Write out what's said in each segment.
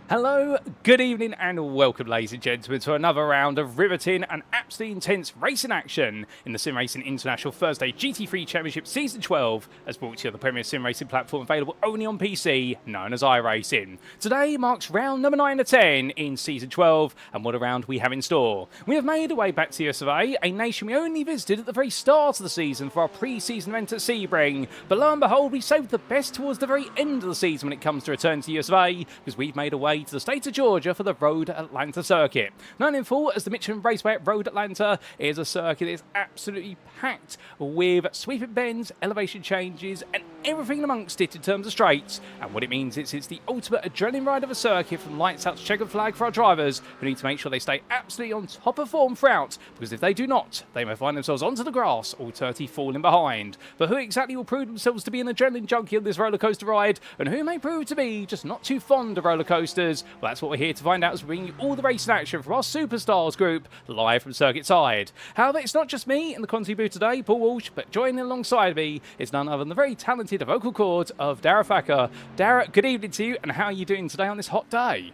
Hello, good evening, and welcome, ladies and gentlemen, to another round of riveting and absolutely intense racing action in the SimRacing International Thursday GT3 Championship Season 12, as brought to you on the premier sim racing platform available only on PC, known as iRacing. Today marks round number 9 of 10 in Season 12, and what a round we have in store. We have made our way back to the US of A nation we only visited at the very start of the season for our pre-season event at Sebring, but lo and behold, we saved the best towards the very end of the season when it comes to return to the US of A, because we've made our way to the state of Georgia for the Road Atlanta circuit. Known in full as the Michelin Raceway at Road Atlanta, it is a circuit that is absolutely packed with sweeping bends, elevation changes, and everything amongst it in terms of straights. And what it means is it's the ultimate adrenaline ride of a circuit from lights out to checkered flag for our drivers, who need to make sure they stay absolutely on top of form throughout, because if they do not, they may find themselves onto the grass, alternatively falling behind. But who exactly will prove themselves to be an adrenaline junkie on this roller coaster ride, and who may prove to be just not too fond of roller coasters? Well, that's what we're here to find out as we bring you all the racing action from our Superstars group, live from circuit side. However, it's not just me in the Conti booth today, Paul Walsh, but joining alongside me is none other than the very talented vocal cords of Dyer Thacker. Dyer, good evening to you, and how are you doing today on this hot day?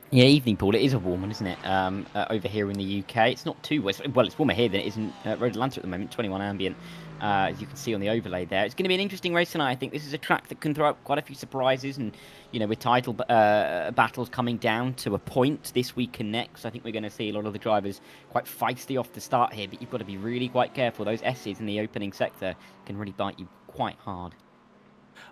Yeah, evening, Paul. It is a warm one, isn't it? Over here in the UK, it's not too well. It's warmer here than it is in Road Atlanta at the moment. 21 ambient, as you can see on the overlay there. It's going to be an interesting race tonight. I think this is a track that can throw up quite a few surprises, and with title battles coming down to a point this week and next, I think we're going to see a lot of the drivers quite feisty off the start here. But you've got to be really quite careful. Those S's in the opening sector can really bite you quite hard.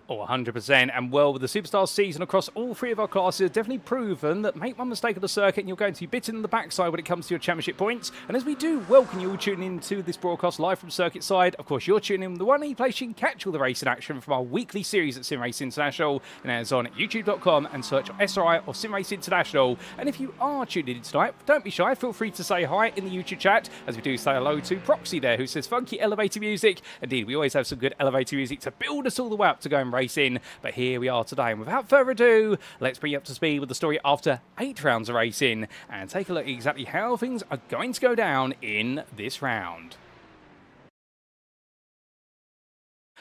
Oh, 100%. And well, with the Superstars season across all three of our classes, has definitely proven that make one mistake on the circuit and you're going to be bitten in the backside when it comes to your championship points. And as we do welcome you all tuning into this broadcast live from circuit side, of course, you're tuning in the one place you can catch all the racing action from our weekly series at SimRacing International. And that is on youtube.com and search SRI or SimRacing International. And if you are tuning in tonight, don't be shy. Feel free to say hi in the YouTube chat, as we do say hello to Proxy there, who says funky elevator music. Indeed, we always have some good elevator music to build us all the way up to go and racing. But here we are today, and without further ado, let's bring you up to speed with the story after 8 rounds of racing and take a look at exactly how things are going to go down in this round.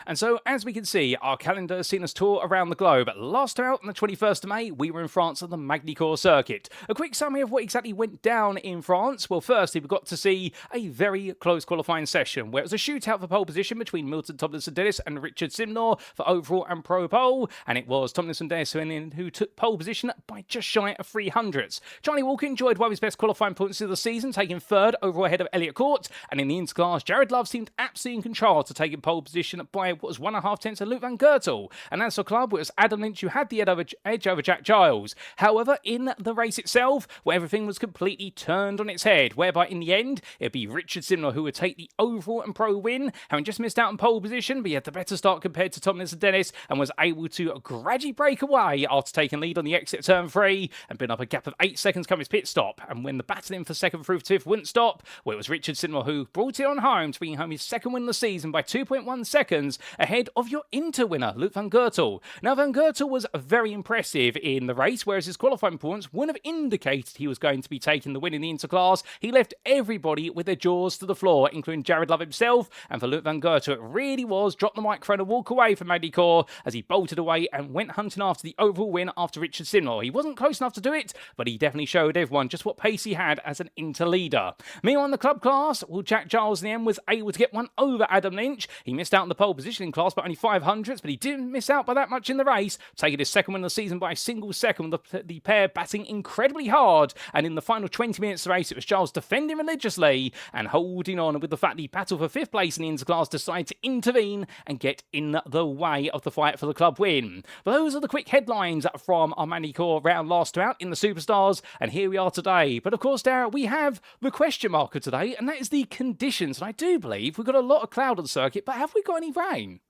And so, as we can see, our calendar has seen us tour around the globe. Last out on the 21st of May, we were in France at the Magny-Cours circuit. A quick summary of what exactly went down in France. Well, firstly, we got to see a very close qualifying session, where it was a shootout for pole position between Milton, Tomlinson-Dennis and Richard Simnor for overall and pro pole. And it was Tomlinson-Dennis who took pole position by just shy of 300ths. Charlie Walker enjoyed one of his best qualifying points of the season, taking third overall ahead of Elliott Court. And in the interclass, Jared Love seemed absolutely in control to taking pole position by what was 1.5 tenths of Luke Van Gertel. And as for club, it was Adam Lynch who had the edge over Jack Giles. However, in the race itself, where everything was completely turned on its head, whereby in the end, it'd be Richard Simnor who would take the overall and pro win, having just missed out on pole position, but he had the better start compared to Tomlinson-Dennis and was able to gradually break away after taking lead on the exit of turn 3 and been up a gap of 8 seconds come his pit stop. And when the battling for second through fifth wouldn't stop, well, it was Richard Simnor who brought it on home to bring home his second win of the season by 2.1 seconds ahead of your Inter winner, Luke Van Gertel. Now, Van Gertel was very impressive in the race, whereas his qualifying points wouldn't have indicated he was going to be taking the win in the Inter class. He left everybody with their jaws to the floor, including Jared Love himself, and for Luke Van Gertel, it really was drop the microphone and walk away from Magny-Cours as he bolted away and went hunting after the overall win after Richard Simnor. He wasn't close enough to do it, but he definitely showed everyone just what pace he had as an Inter leader. Meanwhile, in the club class, well, Jack Giles in the end was able to get one over Adam Lynch. He missed out on the pole positioning class by only 500ths, but he didn't miss out by that much in the race, taking his second win of the season by a single second, with the pair batting incredibly hard. And in the final 20 minutes of the race, it was Giles defending religiously and holding on, with the fact that he battled for 5th place in the interclass decided to intervene and get in the way of the fight for the club win. But those are the quick headlines from our Magny-Cours round last out in the Superstars, and here we are today. But of course, Dara, we have the question marker today, and that is the conditions. And I do believe we've got a lot of cloud on the circuit, but have we got any rain?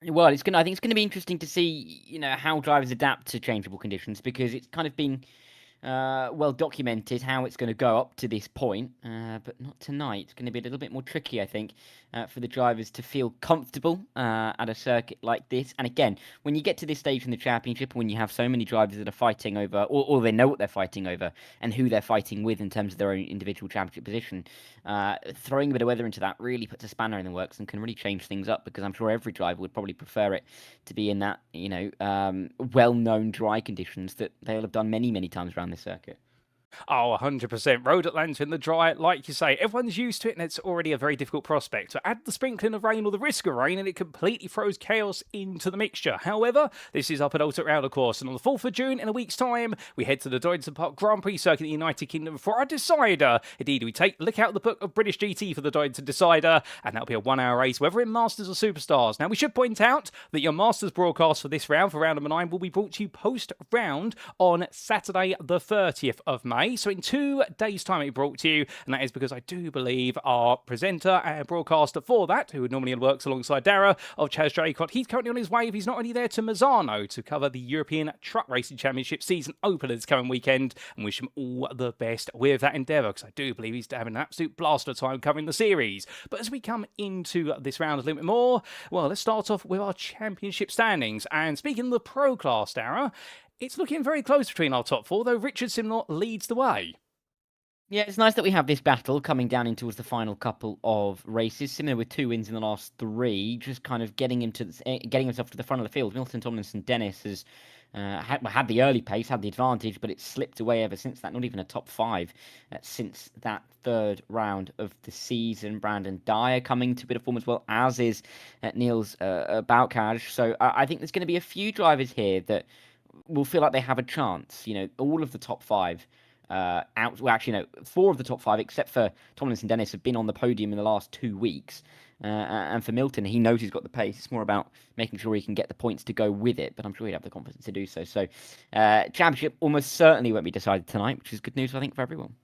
Well, I think it's going to be interesting to see, how drivers adapt to changeable conditions, because it's kind of been well documented how it's going to go up to this point, but not tonight. It's going to be a little bit more tricky, I think, for the drivers to feel comfortable at a circuit like this. And again, when you get to this stage in the championship, when you have so many drivers that are fighting over, or they know what they're fighting over and who they're fighting with in terms of their own individual championship position, throwing a bit of weather into that really puts a spanner in the works and can really change things up, because I'm sure every driver would probably prefer it to be in that, well-known dry conditions that they'll have done many, many times around this circuit. Oh, 100%. Road Atlanta in the dry, like you say, everyone's used to it and it's already a very difficult prospect. So add the sprinkling of rain or the risk of rain and it completely throws chaos into the mixture. However, this is our penultimate round, of course, and on the 4th of June, in a week's time, we head to the Donington Park Grand Prix circuit in the United Kingdom for our decider. Indeed, we look out the book of British GT for the Donington decider, and that'll be a 1-hour race, whether in Masters or Superstars. Now, we should point out that your Masters broadcast for this round, for round number 9, will be brought to you post-round on Saturday the 30th of May. So in 2 days' time, it brought to you, and that is because I do believe our presenter and broadcaster for that, who normally works alongside Dyer of Chaz Draycott, he's currently on his way, if he's not already there, to Mazzano to cover the European Truck Racing Championship season opener this coming weekend, and wish him all the best with that endeavour, because I do believe he's having an absolute blast of time covering the series. But as we come into this round a little bit more, well, let's start off with our championship standings. And speaking of the pro class, Dara, it's looking very close between our top 4, though Richard Simnor leads the way. Yeah, it's nice that we have this battle coming down in towards the final couple of races. Simnor with 2 wins in the last 3, just kind of getting himself to the front of the field. Milton, Tomlinson-Dennis has had the early pace, had the advantage, but it's slipped away ever since that. Not even a top 5 since that 3rd round of the season. Brandon Dyer coming to a bit of form as well, as is Nils Bauckhage. So I think there's going to be a few drivers here that will feel like they have a chance. All of the top 5 out. Well, actually, no, 4 of the top 5, except for Tomlinson-Dennis, have been on the podium in the last 2 weeks. And for Milton, he knows he's got the pace. It's more about making sure he can get the points to go with it, but I'm sure he'd have the confidence to do so. So, championship almost certainly won't be decided tonight, which is good news, I think, for everyone.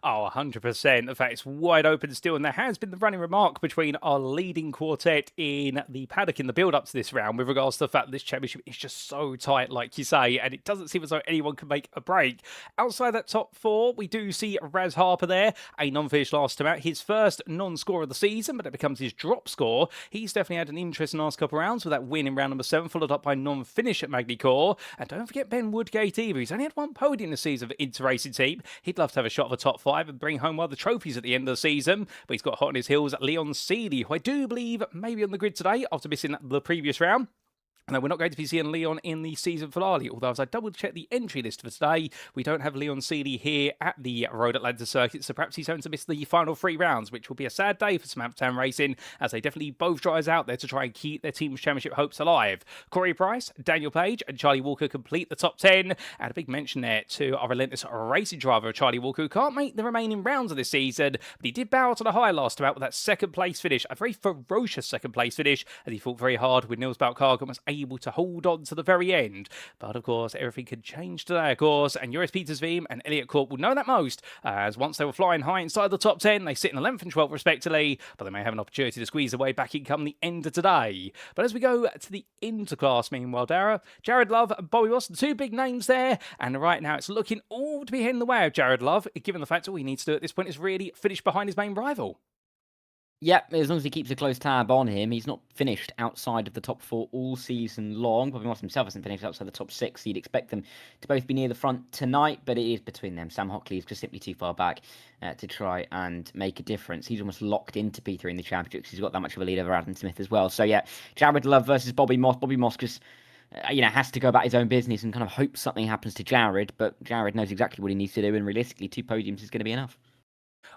Oh, 100%. In fact, it's wide open still, and there has been the running remark between our leading quartet in the paddock in the build-up to this round with regards to the fact that this championship is just so tight, like you say, and it doesn't seem as though anyone can make a break. Outside that top 4, we do see Raz Harper there, a non-finish last time out, his first non-score of the season, but it becomes his drop score. He's definitely had an interesting last couple of rounds with that win in round number 7, followed up by non-finish at Magny-Cours. And don't forget Ben Woodgate either. He's only had 1 podium this season for InterRacing team. He'd love to have a shot of a top 5 and bring home one of the trophies at the end of the season, but he's got hot on his heels at Leon Seeley, who I do believe may be on the grid today after missing the previous round. No, we're not going to be seeing Leon in the season finale, although as I double-check the entry list for today, we don't have Leon Seeley here at the Road Atlanta circuit, so perhaps he's going to miss the final 3 rounds, which will be a sad day for Samhampton Racing, as they definitely both drivers out there to try and keep their team's championship hopes alive. Corey Price, Daniel Page, and Charlie Walker complete the top 10, and a big mention there to our relentless racing driver, Charlie Walker, who can't make the remaining rounds of this season, but he did bow out on a high last about with that 2nd place finish, a very ferocious 2nd place finish, as he fought very hard with Nils Bauckhage and was able to hold on to the very end. But of course, everything could change today, of course, and Joris Petersveem and Elliot Corp will know that most, as once they were flying high inside the top 10, they sit in 11th and 12th respectively, but they may have an opportunity to squeeze their way back in come the end of today. But as we go to the interclass, meanwhile, Dara, Jared Love and Bobby Ross, the 2 big names there, and right now it's looking all to be heading the way of Jared Love, given the fact that all he needs to do at this point is really finish behind his main rival. Yep, as long as he keeps a close tab on him, he's not finished outside of the top 4 all season long. Bobby Moss himself hasn't finished outside the top 6, so you'd expect them to both be near the front tonight, but it is between them. Sam Hockley is just simply too far back to try and make a difference. He's almost locked into P3 in the championship because he's got that much of a lead over Adam Smith as well. So yeah, Jared Love versus Bobby Moss. Bobby Moss just has to go about his own business and kind of hope something happens to Jared, but Jared knows exactly what he needs to do, and realistically 2 podiums is going to be enough.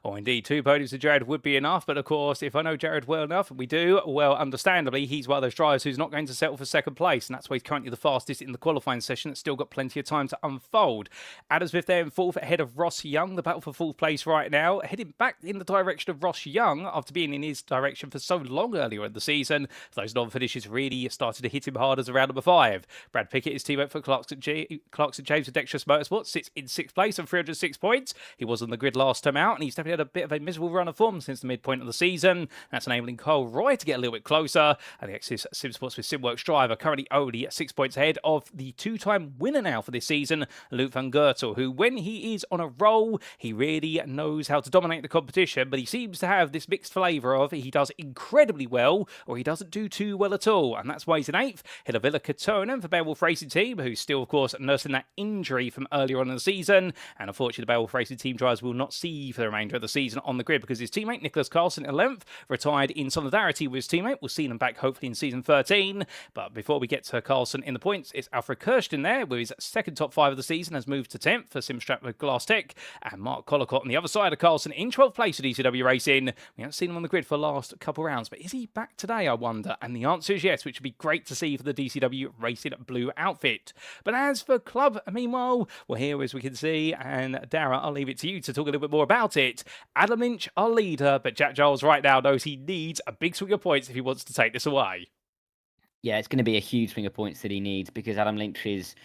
Oh, indeed, 2 podiums to Jared would be enough, but of course, if I know Jared well enough, and we do, well, understandably, he's one of those drivers who's not going to settle for 2nd place, and that's why he's currently the fastest in the qualifying session. It's still got plenty of time to unfold. Adam Smith there in 4th, ahead of Ross Young, the battle for 4th place right now, heading back in the direction of Ross Young after being in his direction for so long earlier in the season. Those non-finishes really started to hit him hard as a round number 5. Brad Pickett, his teammate for Clarkson James with Dexterous Motorsports, sits in 6th place on 306 points. He was on the grid last time out, and he's definitely had a bit of a miserable run of form since the midpoint of the season. That's enabling Kyle Roy to get a little bit closer, and the Axis SimSports with SimWorks driver currently only 6 points ahead of the two-time winner now for this season, Luke van Goertel, who when he is on a roll, he really knows how to dominate the competition, but he seems to have this mixed flavour of he does incredibly well or he doesn't do too well at all, and that's why he's in 8th, ahead of Villa Katonen for Beowulf Racing Team, who's still, of course, nursing that injury from earlier on in the season, and unfortunately the Beowulf Racing Team drivers will not see for the remainder of the season on the grid because his teammate Nicholas Carlson in 11th, retired in solidarity with his teammate. We'll see them back hopefully in season 13, but before we get to Carlson in the points, it's Alfred Kirsten there with his second top 5 of the season, has moved to 10th for Simstrap with Glass Tech, and Mark Collicott on the other side of Carlson in 12th place at DCW Racing. We haven't seen him on the grid for the last couple of rounds, but is he back today, I wonder? And the answer is yes, which would be great to see for the DCW Racing blue outfit. But as for Club, meanwhile, well, here as we can see, and Dara, I'll leave it to you to talk a little bit more about it. Adam Lynch, our leader, but Jack Giles right now knows he needs a big swing of points if he wants to take this away. Yeah, it's going to be a huge swing of points that he needs because Adam Lynch is,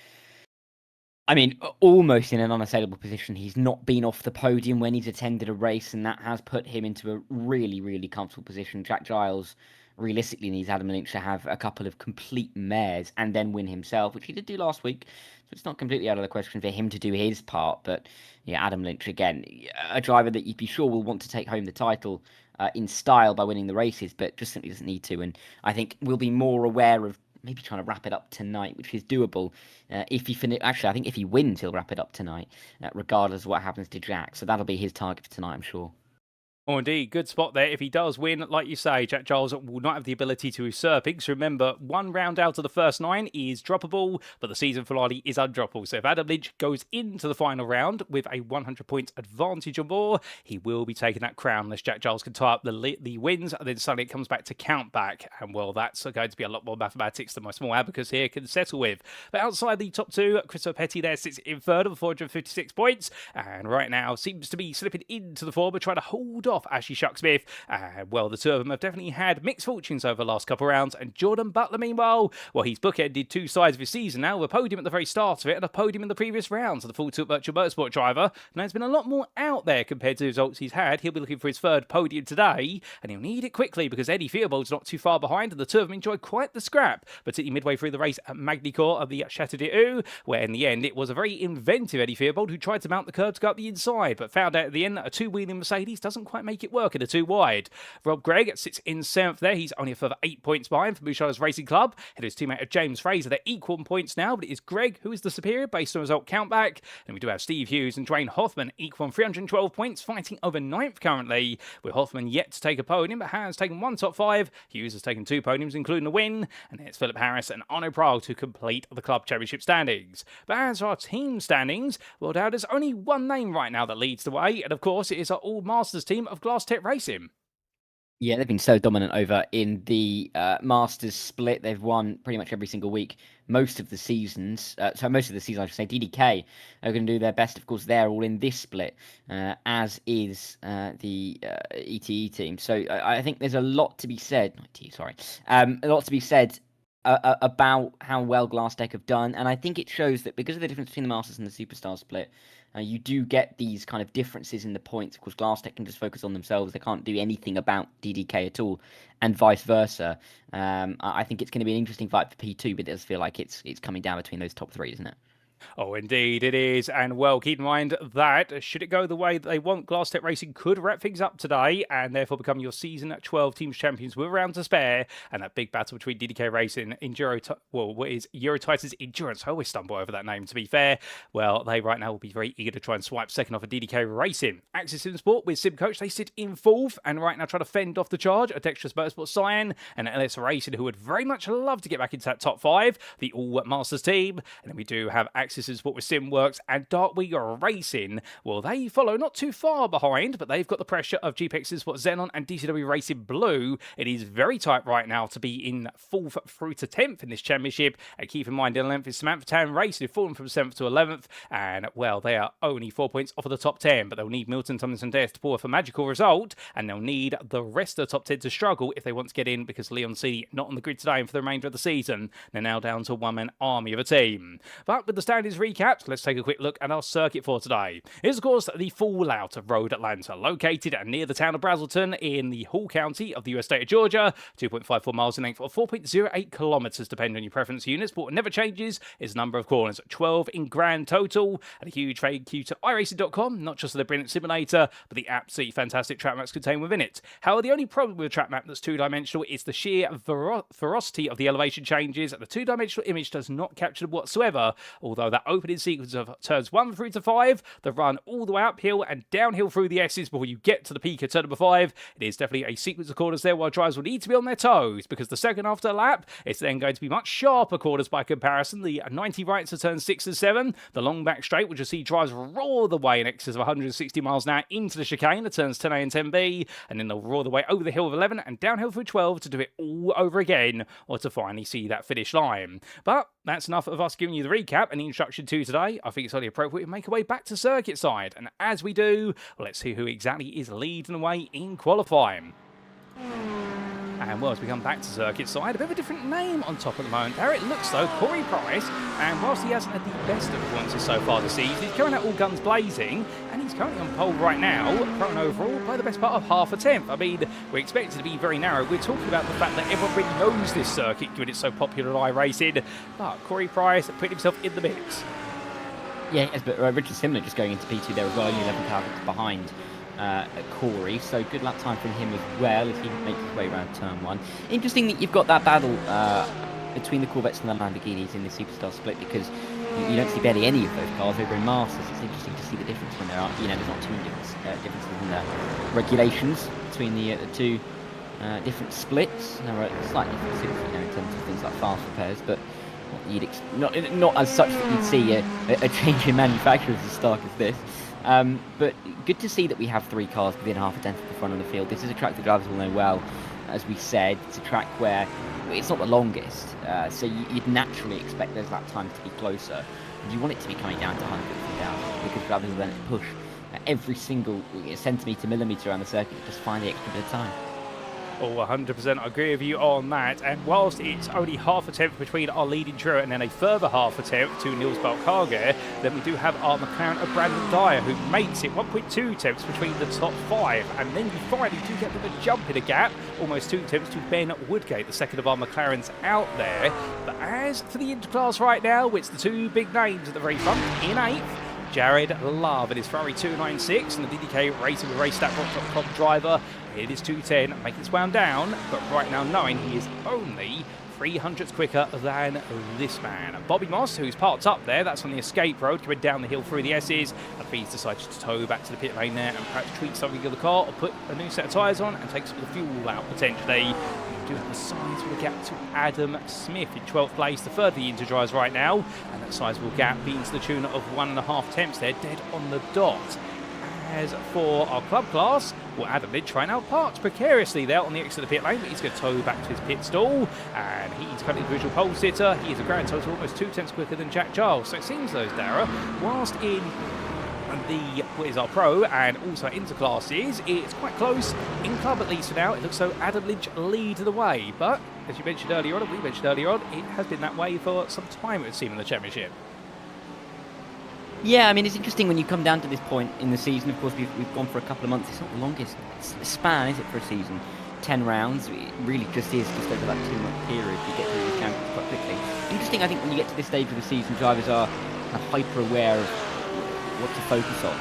I mean, almost in an unassailable position. He's not been off the podium when he's attended a race, and that has put him into a really, really comfortable position. Jack Giles realistically needs Adam Lynch to have a couple of complete mares and then win himself, which he did do last week. So it's not completely out of the question for him to do his part. But yeah, Adam Lynch, again, a driver that you'd be sure will want to take home the title in style by winning the races, but just simply doesn't need to. And I think we'll be more aware of maybe trying to wrap it up tonight, which is doable. If he actually, I think if he wins, he'll wrap it up tonight, regardless of what happens to Jack. So that'll be his target for tonight, I'm sure. Oh, indeed. Good spot there. If he does win, like you say, Jack Giles will not have the ability to usurp it. So remember, 1 round out of the first 9 is droppable, but the season finale is undroppable. So if Adam Lynch goes into the final round with a 100 points advantage or more, he will be taking that crown unless Jack Giles can tie up the wins, and then suddenly it comes back to count back. And well, that's going to be a lot more mathematics than my small abacus here can settle with. But outside the top 2, Christopher Petty there sits in third with 456 points, and right now seems to be slipping into the form, but trying to hold off Ashley Shucksmith. Well, the two of them have definitely had mixed fortunes over the last couple of rounds, and Jordan Butler, meanwhile, well, he's bookended 2 sides of his season now, with a podium at the very start of it and a podium in the previous rounds of the full tilt virtual motorsport driver. Now, there's been a lot more out there compared to the results he's had. He'll be looking for his 3rd podium today, and he'll need it quickly because Eddie Theobald's not too far behind, and the two of them enjoyed quite the scrap, particularly midway through the race at Magny-Cours of the Chateau d'Eau, where in the end it was a very inventive Eddie Theobald who tried to mount the curb to go up the inside, but found out at the end that a 2-wheeling Mercedes doesn't quite make it work in a 2 wide. Rob Gregg sits in 7th there. He's only a further 8 points behind for Bouchard's Racing Club. And his teammate James Fraser, they're equal in points now, but it is Gregg who is the superior based on result countback. And we do have Steve Hughes and Dwayne Hoffman equal on 312 points, fighting over 9th currently, with Hoffman yet to take a podium, but has taken 1 top 5. Hughes has taken 2 podiums, including a win. And it's Philip Harris and Arno Prague to complete the club championship standings. But as our team standings, well, now there's only one name right now that leads the way, and of course it is our all-masters team of Glass Tech Racing. Yeah, they've been so dominant over in the Masters split. They've won pretty much every single week, most of the seasons. Most of the season, I should say. DDK are going to do their best. Of course, they're all in this split, as is the ETE team. So I think there's a lot to be said. A lot to be said about how well Glass Tech have done. And I think it shows that because of the difference between the Masters and the Superstar split, you do get these kind of differences in the points. Of course, Glass Tech can just focus on themselves. They can't do anything about DDK at all, and vice versa. I think it's going to be an interesting fight for P2, but it does feel like it's coming down between those top 3, isn't it? Oh, indeed it is. And well, keep in mind that should it go the way that they want, Glass Tech Racing could wrap things up today and therefore become your season 12 teams champions with a round to spare. And that big battle between DDK Racing and what is Eurotitans Endurance. I always stumble over that name, to be fair. Well, they right now will be very eager to try and swipe second off of DDK Racing. Axis SimSport with SimCoach, they sit in 4th and right now try to fend off the charge of Dexterous Motorsport Cyan and LS Racing, who would very much love to get back into that top 5, the all-masters team. And then we do have Axis SimSport with SimWorks and Dartwee Racing. Well, they follow not too far behind, but they've got the pressure of GPX SimSport Xenon and DCW Racing Blue. It is very tight right now to be in 4th through to 10th in this championship. And keep in mind, in 11th is Samantha Tan Racing, who've fallen from 7th to 11th. And, well, they are only 4 points off of the top 10, but they'll need Milton, Tomlinson-Dennis to pull off a magical result, and they'll need the rest of the top 10 to struggle if they want to get in, because Leon C not on the grid today and for the remainder of the season. They're now down to one-man army of a team. But with the standings standings recapped, let's take a quick look at our circuit for today. Here's, of course, the fallout of Road Atlanta, located near the town of Brazelton in the Hall County of the US state of Georgia. 2.54 miles in length or 4.08 kilometers, depending on your preference units. But what never changes is the number of corners, 12 in grand total. And a huge thank you to iRacing.com, not just for the brilliant simulator, but the absolutely fantastic track maps contained within it. However, the only problem with a track map that's two-dimensional is the sheer ferocity of the elevation changes. The two-dimensional image does not capture them whatsoever, although that opening sequence of turns 1 through to 5, the run all the way uphill and downhill through the S's before you get to the peak of turn number 5, it is definitely a sequence of corners there where drivers will need to be on their toes, because the second after a lap, it's then going to be much sharper corners by comparison. The 90 rights to turns 6 and 7, the long back straight, which you'll see drivers roar the way in excess of 160 miles an hour into the chicane, the turns 10A and 10B, and then they'll roar the way over the hill of 11 and downhill through 12 to do it all over again, or to finally see that finish line. But that's enough of us giving you the recap and the introduction to today. I think it's only appropriate to make our way back to circuit side, and as we do, let's see who exactly is leading the way in qualifying. And well, as we come back to circuit side, a bit of a different name on top at the moment. There it looks though, Corey Price, and whilst he hasn't had the best of performances so far this season, he's going out all guns blazing, and he's currently on pole right now, thrown overall by the best part of half a tenth. I mean, we're expected to be very narrow. We're talking about the fact that everyone really knows this circuit, given it's so popular at iRacing, but Corey Price put himself in the mix. Yeah, yes, but Richard Simnor just going into P2 there as well, only 11 cars behind Corey, so good lap time from him as well as he makes his way around turn 1. Interesting that you've got that battle between the Corvettes and the Lamborghinis in the Superstar split, because you don't see barely any of those cars over in Masters. It's interesting to see the difference when there are, there's not too many differences in the regulations between the two different splits. There are slight differences, in terms of things like fast repairs, but you'd not as such that you'd see a change in manufacturers as stark as this. But good to see that we have 3 cars within half a tenth of the front of the field. This is a track that drivers will know well. As we said, it's a track where it's not the longest, so you'd naturally expect those lap times to be closer. And you want it to be coming down to hundreds and thousands, because drivers will then push every single centimetre, millimetre around the circuit to just find the extra bit of time. Oh, 100% agree with you on that. And whilst it's only half a tenth between our leading trio and then a further half a tenth to Nils Bauckhage, then we do have our McLaren of Brandon Dyer, who makes it 1.2 tenths between the top 5. And then you finally do get a jump in a gap, almost 2 tenths to Ben Woodgate, the second of our McLarens out there. But as for the interclass right now, it's the 2 big names at the very front. In 8th, Jared Love and his Ferrari 296, and the DDK Racing with RaceStat.com driver. It is 210, making this wound down, but right now knowing he is only 300ths quicker than this man. Bobby Moss, who's parked up there, that's on the escape road, coming down the hill through the S's. And he's decided to tow back to the pit lane there and perhaps tweak something of the car or put a new set of tyres on and take some of the fuel out potentially. We do have the sizable gap to Adam Smith in 12th place, the third of the inter-drivers right now, and that sizable gap being to the tune of 1.5 tenths there, dead on the dot. As for our club class, well, Adam Lynch right now parked precariously there on the exit of the pit lane, but he's going to tow back to his pit stall, and he's currently the visual pole sitter. He is a grand total almost 2 tenths quicker than Jack Giles. So it seems those, Dara, whilst in the what is our pro and also interclasses, it's quite close in club at least for now. It looks so Adam Lynch leads the way, but as you mentioned earlier on, and we mentioned earlier on, it has been that way for some time, it would seem, in the championship. Yeah, I mean, it's interesting when you come down to this point in the season. Of course, we've gone for a couple of months. It's not the longest span, is it, for a season? 10 rounds. It really just is just over that 2-month period. You get through the championship quite quickly. Interesting, I think, when you get to this stage of the season, drivers are hyper aware of what to focus on.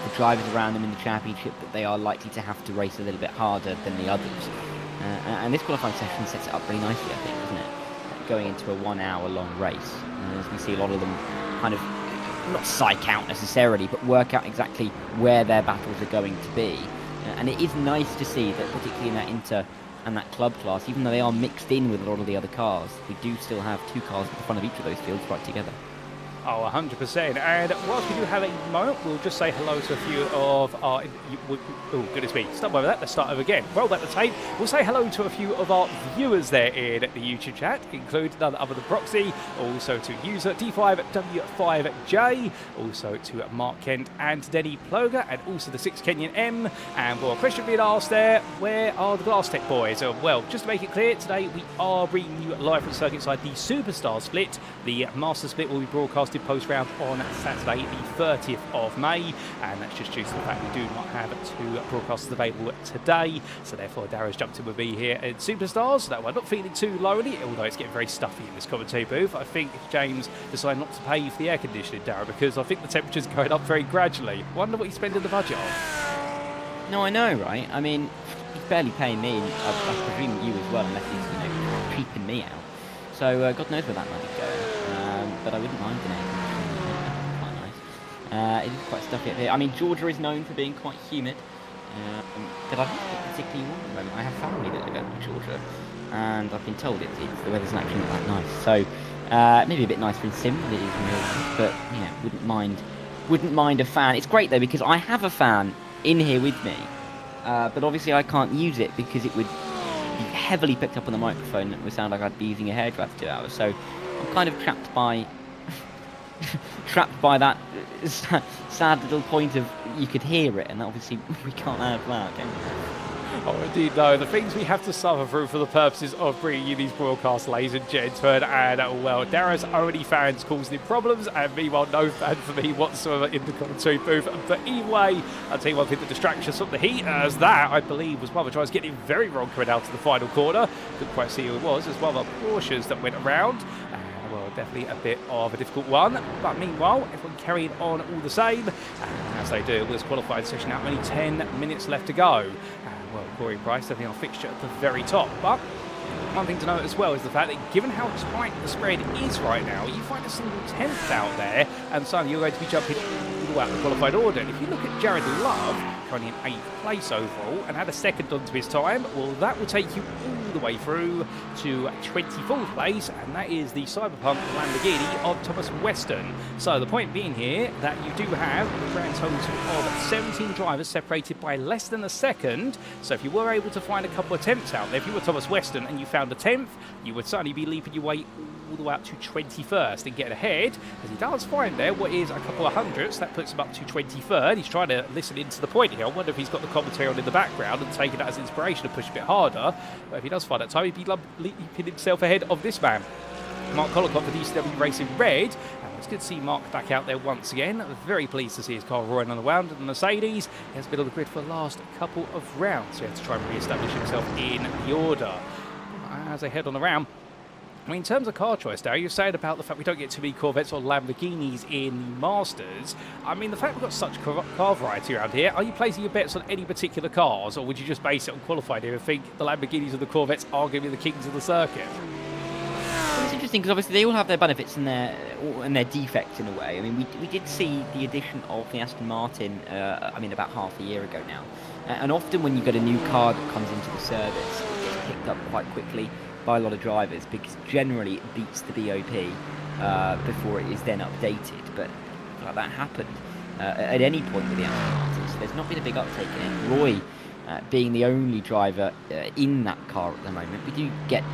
The drivers around them in the championship, that they are likely to have to race a little bit harder than the others. And this qualifying session sets it up really nicely, I think, doesn't it? Going into a 1-hour long race. As we see a lot of them kind of not psych out necessarily, but work out exactly where their battles are going to be. And it is nice to see that, particularly in that inter and that club class, even though they are mixed in with a lot of the other cars, we do still have 2 cars at the front of each of those fields right together. Oh, 100%. And whilst we do have a moment, we'll just say hello to a few of our... Oh, goodness me. Stop over that. Let's start over again. Roll back the tape. We'll say hello to a few of our viewers there in the YouTube chat, include none other than Proxy, also to user D5W5J, also to Mark Kent and Denny Ploger, and also the 6 Kenyan M. And well, a question being asked there, where are the Glass Tech boys? Well, just to make it clear, today we are bringing you live from circuit side the Superstar split. The Master split will be broadcasted massive post-round on Saturday, the 30th of May, and that's just due to the fact we do not have 2 broadcasters available today, so therefore Dyer's jumped in with me here at Superstars. That we're not feeling too lonely, although it's getting very stuffy in this commentary booth. I think James decided not to pay for the air conditioning, Dyer, because I think the temperature's going up very gradually. Wonder what he's spending the budget on. No, I know, right? I mean, he's barely paying me, and I presume you as well, unless he's, creeping me out. So God knows where that money's going. But I wouldn't mind an air conditioning. Quite nice. It is quite stuffy up here. I mean, Georgia is known for being quite humid, but I don't think particularly warm at the moment. I have family that live out in Georgia, and I've been told the weather's actually not that nice. So maybe a bit nicer in Sim than it is in real life, but wouldn't mind a fan. It's great though because I have a fan in here with me, but obviously I can't use it because it would be heavily picked up on the microphone and it would sound like I'd be using a hairdryer for 2 hours. So I'm kind of trapped by that sad little point of you could hear it, and obviously we can't have that, can we? Oh, indeed, no. The things we have to suffer through for the purposes of bringing you these broadcasts, ladies and gentlemen, and, well, Dyer's only fans causing him problems, and meanwhile, no fan for me whatsoever in the commentary booth. But either way, I'll tell you one thing, the distractions from the heat, as that, I believe, was Mother Tries getting very wrong coming out to the final corner. Couldn't quite see who it was. There's one of the Porsches that went around. Well, definitely a bit of a difficult one, but meanwhile, everyone carried on all the same, and as they do, this qualifying session out, only 10 minutes left to go. Well, Corey Price definitely on fixture at the very top, but one thing to note as well is the fact that given how tight the spread is right now, you find a single 10th out there, and suddenly you're going to be jumping all the way out the qualified order. And if you look at Jared Love, currently in 8th place overall, and had a second onto his time, well, that will take you all the way through to 24th place, and that is the Cyberpunk Lamborghini of Thomas Weston. So the point being here that you do have a grand total of 17 drivers separated by less than a second. So if you were able to find a couple of attempts out there, if you were Thomas Weston and you found a 10th, you would certainly be leaping your way all the way up to 21st and get ahead, as he does find there what is a couple of hundredths. That puts him up to 23rd. He's trying to listen into the point here. I wonder if he's got the commentary on in the background and taking that as inspiration to push a bit harder. But if he does find that time, he'd be leaping himself ahead of this man, Mark Kolokov for DCW Racing Red. And it's good to see Mark back out there once again. Very pleased to see his car roaring on the round. And Mercedes has been on the grid for the last couple of rounds, so he has to try and re-establish himself in the order. As they head on the round, I mean, in terms of car choice, Dyer, you're saying about the fact we don't get too many Corvettes or Lamborghinis in the Masters. I mean, the fact we've got such car variety around here, are you placing your bets on any particular cars, or would you just base it on qualified here and think the Lamborghinis and the Corvettes are going to be the kings of the circuit? Well, it's interesting because obviously they all have their benefits and their defects in a way. I mean, we did see the addition of the Aston Martin, about half a year ago now. And often when you get a new car that comes into the service, it gets picked up quite quickly by a lot of drivers because generally it beats the BOP before it is then updated. But like that happened at any point with the Aston Martin, so there's not been a big uptake in it. Roy being the only driver in that car at the moment, we do get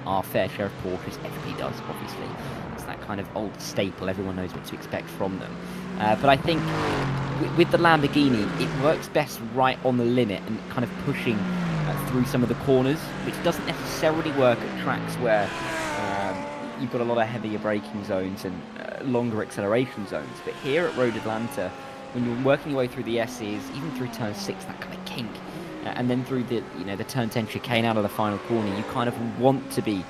our fair share of Porsches. Everybody does, obviously. It's that kind of old staple. Everyone knows what to expect from them. But I think with the Lamborghini, it works best right on the limit and kind of pushing through some of the corners, which doesn't necessarily work at tracks where you've got a lot of heavier braking zones and longer acceleration zones. But here at Road Atlanta, when you're working your way through the S's, even through turn 6, that kind of kink, and then through the the turn 10 chicane out of the final corner, you kind of want to be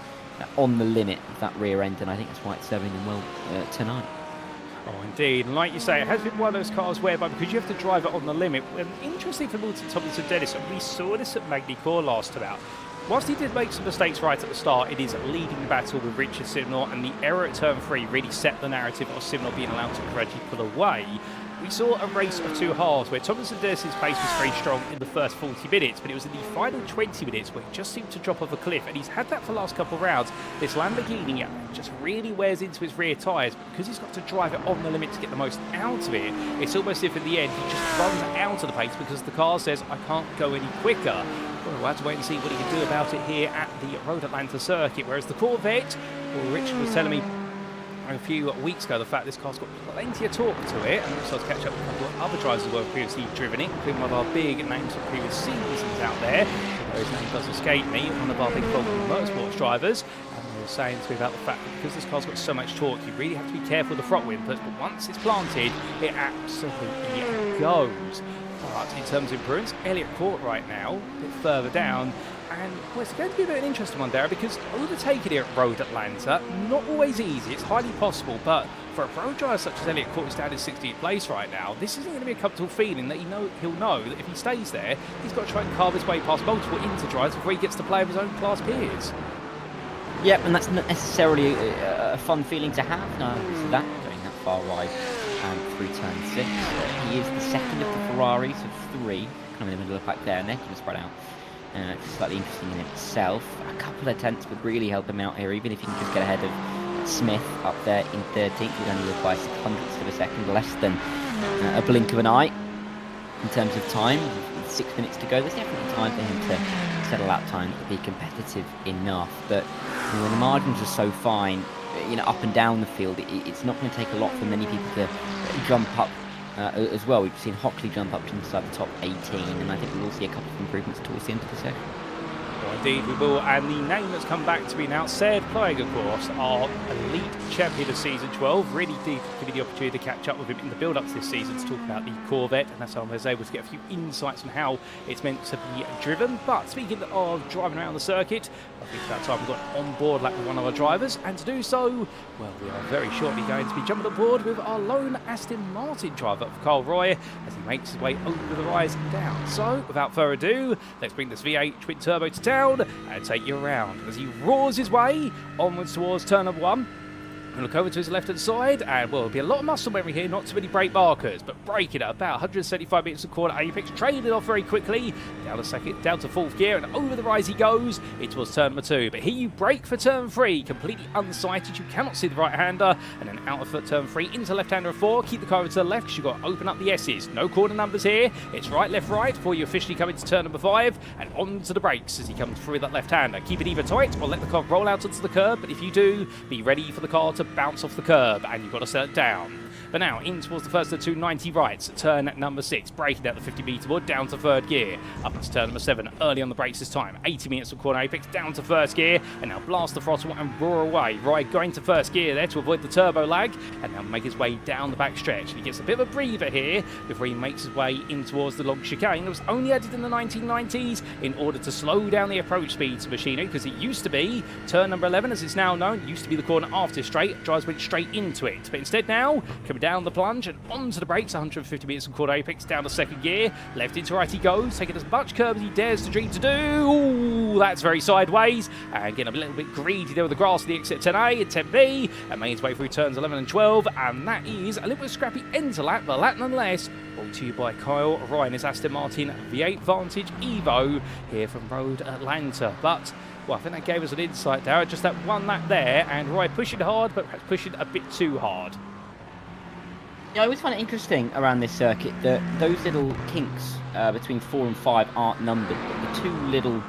on the limit of that rear end, and I think that's why it's serving them well tonight. Oh, indeed. And like you say, it has been one of those cars whereby, because you have to drive it on the limit, and interesting for Milton, Tomlinson-Dennis, and we saw this at Magny-Cours last about. Whilst he did make some mistakes right at the start, it is leading the battle with Richard Simnor, and the error at turn 3 really set the narrative of Simnor being allowed to gradually pull away. We saw a race of two halves where Tomlinson-Dennis' pace was very strong in the first 40 minutes, but it was in the final 20 minutes where he just seemed to drop off a cliff, and he's had that for the last couple of rounds. This Lamborghini just really wears into his rear tyres, but because he's got to drive it on the limit to get the most out of it, it's almost as if in the end he just runs out of the pace because the car says, I can't go any quicker. Well, we'll have to wait and see what he can do about it here at the Road Atlanta circuit, whereas the Corvette, well, Richard was telling me a few weeks ago the fact this car's got plenty of torque to it, and also to catch up with a couple of other drivers who have previously driven it, including one of our big names from previous seasons out there. His name does escape me, one of our big Motorsports drivers. was saying to me about the fact that because this car's got so much torque, you really have to be careful of the throttle inputs, but once it's planted, it absolutely goes. But in terms of improvements, Elliott Court right now, a bit further down, and well, it's going to be a bit of an interesting one there because overtaking here at Road Atlanta, not always easy, it's highly possible, but for a pro driver such as Elliott Court, who's down in 16th place right now, this isn't going to be a comfortable feeling that he'll know that if he stays there, he's got to try and carve his way past multiple inter-drivers before he gets to play with his own class peers. Yep, and that's not necessarily a fun feeling to have. No, so that going that far right through turn 6. He is the second of the Ferraris of 3, kind of in the middle of the pack there, and they're kind of spread out. It's slightly interesting in itself. A couple of tenths would really help him out here, even if he can just get ahead of Smith up there in 13th. He'd only require 600ths of a second, less than a blink of an eye in terms of time. With 6 minutes to go, there's definitely time for him to settle out time to be competitive enough. But when the margins are so fine, up and down the field, it's not going to take a lot for many people to jump up as well. We've seen Hockley jump up to inside the top 18, and I think we will see a couple of improvements towards the end of the session. Well, indeed we will, and the name that's come back to me now, Said Playing, of course, our elite champion of season 12. Really did give me the opportunity to catch up with him in the build-up to this season to talk about the Corvette, and that's how I was able to get a few insights on how it's meant to be driven. But speaking of driving around the circuit, I think it's about time we got on board like with one of our drivers, and to do so, well, we are very shortly going to be jumping on board with our lone Aston Martin driver, Carl Roy, as he makes his way over the rise and down. So, without further ado, let's bring this V8 twin turbo to town and take you around as he roars his way onwards towards turn number 1. Look over to his left-hand side, and well, there'll be a lot of muscle memory here, not too many brake markers, but braking at about 175 metres a quarter apex, trailing off very quickly, down to 4th gear, and over the rise he goes, in towards turn number 2. But here you brake for turn 3, completely unsighted, you cannot see the right-hander, and then out of turn 3 into left-hander of 4, keep the car over to the left, because you've got to open up the S's. No corner numbers here, it's right, left, right, before you officially come into turn number 5, and onto the brakes as he comes through that left-hander. Keep it either tight, or let the car roll out onto the curb, but if you do, be ready for the car to bounce off the curb, and you've got to set it down. But now, in towards the first of the 290 rights, turn number 6, braking at the 50 metre board, down to 3rd gear, up into turn number 7, early on the brakes this time, 80 metres from corner apex, down to 1st gear, and now blast the throttle and roar away. Roy going to 1st gear there to avoid the turbo lag, and now make his way down the back stretch. He gets a bit of a breather here before he makes his way in towards the long chicane. It was only added in the 1990s in order to slow down the approach speeds of machinery, because it used to be turn number 11, as it's now known, used to be the corner after straight, drives went straight into it. But instead now, coming down the plunge and onto the brakes, 150 metres from quarter apex, down to 2nd gear, left into right he goes, taking as much curb as he dares to dream to do. Ooh, that's very sideways, and getting a little bit greedy there with the grass at the exit 10A and 10B, and made his way through turns 11 and 12, and that is a little bit scrappy end to lap, but lap nonetheless, brought to you by Kyle Ryan, his Aston Martin V8 Vantage Evo here from Road Atlanta. But well, I think that gave us an insight there, just that one lap there, and Roy pushing hard, but perhaps pushing a bit too hard. I always find it interesting around this circuit that those little kinks between 4 and 5 aren't numbered, but the 2 little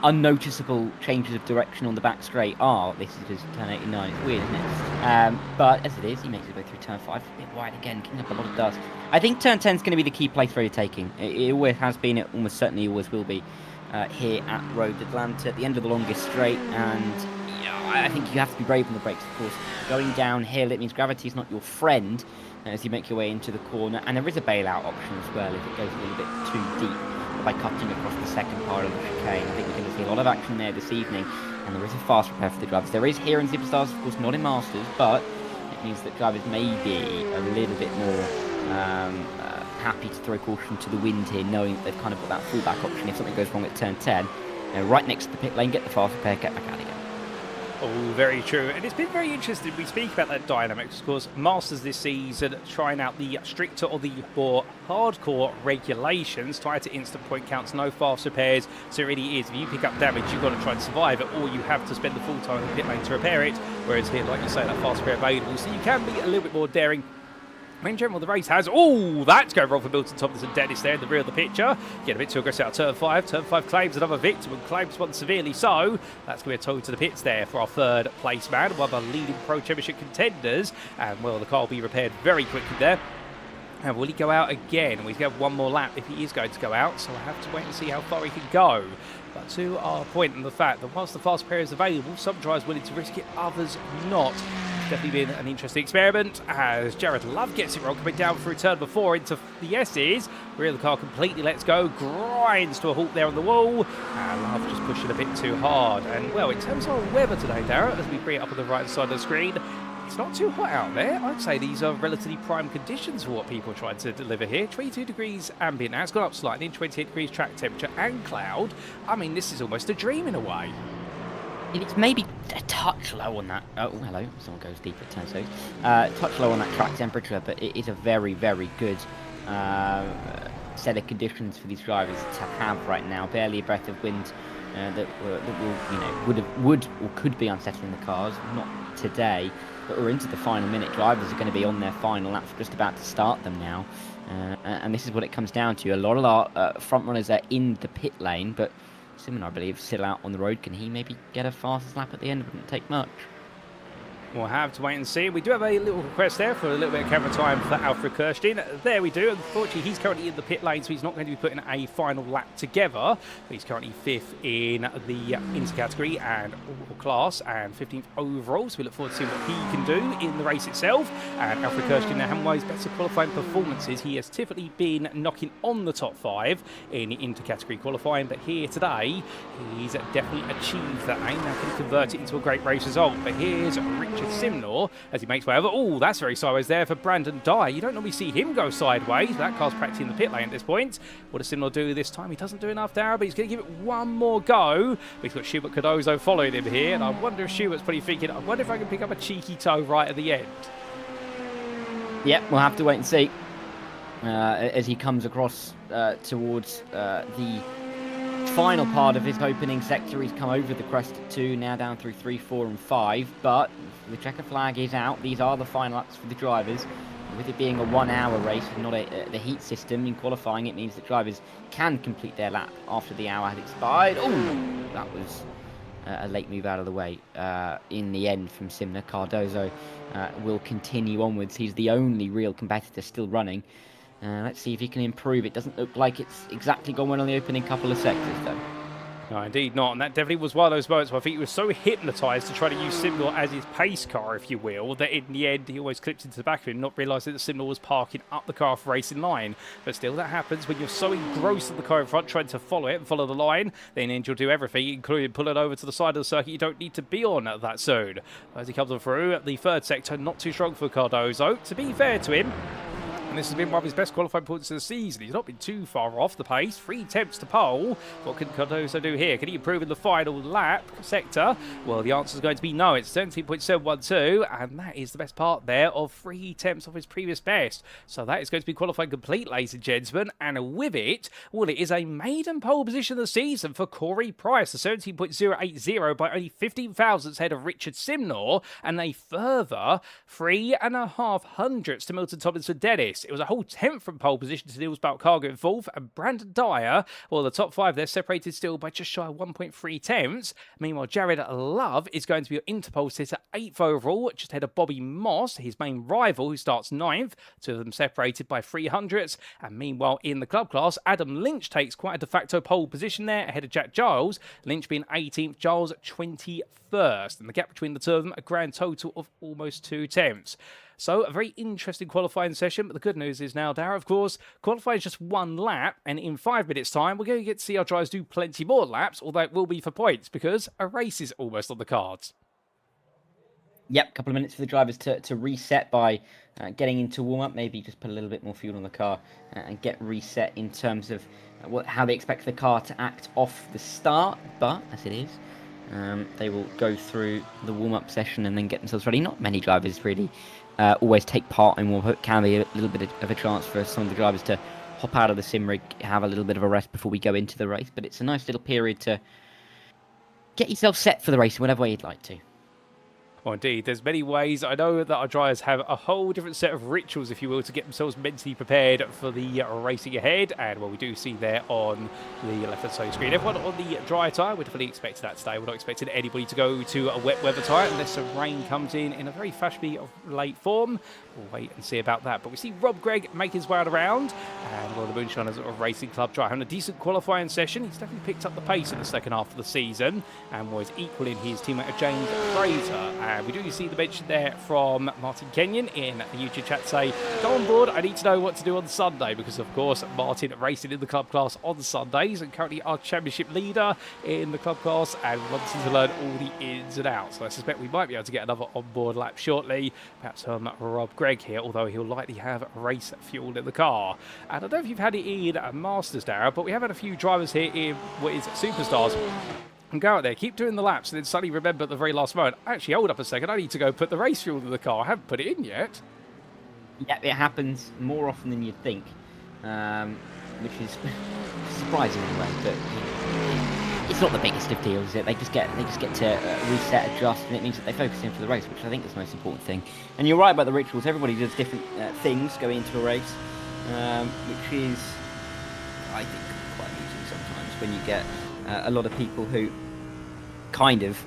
unnoticeable changes of direction on the back straight are. This is just turn 89, it's weird, isn't it? But as it is, he makes his way through turn 5, a bit wide again, kicking up a lot of dust. I think turn 10 is going to be the key place for overtaking. It always has been, it almost certainly always will be here at Road Atlanta, at the end of the longest straight, and I think you have to be brave on the brakes, of course. Going downhill, it means gravity is not your friend as you make your way into the corner, and there is a bailout option as well if it goes a little bit too deep by cutting across the second part of the chicane. I think we're going to see a lot of action there this evening, and there is a fast repair for the drivers. There is here in Superstars, of course, not in Masters, but it means that drivers may be a little bit more happy to throw caution to the wind here, knowing that they've kind of got that fallback option if something goes wrong at turn 10. Right next to the pit lane, get the fast repair, get back out again. Oh, very true. And it's been very interesting. We speak about that dynamics, of course. Masters this season trying out the stricter or the more hardcore regulations tied to instant point counts, no fast repairs. So it really is, if you pick up damage, you've got to try and survive it, or you have to spend the full time in the pit lane to repair it. Whereas here, like you say, that fast repair available. So you can be a little bit more daring. In general, the race has... Oh, that's going wrong for Milton, Tomlinson-Dennis there in the rear of the picture. Get a bit too aggressive out of turn 5. Turn 5 claims another victim and claims one severely so. That's going to be a tow to the pits there for our 3rd place man, one of our leading Pro Championship contenders. And, well, the car will be repaired very quickly there. And will he go out again? We have one more lap if he is going to go out, so we'll have to wait and see how far he can go. But to our point in the fact that whilst the fast pair is available, some drivers willing to risk it, others not. It's definitely been an interesting experiment as Jared Love gets it wrong, coming down through turn before into the S's. Rear of the car completely lets go, grinds to a halt there on the wall, and Love just pushing a bit too hard. And well, in terms of weather today, Dara, as we bring it up on the right side of the screen, it's not too hot out there. I'd say these are relatively prime conditions for what people are trying to deliver here. 22 degrees ambient now. It's gone up slightly, 28 degrees track temperature and cloud. I mean, this is almost a dream in a way. It's maybe a touch low on that. Oh, hello. Someone goes deep at turn 6. Touch low on that track temperature, but it is a very, very good set of conditions for these drivers to have right now. Barely a breath of wind that will, would or could be unsettling the cars. Not today. But we're into the final minute. Drivers are going to be on their final laps, just about to start them now. And this is what it comes down to. A lot of our front runners are in the pit lane, but Simnor, I believe, still out on the road. Can he maybe get a fastest lap at the end? It wouldn't take much. We'll have to wait and see. We do have a little request there for a little bit of camera time for Alfred Kirstein. There we do. Unfortunately, he's currently in the pit lane, so he's not going to be putting a final lap together. He's currently 5th in the inter-category and class and 15th overall, so we look forward to seeing what he can do in the race itself. And Alfred Kirstein now having his better qualifying performances. He has typically been knocking on the top 5 in inter-category qualifying, but here today, he's definitely achieved that aim. Now can he convert it into a great race result? But here's Richard Simnor as he makes way over. Oh, that's very sideways there for Brandon Dyer. You don't normally see him go sideways, but that car's practicing the pit lane at this point. What does Simnor do this time? He doesn't do enough there, but he's going to give it one more go. But he's got Schubert Cardozo following him here, and I wonder if Schubert's probably thinking, I wonder if I can pick up a cheeky toe right at the end. Yeah, we'll have to wait and see as he comes across towards the final part of his opening sector. He's come over the crest at 2, now down through 3, 4 and 5, but the checker flag is out. These are the final laps for the drivers. With it being a 1-hour race and not the heat system in qualifying, it means that drivers can complete their lap after the hour has expired. Oh, that was a late move out of the way in the end from Simnor. Cardozo will continue onwards. He's the only real competitor still running. Let's see if he can improve. It doesn't look like it's exactly gone well on the opening couple of sectors, though. No, indeed not. And that definitely was one of those moments where I think he was so hypnotised to try to use Simnor as his pace car, if you will, that in the end he always clipped into the back of him, not realising that Simnor was parking up the car for racing line. But still, that happens when you're so engrossed in the car in front, trying to follow it and follow the line. Then you'll do everything, including pull it over to the side of the circuit you don't need to be on that soon. As he comes on through, the third sector, not too strong for Cardozo. To be fair to him, and this has been one of his best qualifying points of the season. He's not been too far off the pace. 3 attempts to pole. What can Cardozo do here? Can he improve in the final lap sector? Well, the answer is going to be no. It's 17.712, and that is the best part there of 3 attempts off his previous best. So that is going to be qualifying complete, ladies and gentlemen. And with it, well, it is a maiden pole position of the season for Corey Price, a 17.080 by only 15 thousandths ahead of Richard Simnor, and a further 3.5 hundredths to Milton Tomlinson-Dennis. It was a whole 10th from pole position to Nils Bauckhage in 4th, and Brandon Dyer, well, the top 5, they're separated still by just shy of 1.3 tenths. Meanwhile, Jared Love is going to be your interpole sitter 8th overall, just ahead of Bobby Moss, his main rival, who starts 9th. 2 of them separated by 300ths. And meanwhile, in the club class, Adam Lynch takes quite a de facto pole position there, ahead of Jack Giles. Lynch being 18th, Giles 21st. And the gap between the two of them, a grand total of almost 2 tenths. So, a very interesting qualifying session, but the good news is now, Dara, of course, qualifying is just 1 lap, and in 5 minutes' time, we're going to get to see our drivers do plenty more laps, although it will be for points, because a race is almost on the cards. Yep, a couple of minutes for the drivers to reset by getting into warm-up, maybe just put a little bit more fuel on the car and get reset in terms of how they expect the car to act off the start, but, as it is, they will go through the warm-up session and then get themselves ready. Not many drivers really always take part in warm-up. It can be a little bit of a chance for some of the drivers to hop out of the sim rig, have a little bit of a rest before we go into the race, but it's a nice little period to get yourself set for the race in whatever way you'd like to. Well, indeed, there's many ways. I know that our drivers have a whole different set of rituals, if you will, to get themselves mentally prepared for the racing ahead. And what we do see there on the left-hand side screen, everyone on the dry tyre, we're definitely expecting that today. We're not expecting anybody to go to a wet weather tyre unless the rain comes in a very fashionably late form. We'll wait and see about that. But we see Rob Gregg make his way around, and one of the Moonshiners Racing Club driver having a decent qualifying session. He's definitely picked up the pace in the second half of the season and was equaling his teammate James Fraser. And we do see the mention there from Martin Kenyon in the YouTube chat say, go on board, I need to know what to do on Sunday, because of course Martin racing in the club class on Sundays and currently our championship leader in the club class and wanting to learn all the ins and outs. So I suspect we might be able to get another on-board lap shortly, perhaps from Rob Gregg here, although he'll likely have race fuel in the car. And I don't know if you've had it in Masters, Dyer, but we have had a few drivers here in what is Superstars and go out there, keep doing the laps, and then suddenly remember at the very last moment, actually, hold up a second, I need to go put the race fuel in the car. I haven't put it in yet. Yeah, it happens more often than you'd think, which is surprising in a way, but it's not the biggest of deals, is it? They just get to reset, adjust, and it means that they focus in for the race, which I think is the most important thing. And you're right about the rituals. Everybody does different things going into a race, which is, I think, quite amusing sometimes when you get a lot of people who kind of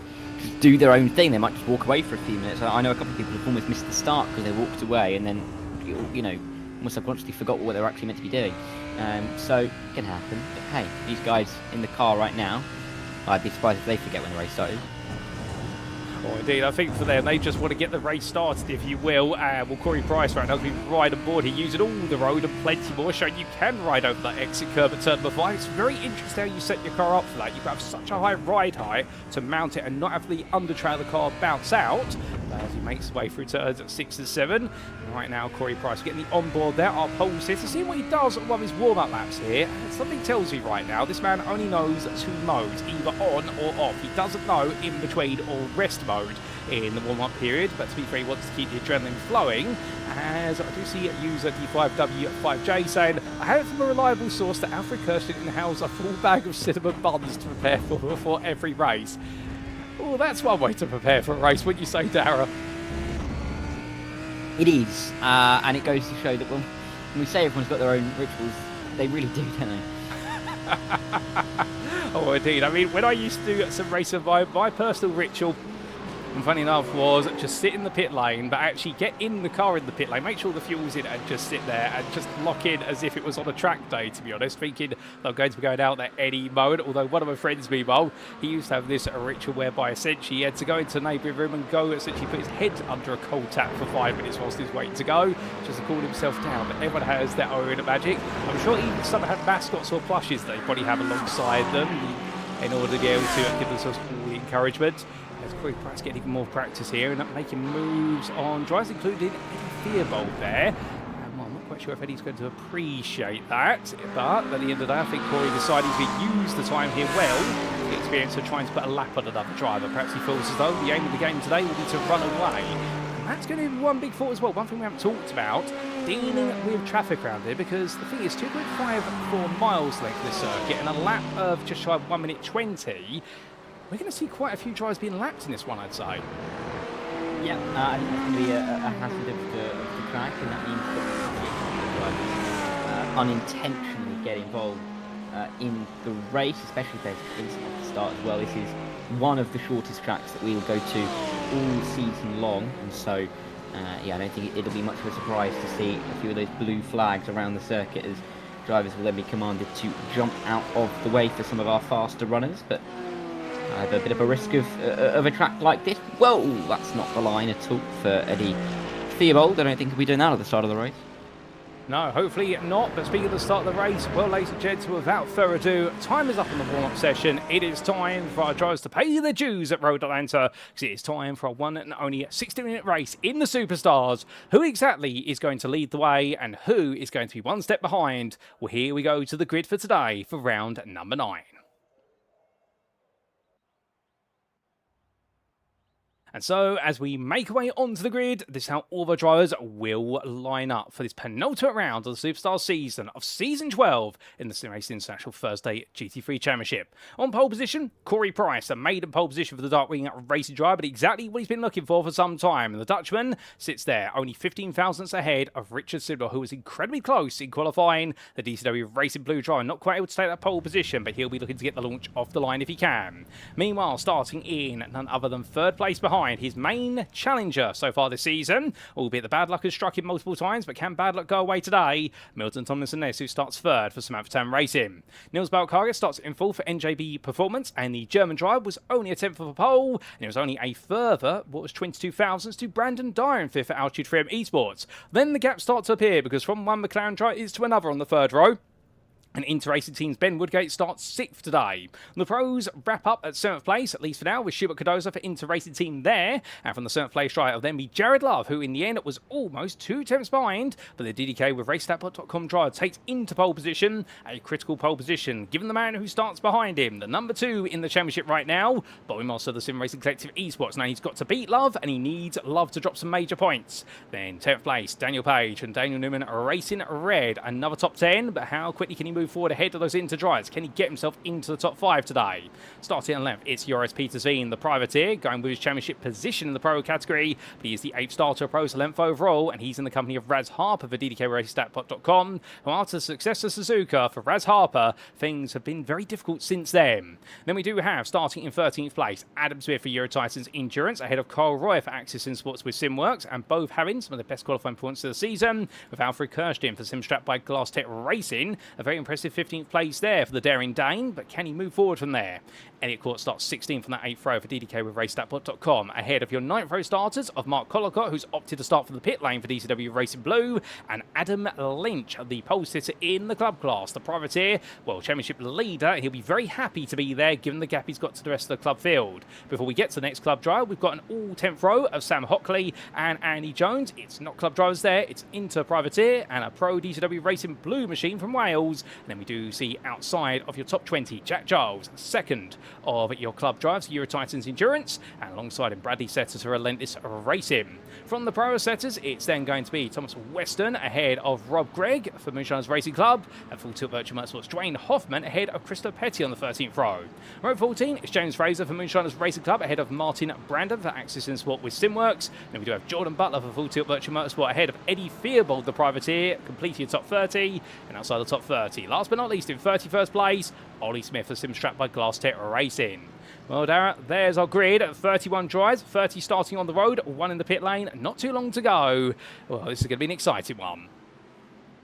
just do their own thing. They might just walk away for a few minutes. I know a couple of people have almost missed the start because they walked away and then, you know, almost subconsciously forgot what they were actually meant to be doing. So it can happen. But hey, these guys in the car right now, I'd be surprised if they forget when the race started. Oh, indeed, I think for them, they just want to get the race started, if you will. Well, Corey Price right now has been right on board. He's using all the road and plenty more, showing you can ride over that exit curve at turn number 5. It's very interesting how you set your car up for that. You have such a high ride height to mount it and not have the undertrail of the car bounce out as he makes his way through turns at 6 and 7. And right now, Corey Price getting the onboard there. Our pole sitter, see what he does on one of his warm-up laps here. And something tells me right now, this man only knows 2 modes, either on or off. He doesn't know in between or rest mode in the warm-up period, but to be fair, he wants to keep the adrenaline flowing. As I do see a user D5W5J saying, I have from a reliable source that Alfred Kirsten inhales a full bag of cinnamon buns to prepare for before every race. Oh, that's one way to prepare for a race, wouldn't you say, Dara? It is, and it goes to show that when we say everyone's got their own rituals, they really do, don't they? Oh, indeed. I mean, when I used to do some racing, my personal ritual, and funny enough, was just sit in the pit lane, but actually get in the car in the pit lane, make sure the fuel's in, and just sit there and just lock in as if it was on a track day, to be honest, thinking I'm going to be going out there any moment. Although one of my friends, meanwhile, he used to have this ritual whereby essentially he had to go into the neighbouring room and go essentially put his head under a cold tap for 5 minutes whilst he was waiting to go, just to cool himself down. But everyone has their own magic. I'm sure even some have mascots or plushes they probably have alongside them in order to be able to give themselves all the encouragement. As Corey Price getting even more practice here and making moves on drives, including Eddie Theobald there. Well, I'm not quite sure if Eddie's going to appreciate that, but at the end of the day, I think Corey decided to use the time here well, the experience of trying to put a lap on another driver. Perhaps he feels as though the aim of the game today will be to run away. And that's going to be one big fault as well. One thing we haven't talked about, dealing with traffic around here, because the thing is 2.54 miles length this circuit and a lap of just shy of 1 minute 20. We're going to see quite a few drives being lapped in this one, I'd say. Yeah, I think it's going to be a hazard of the track, and that means that drivers unintentionally get involved in the race, especially if there's incident at the start as well. This is one of the shortest tracks that we will go to all season long, and so yeah, I don't think it'll be much of a surprise to see a few of those blue flags around the circuit, as drivers will then be commanded to jump out of the way for some of our faster runners. But I have a bit of a risk of a track like this. Well, that's not the line at all for Eddie Theobald. I don't think he'll be doing that at the start of the race. No, hopefully not. But speaking of the start of the race, well, ladies and gents, without further ado, time is up on the warm-up session. It is time for our drivers to pay their dues at Road Atlanta, because it is time for a one and only 60-minute race in the Superstars. Who exactly is going to lead the way and who is going to be one step behind? Well, here we go to the grid for today for round number 9. And so, as we make our way onto the grid, this is how all the drivers will line up for this penultimate round of the Superstar season of Season 12 in the SimRacing International Thursday GT3 Championship. On pole position, Corey Price, a maiden pole position for the Darkwing racing driver, but exactly what he's been looking for some time. And the Dutchman sits there, only 15 thousandths ahead of Richard Simnor, who was incredibly close in qualifying. The DCW Racing Blue driver not quite able to take that pole position, but he'll be looking to get the launch off the line if he can. Meanwhile, starting in none other than third place behind his main challenger so far this season, albeit the bad luck has struck him multiple times, but can bad luck go away today? Milton, Tomlinson-Dennis, who starts third for Samantha Racing. Nils Bauckhage starts in fourth for NJB Performance, and the German drive was only a 10th of a pole, and it was only a further, what was 22 thousandths to Brandon Dyer in fifth for Altitude 3M Esports. Then the gaps start to appear, because from one McLaren drive is to another on the third row. And Inter-Racing Team's Ben Woodgate starts 6th today. The pros wrap up at 7th place, at least for now, with Schubert Cardoza for Inter-Racing Team there. And from the 7th place drive will then be Jared Love, who in the end was almost 2 tenths behind. But the DDK with RaceStatBot.com driver takes into pole position, a critical pole position, given the man who starts behind him, the number 2 in the championship right now, Bobby Moss of the SimRacing Collective Esports. Now he's got to beat Love, and he needs Love to drop some major points. Then 10th place, Daniel Page and Daniel Newman racing red. Another top 10, but how quickly can he move forward ahead of those Inter drives? Can he get himself into the top 5 today? Starting on left, it's Joris Petersveen, the privateer, going with his championship position in the pro category, but he is the 8th starter of pros length overall, and he's in the company of Raz Harper for DDKRaceStatBot.com, who after the success of Suzuka for Raz Harper, things have been very difficult since then. Then we do have, starting in 13th place, Adam Smith for Eurotitans Endurance, ahead of Carl Roy for Axis in Sports with SimWorks, and both having some of the best qualifying points of the season, with Alfred Kirsten for SimStrap by Glass Tech Racing, a very impressive 15th place there for the Daring Dane, but can he move forward from there? Elliot Court starts 16th from that 8th row for DDK with RaceStatBot.com, ahead of your 9th row starters of Mark Collicott, who's opted to start from the pit lane for DCW Racing Blue, and Adam Lynch, the pole sitter in the club class, the privateer, well, championship leader. He'll be very happy to be there given the gap he's got to the rest of the club field. Before we get to the next club drive, we've got an all 10th row of Sam Hockley and Andy Jones. It's not club drivers there, it's Inter Privateer and a pro DCW Racing Blue machine from Wales. And then we do see outside of your top 20, Jack Giles, second of your club drives, Eurotitans Endurance, and alongside him, Bradley Setters for Relentless Racing. From the pro setters, it's then going to be Thomas Weston ahead of Rob Gregg for Moonshiners Racing Club, and Full Tilt Virtual Motorsports Dwayne Hoffman ahead of Christopher Petty on the 13th row. Row 14 is James Fraser for Moonshiners Racing Club ahead of Martin Brandon for Axis in Sport with SimWorks. Then we do have Jordan Butler for Full Tilt Virtual Motorsport ahead of Eddie Fearbold, the privateer, completing your top 30, and outside the top 30. Last but not least, in 31st place, Ollie Smith for SimStrap by Glass Tech Racing. Well, Dara, there's our grid. 31 drives, 30 starting on the road, 1 in the pit lane. Not too long to go. Well, this is going to be an exciting one.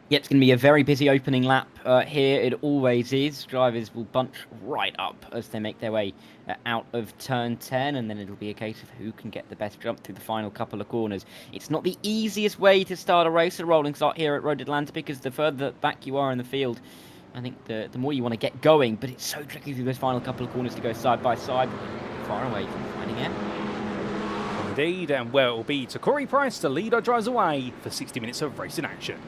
Yeah, it's going to be a very busy opening lap here. It always is. Drivers will bunch right up as they make their way out of turn 10, and then it'll be a case of who can get the best jump through the final couple of corners. It's not the easiest way to start a race, a rolling start here at Road Atlanta, because the further back you are in the field, I think the more you want to get going, but it's so tricky through those final couple of corners to go side by side, far away from finding it. Indeed, and where it will be to Corey Price to lead our drives away for 60 minutes of racing action.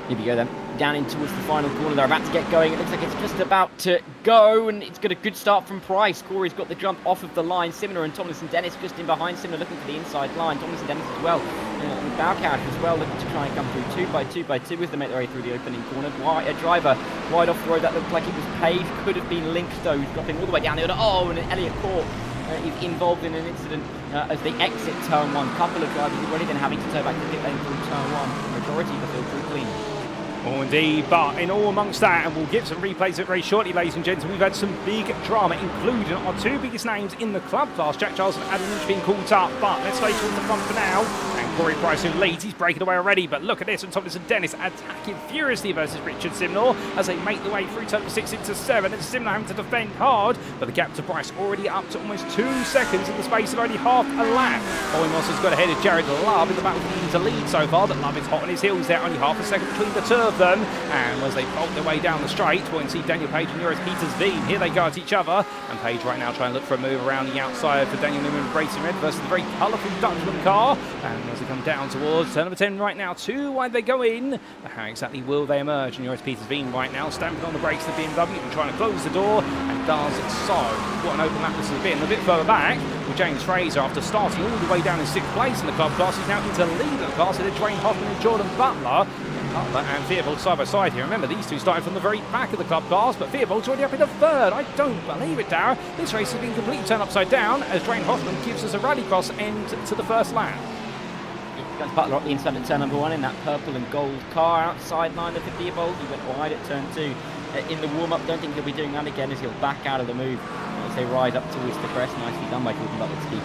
Here we go then, down in towards the final corner. They're about to get going. It looks like it's just about to go, and it's got a good start from Price. Corey's got the jump off of the line. Simnor and Tomlinson-Dennis just in behind. Simnor looking for the inside line. Tomlinson-Dennis as well. And Bauckhage as well, looking to try and come through 2 by 2 as they make their way through the opening corner. A driver wide off the road, that looked like it was paved. Could have been linked though, dropping all the way down the order. Oh, and Elliot Court is involved in an incident as they exit turn 1. Couple of drivers already then having to turn back to pit lane through turn 1. Majority of the field through clean. Oh, indeed, but in all amongst that, and we'll get some replays of it very shortly, ladies and gentlemen, we've had some big drama, including our 2 biggest names in the club class, Jack Giles and Adam Lynch being called up, but let's stay towards the front for now. And Corey Price who leads, he's breaking away already, but look at this, and Tomlinson-Dennis attacking furiously versus Richard Simnor as they make their way through turn 6 into 7, and Simnor having to defend hard, but the gap to Price already up to almost 2 seconds in the space of only half a lap. Bobby Moss has got ahead of Jared Love in the battle for the lead so far, but Love is hot on his heels there, only half a second between the 2 of them, and as they bolt their way down the straight, we can see Daniel Page and Joris Petersveen. Here they go at each other, and Page right now trying to look for a move around the outside for Daniel Newman Racing Red versus the very colourful Dutchman car, and as he we come down towards turn number 10 right now. Too wide they go in, but how exactly will they emerge? And Joris Peters Veen right now stamping on the brakes of the BMW and trying to close the door, and does so. What an open lap this has been. A bit further back with James Fraser, after starting all the way down in 6th place in the club class, he's now into lead of the class. It is Dwayne Hoffman and Jordan Butler. Butler and Theobald side by side here. Remember, these two started from the very back of the club class, but Theobald's already up in the 3rd. I don't believe it, Dyer. This race has been completely turned upside down as Dwayne Hoffman gives us a rallycross end to the first lap. Guns Butler up the inside at turn number 1 in that purple and gold car outside line of the Theobald. He went wide at turn 2 in the warm-up. Don't think he'll be doing that again as he'll back out of the move as they ride up towards the crest. Nicely done by Jordan Butler to be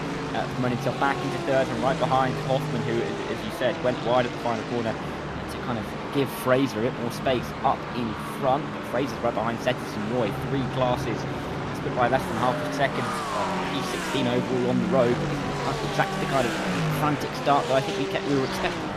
running himself back into 3rd and right behind Hoffman, who, as you said, went wide at the final corner to kind of give Fraser a bit more space up in front. But Fraser's right behind Setis and Roy, 3 classes. Split by less than half a second. P16 overall on the road. But it's exactly the kind of frantic start that I think we were expecting.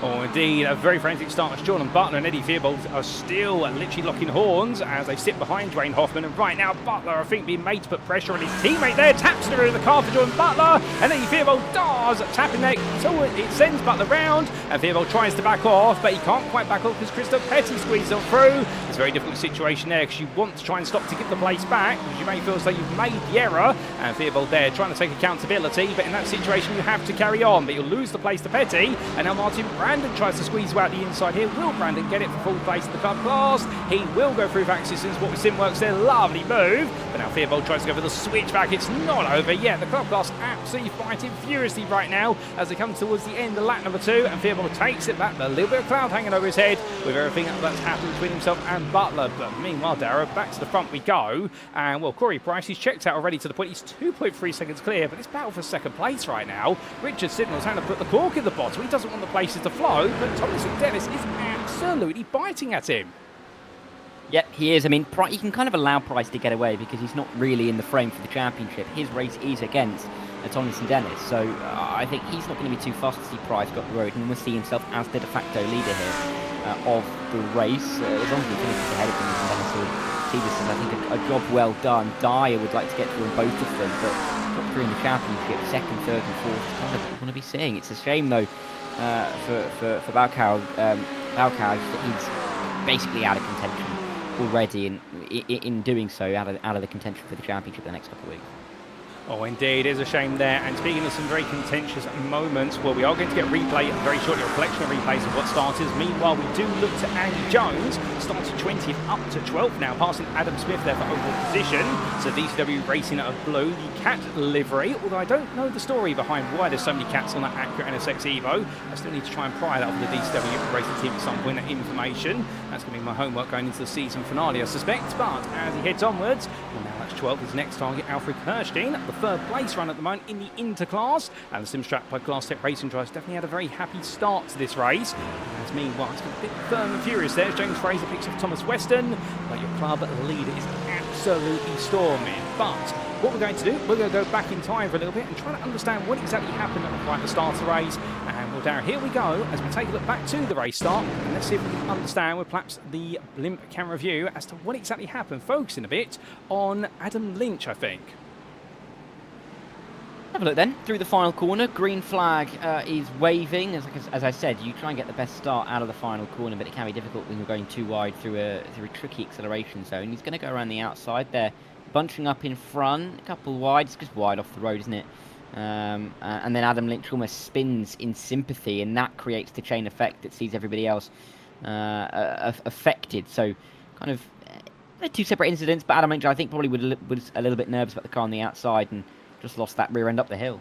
Oh, indeed, a very frantic start as Jordan Butler and Eddie Theobald are still literally locking horns as they sit behind Dwayne Hoffman. And right now, Butler, I think, being made to put pressure on his teammate there, taps the rear of the car for Jordan Butler, and Eddie Theobald does tapping neck, so it sends Butler round, and Theobald tries to back off, but he can't quite back off because Christophe Petty squeezes on through. It's a very difficult situation there because you want to try and stop to get the place back because you may feel as though you've made the error, and Theobald there trying to take accountability, but in that situation you have to carry on, but you'll lose the place to Petty, and now Martin Brandon tries to squeeze out the inside here. Will Brandon get it for full place in the club class? He will go through back systems. What with SimWorks there, lovely move. But now Theobald tries to go for the switchback. It's not over yet. The club class absolutely fighting furiously right now as they come towards the end of lap number 2, and Theobald takes it back. A little bit of cloud hanging over his head with everything that's happened between himself and Butler. But meanwhile, Dara, back to the front we go. And well, Corey Price, he's checked out already to the point he's 2.3 seconds clear, but it's battle for 2nd place right now. Richard signals how to put the cork in the bottle. He doesn't want the places to flow, but Tomlinson-Dennis is absolutely biting at him. Yep, he is. I mean, you can kind of allow Price to get away because he's not really in the frame for the championship. His race is against Tomlinson-Dennis, so I think he's not going to be too fast to see Price go up the road and will see himself as the de facto leader here of the race. As long as he finishes ahead of him, Dennis will see this as, I think, a job well done. Dyer would like to get through in both of them, but top 3 in the championship, 2nd, 3rd and 4th, is kind of what I want to be seeing. It's a shame, though, for Bauckhage that he's basically out of contention already, and in doing so, out of the contention for the championship the next couple of weeks. Oh, indeed, it is a shame there. And speaking of some very contentious moments, well, we are going to get replay very shortly, a collection of replays of what started. Meanwhile, we do look to Andy Jones, started 20th up to 12th now, passing Adam Smith there for overall position. So DCW racing out of blue, the cat livery, although I don't know the story behind why there's so many cats on that Acura NSX Evo. I still need to try and pry that off the DCW racing team at some point, that information. That's going to be my homework going into the season finale, I suspect. But as he heads onwards, well, now that's 12th, his next target, Alfred Kirstein, the 3rd place run at the moment in the interclass, and the Simstrap by Glass Tech Racing Drives definitely had a very happy start to this race. As meanwhile, it's got a bit firm and furious there as James Fraser picks off Thomas Weston, but your club leader is absolutely storming. But what we're going to do, we're going to go back in time for a little bit and try to understand what exactly happened right at the start of the race. And well, Darren, here we go as we take a look back to the race start, and let's see if we can understand with perhaps the blimp camera view as to what exactly happened, focusing a bit on Adam Lynch, I think. Have a look then, through the final corner, green flag is waving. As I said, you try and get the best start out of the final corner, but it can be difficult when you're going too wide through a tricky acceleration zone. He's going to go around the outside there, bunching up in front, a couple wide, it's just wide off the road, isn't it? And then Adam Lynch almost spins in sympathy, and that creates the chain effect that sees everybody else affected. So kind of 2 separate incidents, but Adam Lynch, I think, probably was a little bit nervous about the car on the outside and just lost that rear end up the hill.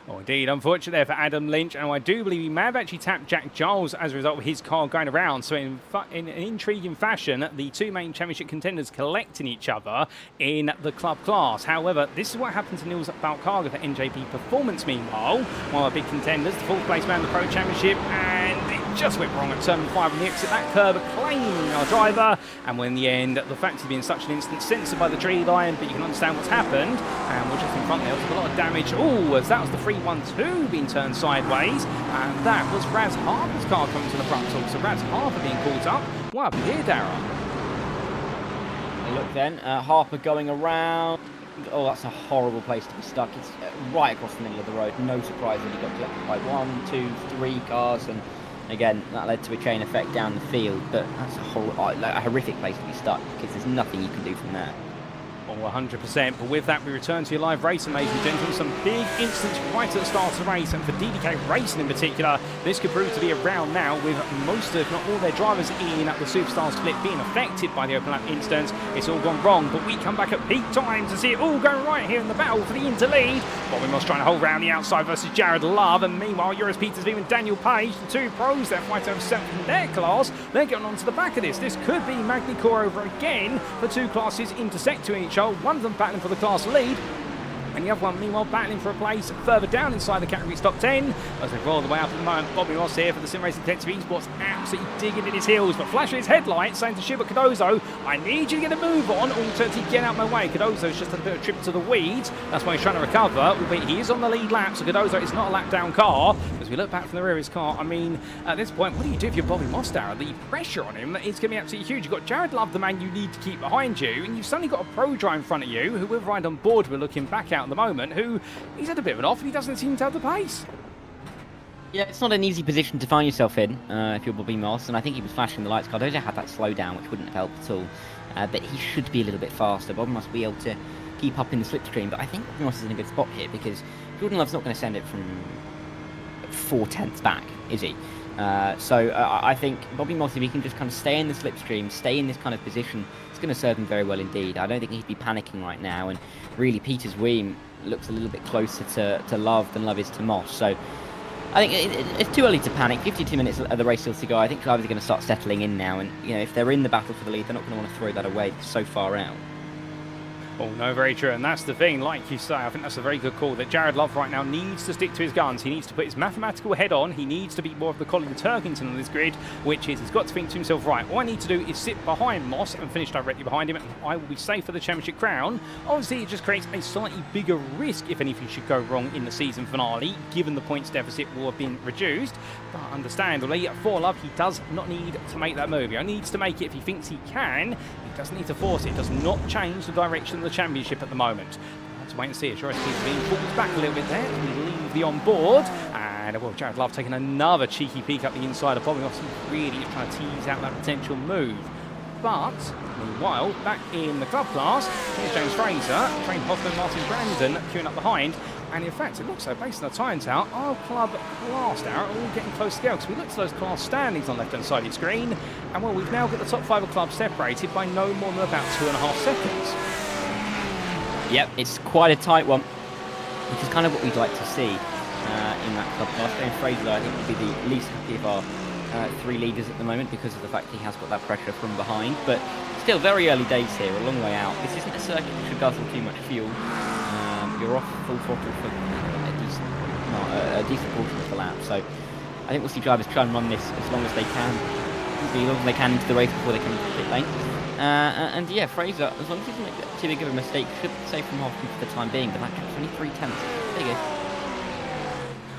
Oh, indeed. Unfortunate there for Adam Lynch. And I do believe he may have actually tapped Jack Giles as a result of his car going around. So in an intriguing fashion, the 2 main championship contenders collecting each other in the club class. However, this is what happened to Nils Bauckhage for NJP Performance, meanwhile. One of our big contenders, the 4th place man in the Pro Championship, and it just went wrong at turn 5 on the exit. That curb claiming our driver. And when in the end, the fact to be in such an instant censored by the tree line, but you can understand what's happened. And we're just in front there. There was a lot of damage. Oh, as that was the 3-1-2 being turned sideways. And that was Raz Harper's car coming to the front talk. So Raz Harper being caught up. What happened here, Darren? Look then, Harper going around. Oh, that's a horrible place to be stuck. It's right across the middle of the road. No surprise that he got collected by 1, 2, 3 cars, and again, that led to a chain effect down the field. But that's a horrific place to be stuck because there's nothing you can do from there. Oh, 100%. But with that, we return to your live racing, ladies and gentlemen. Some big instance right at the start of the race, and for DDK Racing in particular, this could prove to be a round now with most, if not all, their drivers in the Superstar split being affected by the open lap instance. It's all gone wrong, but we come back at peak time to see it all go right here in the battle for the interlead. Bobby Moss trying to hold round the outside versus Jared Love, and meanwhile, Joris Petersby and Daniel Page, the two pros, they're fighting over 7th in their class. They're getting on to the back of this. This could be Magny-Cours over again. The two classes intersecting each other. One of them battling for the class lead, and the other one, meanwhile, battling for a place further down inside the category's top 10. As they roll the way up at the moment, Bobby Moss here for the SimRacing Intensive Esports, absolutely digging in his heels, but flashing his headlights, saying to Schubert Cardozo, I need you to get a move on, alternatively get out of my way. Cardozo's just had a bit of a trip to the weeds. That's why he's trying to recover, albeit he is on the lead lap, so Cardozo is not a lap down car. As we look back from the rear of his car, I mean, at this point, what do you do if you're Bobby Moss, Dyer? The pressure on him is going to be absolutely huge. You've got Jared Love, the man you need to keep behind you, and you've suddenly got a pro drive in front of you, who we're right on board, we're looking back out at the moment, who he's had a bit of an off and he doesn't seem to have the pace. Yeah, it's not an easy position to find yourself in if you're Bobby Moss, and I think he was flashing the lights. Cardozo had that slowdown, which wouldn't have helped at all, but he should be a little bit faster. Bobby Moss will be able to keep up in the slipstream, but I think Bobby Moss is in a good spot here because Jordan Love's not going to send it from 4/10 back, is he? So I think Bobby Moss, if he can just kind of stay in the slipstream, stay in this kind of position, it's going to serve him very well indeed. I don't think he'd be panicking right now, and really Peter's Weem looks a little bit closer to Love than Love is to Moss. So I think it's too early to panic. 52 minutes of the race still to go. I think drivers are going to start settling in now, and you know, if they're in the battle for the lead, they're not going to want to throw that away so far out. Oh, no, very true. And that's the thing, like you say, I think that's a very good call, that Jared Love right now needs to stick to his guns. He needs to put his mathematical head on. He needs to be more of the Colin Turkington on this grid, which is he's got to think to himself, right, all I need to do is sit behind Moss and finish directly behind him, and I will be safe for the championship crown. Obviously, it just creates a slightly bigger risk if anything should go wrong in the season finale, given the points deficit will have been reduced. But understandably, for Love, he does not need to make that move. He only needs to make it if he thinks he can. He doesn't need to force it. It does not change the direction of the championship at the moment. Let's wait and see. Joris Petersby falls back a little bit there. We leave the on board. And, well, Jared Love taking another cheeky peek up the inside of Bobby Moss, really trying to tease out that potential move. But, meanwhile, back in the club class, here's James Fraser, Train Hoffman, Martin Brandon queuing up behind. And in fact, it looks like, based on the time count, our club class now are all getting close together, because we look at those class standings on the left-hand side of your screen, and well, we've now got the top 5 of clubs separated by no more than about 2.5 seconds. Yep, it's quite a tight one, which is kind of what we'd like to see in that club class. Ben Fraser, I think, would be the least happy of our 3 leaders at the moment because of the fact he has got that pressure from behind, but still very early days here, a long way out. This isn't a circuit that should guzzle too much fuel. You're off full throttle for a decent portion of the lap, so I think we'll see drivers try and run this as long as they can, into the race before they come into the pit lane. And yeah, Fraser, as long as he doesn't make too big of a mistake, should be safe from half for the time being, but that gap's only 3/10. There you go.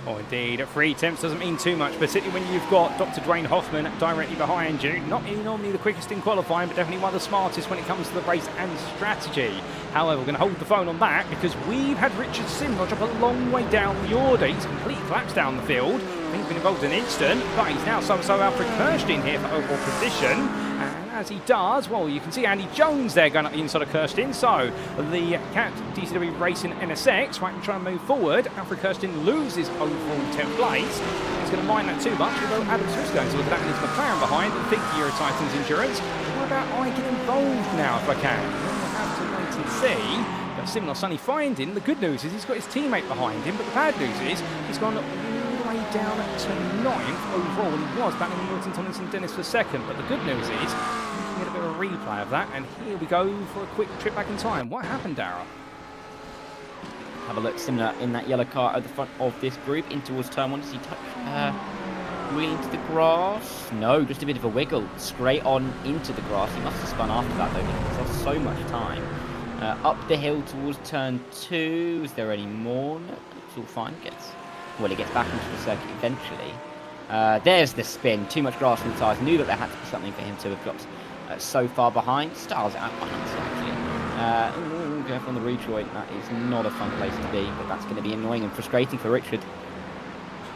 Oh, indeed. 3/10 doesn't mean too much, particularly when you've got Dr. Dwayne Hoffman directly behind you. Not normally the quickest in qualifying, but definitely one of the smartest when it comes to the race and strategy. However, we're going to hold the phone on that because we've had Richard Simnor drop a long way down the order. He's completely collapsed down the field. I think he's been involved in an instant, but he's now so Alfred Kirsten here for overall position. And as he does, well, you can see Andy Jones there going up the inside of Kirsten. So the Cat DCW Racing NSX, right, trying to move forward. Alfred Kirsten loses overall 10th place. He's going to mind that too much, although Adam Smith's going to look at that and his McLaren behind and think Euro Titans Endurance. What about I get involved now if I can? We'll have to wait and see. But Simnor suddenly finding, the good news is he's got his teammate behind him, but the bad news is he's gone all the way down to 9th overall. He was battling Milton, Tomlinson-Dennis for 2nd, but the good news is we can get a bit of a replay of that, and here we go for a quick trip back in time. What happened, Dara? Have a look. Simnor in that yellow car at the front of this group in towards turn 1. Does he touch wheel into the grass? No, just a bit of a wiggle straight on into the grass. He must have spun after that though, because he's lost so much time. Up the hill towards turn 2. Is there any more? No, it's all fine. He gets back into the circuit eventually. There's the spin. Too much grass on the tyres. Knew that there had to be something for him to have dropped so far behind. Styles out by actually. careful on the rejoin. That is not a fun place to be, but that's going to be annoying and frustrating for Richard.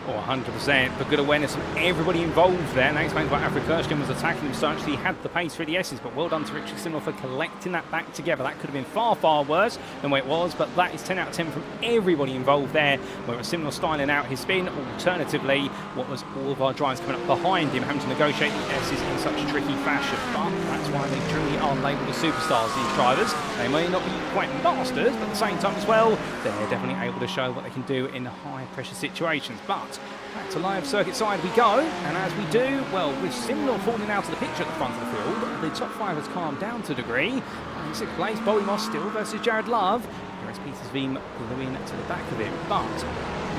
Oh, 100%, but good awareness of everybody involved there, and that explains why Alfred Kirsten was attacking him so much. He had the pace for the S's, but well done to Richard Simnor for collecting that back together. That could have been far, far worse than what it was, but that is 10 out of 10 from everybody involved there, whether it was Simnor styling out his spin, or alternatively, what was all of our drivers coming up behind him, having to negotiate the S's in such tricky fashion. But that's why they truly are labelled as superstars, these drivers. They may not be quite masters, but at the same time as well, they're definitely able to show what they can do in high-pressure situations. But back to live circuit side we go, and as we do, well, with Simnor falling out of the picture at the front of the field, the top five has calmed down to a degree. In sixth place, Bowie Moss still versus Jared Love. Whereas Peter's Veem gluing to the back of him. But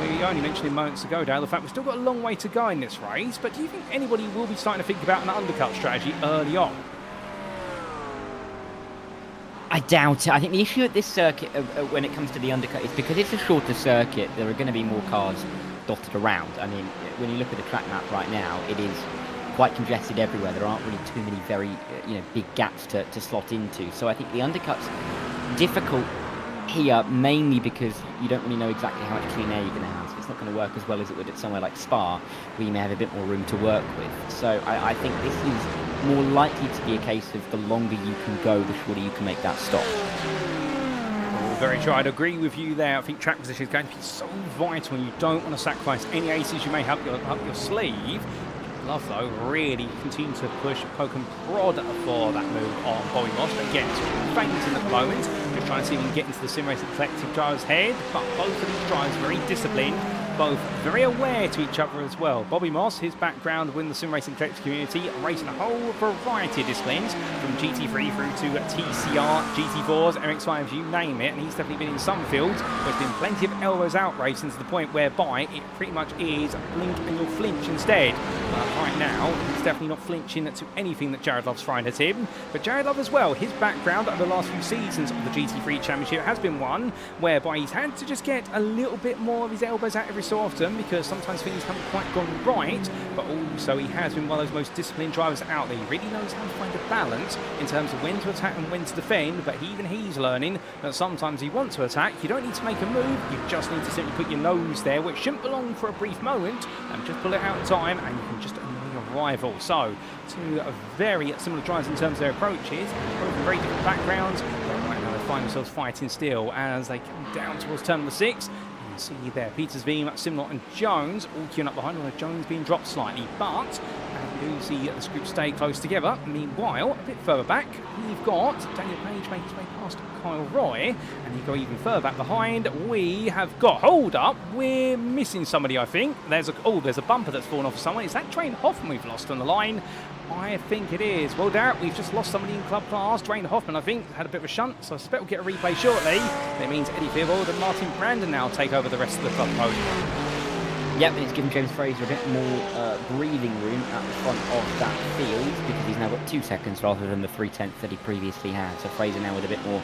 we only mentioned him moments ago, Dale, the fact we've still got a long way to go in this race. But do you think anybody will be starting to think about an undercut strategy early on? I doubt it. I think the issue at this circuit when it comes to the undercut is because it's a shorter circuit, there are going to be more cars dotted around. I mean, when you look at the track map right now, it is quite congested everywhere. There aren't really too many very big gaps to slot into. So I think the undercut's difficult here, mainly because you don't really know exactly how much clean air you're going to have. So it's not going to work as well as it would at somewhere like Spa, where you may have a bit more room to work with. So I think this is more likely to be a case of the longer you can go, the shorter you can make that stop. Very true. I'd agree with you there. I think track position is going to be so vital, and you don't want to sacrifice any aces you may have up your sleeve. Love, though, really continue to push, poke and prod for that move on Bowie Moss. But again, it's fainting at the moment. Just trying to see if we can get into the SimRacing Collective driver's head. But both of these drivers very disciplined, both very aware to each other as well. Bobby Moss, his background within the SimRacing Collective community, racing a whole variety of disciplines, from GT3 through to TCR, GT4s, MX5s, you name it. And he's definitely been in some fields. There's been plenty of elbows out racing to the point whereby it pretty much is blink and you'll flinch instead. Right now, he's definitely not flinching to anything that Jared Love's thrown at him. But Jared Love as well, his background over the last few seasons of the GT3 Championship has been one whereby he's had to just get a little bit more of his elbows out every so often, because sometimes things haven't quite gone right. But also he has been one of those most disciplined drivers out there. He really knows how to find a balance in terms of when to attack and when to defend. But even he's learning that sometimes you want to attack, you don't need to make a move, you just need to simply put your nose there, which shouldn't belong for a brief moment, and just pull it out in time, and you can just rival. So, two very similar drivers in terms of their approaches, both very different backgrounds, but right now they find themselves fighting still as they come down towards turn number 6. You can see there Peters, Veem, Simnor and Jones all queuing up behind, although Jones being dropped slightly, but we do see this group stay close together. Meanwhile, a bit further back, we've got Daniel Page making his way past Kyle Roy, and you go even further back behind, we have got, hold up, we're missing somebody, I think. There's a bumper that's fallen off of someone. Is that Dwayne Hoffman we've lost on the line? I think it is. Well, Darrett, we've just lost somebody in club class. Dwayne Hoffman, I think, had a bit of a shunt, so I suspect we'll get a replay shortly. That means Eddie Theobald and Martin Brandon now take over the rest of the club podium. Yep, and it's given James Fraser a bit more breathing room at the front of that field, because he's now got 2 seconds rather than the 3/10 that he previously had. So Fraser now with a bit more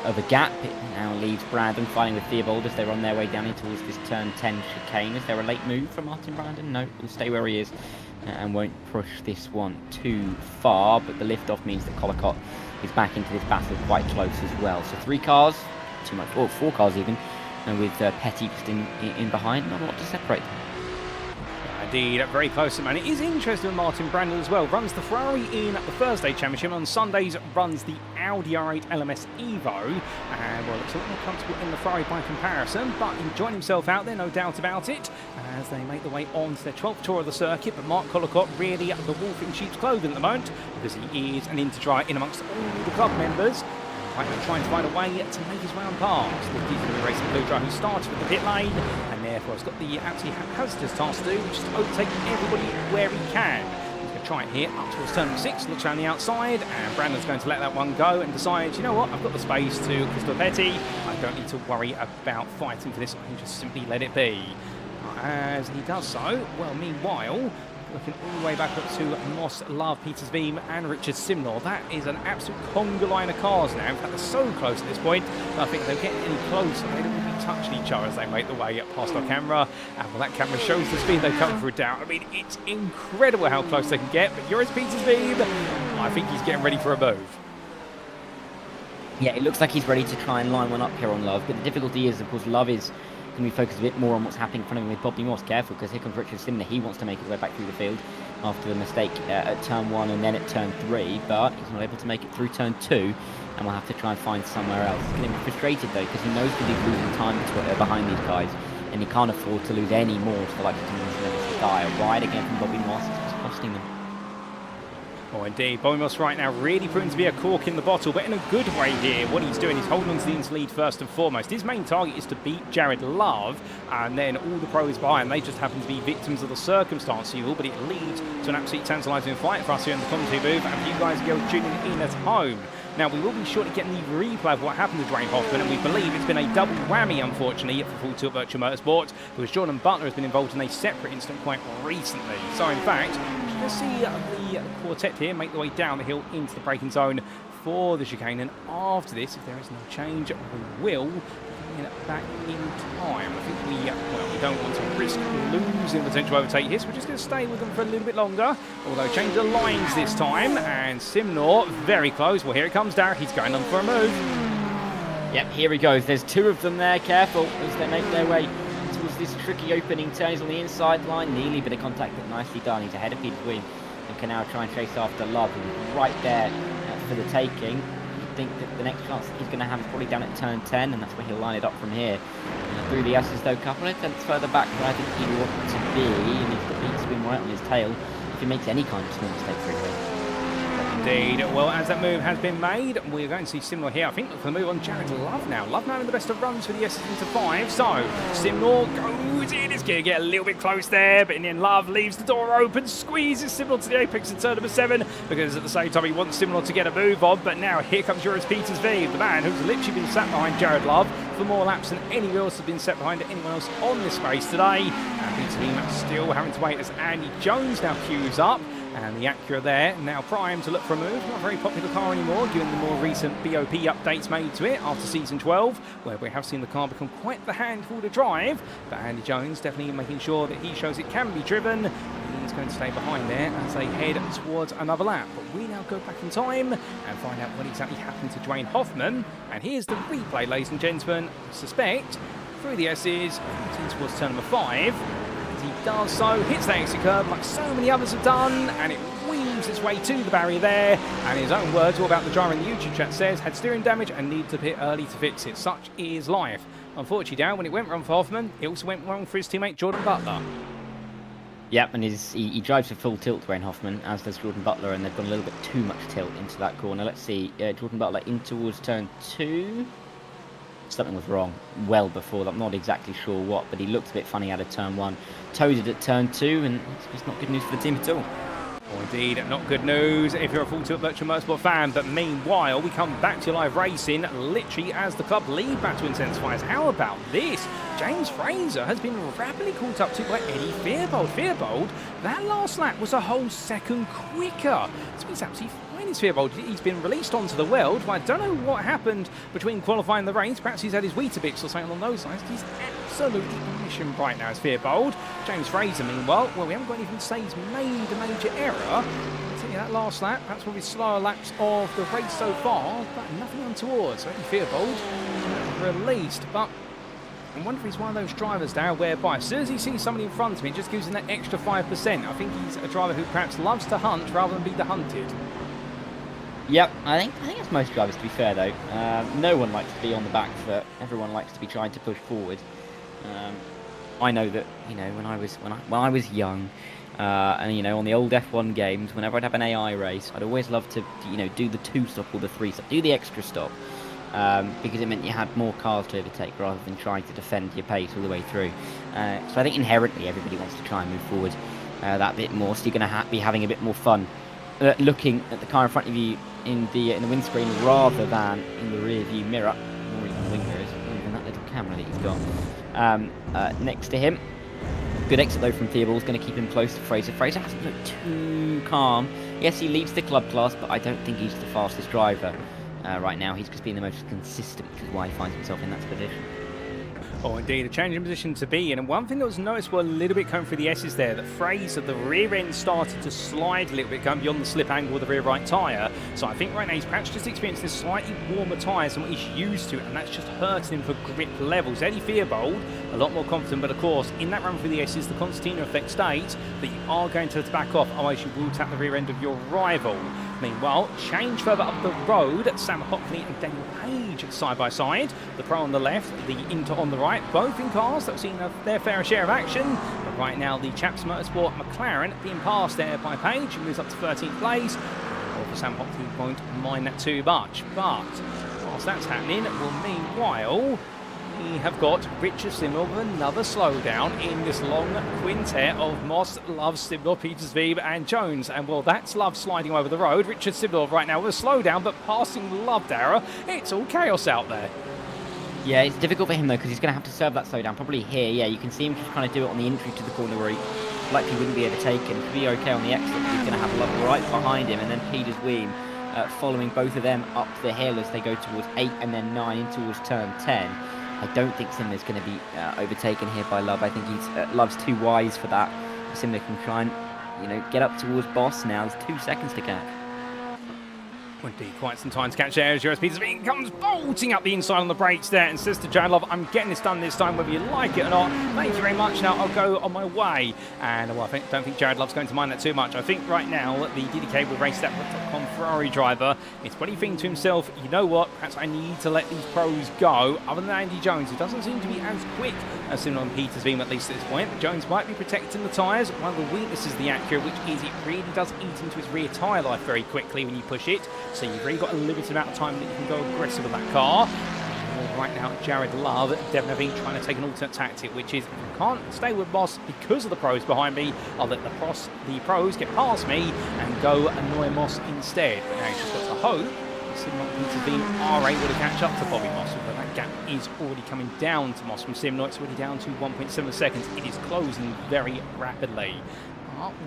of a gap. It now leaves Brandon fighting with Theobald as they're on their way down in towards this turn 10 chicane. Is there a late move from Martin Brandon? No, he'll stay where he is and won't push this one too far, but the lift-off means that Collicott is back into this battle quite close as well. So 3 cars, too much, or 4 cars even, and with Petty just in behind, not a lot to separate them. Indeed, very close, man. It is interesting with Martin Brandon as well. Runs the Ferrari in the Thursday Championship. On Sundays, runs the Audi R8 LMS Evo. And, well, looks a lot more comfortable in the Ferrari by comparison. But enjoying himself out there, no doubt about it, as they make their way on to their 12th tour of the circuit. But Mark Collicott really the wolf in sheep's clothing at the moment, because he is an Interdry in amongst all the club members. Right now trying to find a way to make his way on past. The Diesel Racing Blue driver who started with the pit lane, and therefore has got the absolutely hazardous task to do, which is to overtake everybody where he can. He's going to try it here up towards turn 6, looks around the outside, and Brandon's going to let that one go and decides, you know what, I've got the space to Christopher Petty. I don't need to worry about fighting for this, I can just simply let it be. As he does so, well, meanwhile, looking all the way back up to Moss, Love, Peters, Veem and Richard Simnor. That is an absolute conga line of cars now. In fact, they're so close at this point, I think they're getting any closer. They don't really touch each other as they make the way up past our camera. And well, that camera shows the speed they come through down. I mean, it's incredible how close they can get. But Joris Peters, Veem, I think he's getting ready for a move. Yeah, it looks like he's ready to try and line one up here on Love, but the difficulty is, of course, Love is going to be focused a bit more on what's happening in front of him with Bobby Moss. Careful, because here comes Richard Simnor. He wants to make his way back through the field after the mistake at turn 1 and then at turn 3, but he's not able to make it through turn 2, and we'll have to try and find somewhere else. He's getting frustrated, though, because he knows that he's losing time behind these guys, and he can't afford to lose any more to the likes of Tomlinson-Dennis and Dyer. Wide again from Bobby Moss, it's just costing them. Oh, indeed. Bobby Moss right now really proving to be a cork in the bottle, but in a good way here. What he's doing is holding on to the inside lead first and foremost. His main target is to beat Jared Love, and then all the pros behind, they just happen to be victims of the circumstance, but it leads to an absolutely tantalising fight for us here in the commentary booth, and for you guys go tuning in at home. Now, we will be sure to get the replay of what happened to Dwayne Hoffman, and we believe it's been a double whammy, unfortunately, for Full Tilt Virtual Motorsports, because Jordan Butler has been involved in a separate incident quite recently. So, in fact, let's see the quartet here make their way down the hill into the braking zone for the chicane, and after this, if there is no change, we will get back in time. I think we don't want to risk losing the potential overtake here, so we're just going to stay with them for a little bit longer, although change the lines this time, and Simnor very close. Well, here it comes, Dyer. He's going on for a move. Yep, here he goes. There's two of them there. Careful as they make their way towards this tricky opening turn. He's on the inside line. Nearly bit of contact, but nicely done. He's ahead of Peter Quinn and can now try and chase after Love, who's right there for the taking. I think that the next chance that he's going to have is probably down at turn 10, and that's where he'll line it up from here. Through the S's, though, a couple of tenths further back where I think he wants to be, and he's got the spin right on his tail if he makes any kind of small mistake through here. Indeed. Well, as that move has been made, we're going to see Simnor here. I think look for the move on Jared Love now. Love now in the best of runs for the S's into 5. So, Simnor goes in. It's going to get a little bit close there, but in the end, Love leaves the door open, squeezes Simnor to the apex in turn number 7, because at the same time, he wants Simnor to get a move on. But now, here comes Joris Peters V, the man who's literally been sat behind Jared Love for more laps than anyone else has been set behind anyone else on this race today. And Peter V still having to wait as Andy Jones now queues up. And the Acura there, now primed to look for a move. Not a very popular car anymore, given the more recent BOP updates made to it after Season 12, where we have seen the car become quite the handful to drive. But Andy Jones definitely making sure that he shows it can be driven. He's going to stay behind there as they head towards another lap. But we now go back in time and find out what exactly happened to Dwayne Hoffman. And here's the replay, ladies and gentlemen. Suspect, through the S's, towards turn number 5. He does so, hits that exit curb like so many others have done, and it weaves its way to the barrier there. And in his own words, all about the driver in the YouTube chat says, had steering damage and needed to pit early to fix it. Such is life. Unfortunately, down when it went wrong for Hoffman, it also went wrong for his teammate Jordan Butler. Yep, and he drives for full tilt, Dwayne Hoffman, as does Jordan Butler, and they've got a little bit too much tilt into that corner. Let's see, Jordan Butler in towards turn 2. Something was wrong well before that. I'm not exactly sure what, but he looked a bit funny out of turn 1. Toed it at turn 2, and it's just not good news for the team at all. Oh, indeed, not good news if you're a Full Tilt Virtual Motorsport fan. But meanwhile, we come back to live racing literally as the club lead battle intensifies. How about this? James Fraser has been rapidly caught up to by Eddie Fearbold. Fearbold, that last lap was a whole second quicker. It's absolutely fine. Is Fearbold. He's been released onto the world. Well, I don't know what happened between qualifying and the race. Perhaps he's had his Weetabix or something along those lines. He's absolutely mission bright now as Fearbold. James Fraser, meanwhile, well, we haven't got anything to say he's made a major error. I'll tell you that last lap, perhaps one of his slower laps of the race so far, but nothing untoward. So Eddie Fearbold released, but I wonder if he's one of those drivers now whereby as soon as he sees somebody in front of him, it just gives him that extra 5%. I think he's a driver who perhaps loves to hunt rather than be the hunted. Yep, I think that's most drivers, to be fair, though. No one likes to be on the back foot. Everyone likes to be trying to push forward. I know that, when I was young, and on the old F1 games, whenever I'd have an AI race, I'd always love to, do the 2-stop or the 3-stop, do the extra stop, because it meant you had more cars to overtake rather than trying to defend your pace all the way through. So I think inherently everybody wants to try and move forward that bit more, so you're going to be having a bit more fun looking at the car in front of you in the windscreen rather than in the rear view mirror, or even the wing mirrors, or even that little camera that he's got next to him. Good exit though from Theobald's going to keep him close to Fraser. Fraser hasn't looked too calm. Yes, he leads the club class, but I don't think he's the fastest driver right now. He's just been the most consistent, which is why he finds himself in that position. Oh, indeed, a changing position to be in. And one thing that was noticeable a little bit coming through the S's there, that Fraser, the rear end started to slide a little bit, going beyond the slip angle of the rear right tyre. So I think right now he's perhaps just experiencing slightly warmer tyres than what he's used to, and that's just hurting him for grip levels. Eddie Fearbold, a lot more confident, but of course, in that run through the S's, the concertina effect states that you are going to back off, otherwise you will tap the rear end of your rival. Meanwhile, change further up the road, Sam Hockley and Daniel Page side by side. The Pro on the left, the Inter on the right, both in cars that have seen their fair share of action. But right now, the Chaps Motorsport McLaren being passed there by Page, who moves up to 13th place. Well, for Sam Hockley, won't mind that too much. But whilst that's happening, well, meanwhile, we have got Richard Simnor with another slowdown in this long quintet of Moss, Love, Simnor, Peters-Veeb and Jones. And well, that's Love sliding over the road. Richard Simnor right now with a slowdown, but passing Love, Dara. It's all chaos out there. Yeah, it's difficult for him though, because he's going to have to serve that slowdown probably here. Yeah, you can see him just trying to do it on the entry to the corner where he likely wouldn't be overtaken. Could be okay on the exit, but he's going to have Love right behind him, and then Peters-Veeb following both of them up the hill as they go towards 8 and then 9 in towards turn 10. I don't think Simnor's going to be overtaken here by Love. I think Love's too wise for that. Simnor can try and, get up towards Boss now. There's 2 seconds to catch. Indeed, quite some time to catch there as US Peters-Veeb comes bolting up the inside on the brakes there and says to Jared Love, I'm getting this done this time, whether you like it or not. Thank you very much. Now I'll go on my way. And well, I don't think Jared Love's going to mind that too much. I think right now the DDK will race that Ferrari driver. It's probably thinking to himself, you know what, perhaps I need to let these pros go. Other than Andy Jones, who doesn't seem to be as quick as Simnor and Peters-Veeb, at least at this point. But Jones might be protecting the tyres. One of the weaknesses of the Acura, which is it really does eat into its rear tyre life very quickly when you push it. So you've really got a limited amount of time that you can go aggressive with that car. And right now, Jared Love definitely trying to take an alternate tactic, which is, if I can't stay with Moss because of the pros behind me, I'll let the pros get past me and go annoy Moss instead. But now he's just got to hope Simnor and Peters-Veeb are able to catch up to Bobby Moss, but that gap is already coming down to Moss from Simnor. It's already down to 1.7 seconds. It is closing very rapidly.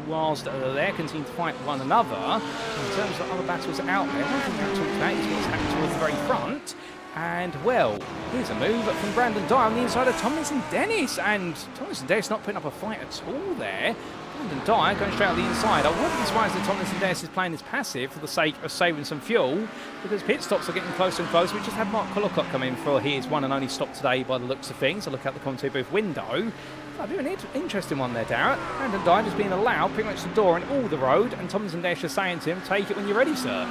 Whilst they're continuing to fight one another, in terms of other battles out there, one thing we've talked about is what's happening towards the very front. And, well, here's a move from Brandon Dyer on the inside of Tomlinson-Dennis. And Tomlinson-Dennis not putting up a fight at all there. Brandon Dyer going straight out the inside. I wouldn't be surprised if Tomlinson-Dennis is playing his passive for the sake of saving some fuel, because pit stops are getting closer and closer. We just had Mark Collicott come in for his one and only stop today by the looks of things. I look out the commentary booth window. A bit of an interesting one there, Darrett. Brandon Dyer just being allowed pretty much the door and all the road, and Tomlinson-Dennis just saying to him, take it when you're ready, sir.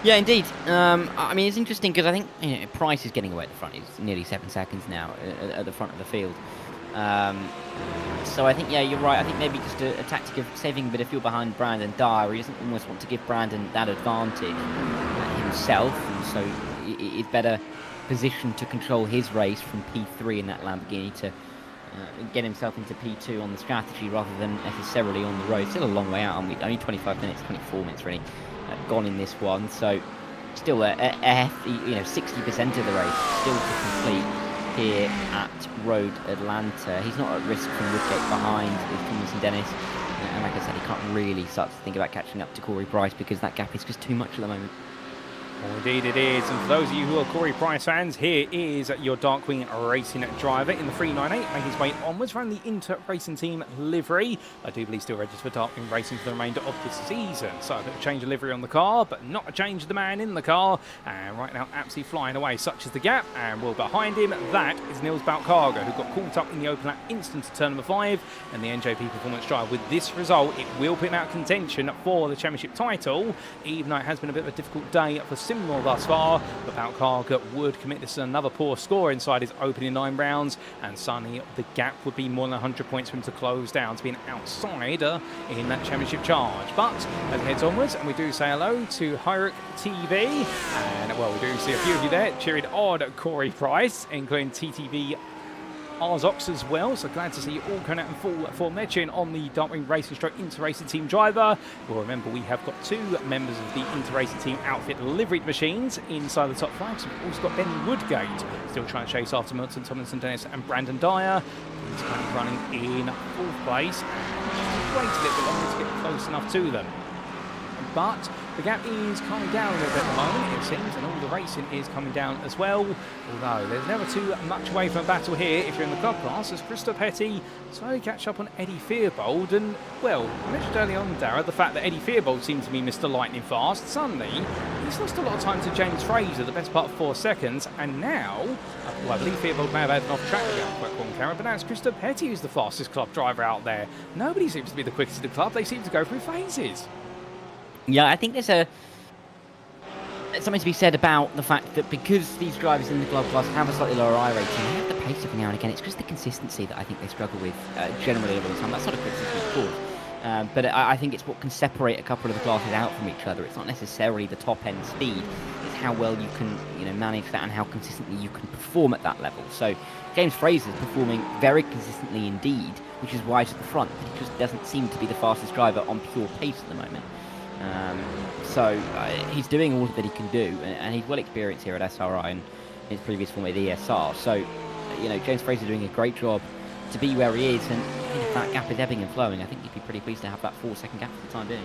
Yeah, indeed. I mean, it's interesting because I think Price is getting away at the front. He's nearly 7 seconds now at the front of the field. So I think, yeah, you're right. I think maybe just a tactic of saving a bit of fuel behind Brandon Dyer. He doesn't almost want to give Brandon that advantage himself, and so he's better positioned to control his race from P3 in that Lamborghini to get himself into P2 on the strategy rather than necessarily on the road. Still a long way out, aren't we? Only 25 minutes, 24 minutes really gone in this one. So still a hefty, 60% of the race still to complete here at Road Atlanta. He's not at risk from Woodgate behind with Tomlinson-Dennis. And like I said, he can't really start to think about catching up to Corey Price because that gap is just too much at the moment. Well, indeed it is, and for those of you who are Corey Price fans, here is your Darkwing Racing driver in the 398, making his way onwards around the Inter Racing Team livery. I do believe still registered for Darkwing Racing for the remainder of this season, so a bit of change of livery on the car, but not a change of the man in the car, and right now absolutely flying away, such is the gap, and well behind him, that is Nils Bauckhage, who got caught up in the open lap instant to turn number 5, and the NJP Performance Drive. With this result, it will put him out of contention for the championship title, even though it has been a bit of a difficult day for Simnor thus far, but Bauckhage would commit this another poor score inside his opening 9 rounds, and suddenly the gap would be more than 100 points for him to close down, to be an outsider in that championship charge. But as he heads onwards, and we do say hello to Hyric TV, and well, we do see a few of you there cheering on Corey Price, including TTV Arzox as well, so glad to see you all coming out in full form there, cheering on the Darkwing Racing Stroke Inter Racing Team driver. Well, remember, we have got 2 members of the Inter Racing Team outfit liveried machines inside the top 5, so we've also got Ben Woodgate still trying to chase after Milton, Tomlinson-Dennis and Brandon Dyer. He's currently running in 4th place, and just wait a little bit longer to get close enough to them. But The gap is coming down a little bit at the moment, it seems, and all the racing is coming down as well. Although there's never too much away from a battle here if you're in the club class, as Christopher Petty slowly catch up on Eddie Fearbold. And, well, I mentioned early on, Dara, the fact that Eddie Fearbold seemed to be Mr. Lightning fast. Suddenly, he's lost a lot of time to James Fraser, the best part of 4 seconds, and now, well, I believe Fearbold may have had an off-track on camera, but now it's Christopher Petty who's the fastest club driver out there. Nobody seems to be the quickest in the club, they seem to go through phases. Yeah, I think there's something to be said about the fact that because these drivers in the club class have a slightly lower I rating, they have the pace every now and again. It's just the consistency that I think they struggle with generally over the time. That's not a criticism, of course. But I think it's what can separate a couple of the classes out from each other. It's not necessarily the top-end speed. It's how well you can manage that and how consistently you can perform at that level. So James Fraser's performing very consistently indeed, which is why he's at the front. But he just doesn't seem to be the fastest driver on pure pace at the moment. So he's doing all that he can do, and he's well experienced here at SRI and his previous form at ESR. So, James Fraser doing a great job to be where he is, and if that gap is ebbing and flowing, I think you'd be pretty pleased to have that 4-second gap for the time being.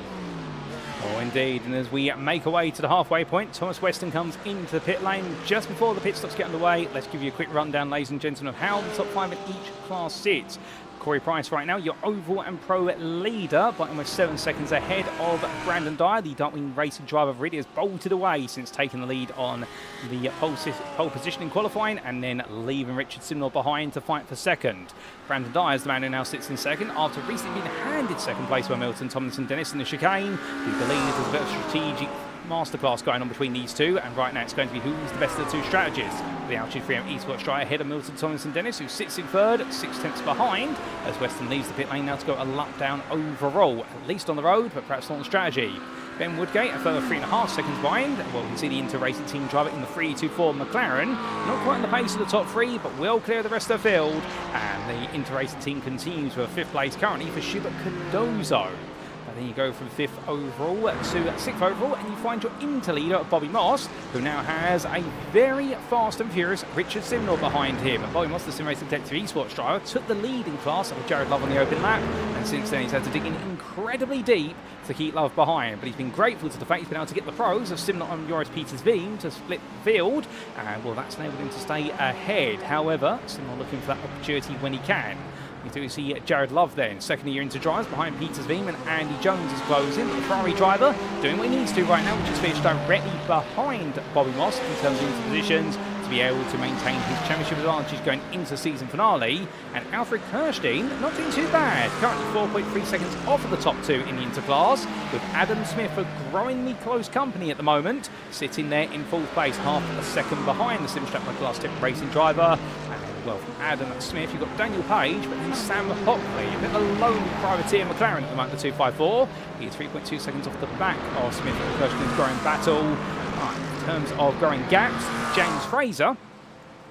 Oh, indeed. And as we make our way to the halfway point, Thomas Weston comes into the pit lane just before the pit stops get underway. Let's give you a quick rundown, ladies and gentlemen, of how the top 5 in each class sits. Corey Price right now, your oval and pro leader, by almost 7 seconds ahead of Brandon Dyer. The Dartwing Racing driver really has bolted away since taking the lead on the pole position in qualifying and then leaving Richard Simnor behind to fight for second. Brandon Dyer is the man who now sits in second after recently being handed second place by Milton, Tomlinson-Dennis in the chicane. We believe there's a bit of strategic masterclass going on between these two, and right now it's going to be who's the best of the two strategists. The Altitude 3M Esports driver ahead of Milton Tomlinson-Dennis, who sits in third, 6 tenths behind, as Weston leaves the pit lane now to go a lap down overall, at least on the road, but perhaps not on strategy. Ben Woodgate, a further 3.5 seconds behind. Well, we can see the Inter-Racing team driver in the 324 McLaren, not quite on the pace of the top 3, but well clear of the rest of the field, and the Inter-Racing team continues with a 5th place currently for Schubert Cardozo. Then you go from 5th overall to 6th overall, and you find your interleader, Bobby Moss, who now has a very fast and furious Richard Simnor behind him. And Bobby Moss, the SimRacing Detective Esports driver, took the lead in class with Jared Love on the open lap, and since then he's had to dig in incredibly deep to keep Love behind. But he's been grateful to the fact he's been able to get the pros of Simnor and Joris Peters Veem to split the field, and well, that's enabled him to stay ahead. However, Simnor looking for that opportunity when he can. We do see Jared Love then, second year into drives behind Peters Veem, and Andy Jones is closing. The Ferrari driver doing what he needs to right now, which is finish directly behind Bobby Moss in terms of his positions to be able to maintain his championship advantage going into the season finale. And Alfred Kirstein not doing too bad, currently 4.3 seconds off of the top 2 in the interclass, with Adam Smith a growingly close company at the moment, sitting there in 4th place, half a second behind the Simstrap Glass Tip Racing driver. Well, from Adam Smith, you've got Daniel Page, but then Sam Hockley, a bit of a lone privateer McLaren at the moment, the 254. He is 3.2 seconds off the back of Smith in the Kirsten's growing battle. In terms of growing gaps, James Fraser,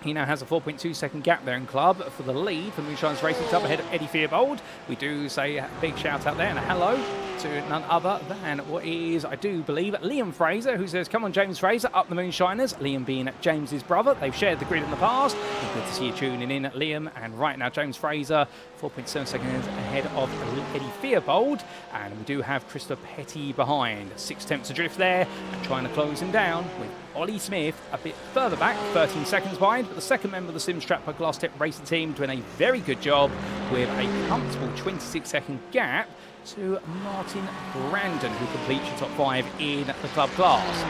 he now has a 4.2 second gap there in club for the lead for Moonshine's Racing Club ahead of Eddie Fearbold. We do say a big shout out there and a hello to none other than what is, I do believe, Liam Fraser, who says, come on James Fraser, up the Moonshiners. Liam being James's brother. They've shared the grid in the past. Good to see you tuning in, Liam. And right now, James Fraser, 4.7 seconds ahead of Eddie Fearbold. And we do have Christopher Petty behind. 6 tenths adrift there and trying to close him down with Ollie Smith a bit further back, 13 seconds behind, but the second member of the Simstrap Glass Tip Racing team doing a very good job with a comfortable 26-second gap to Martin Brandon, who completes your top 5 in the club class.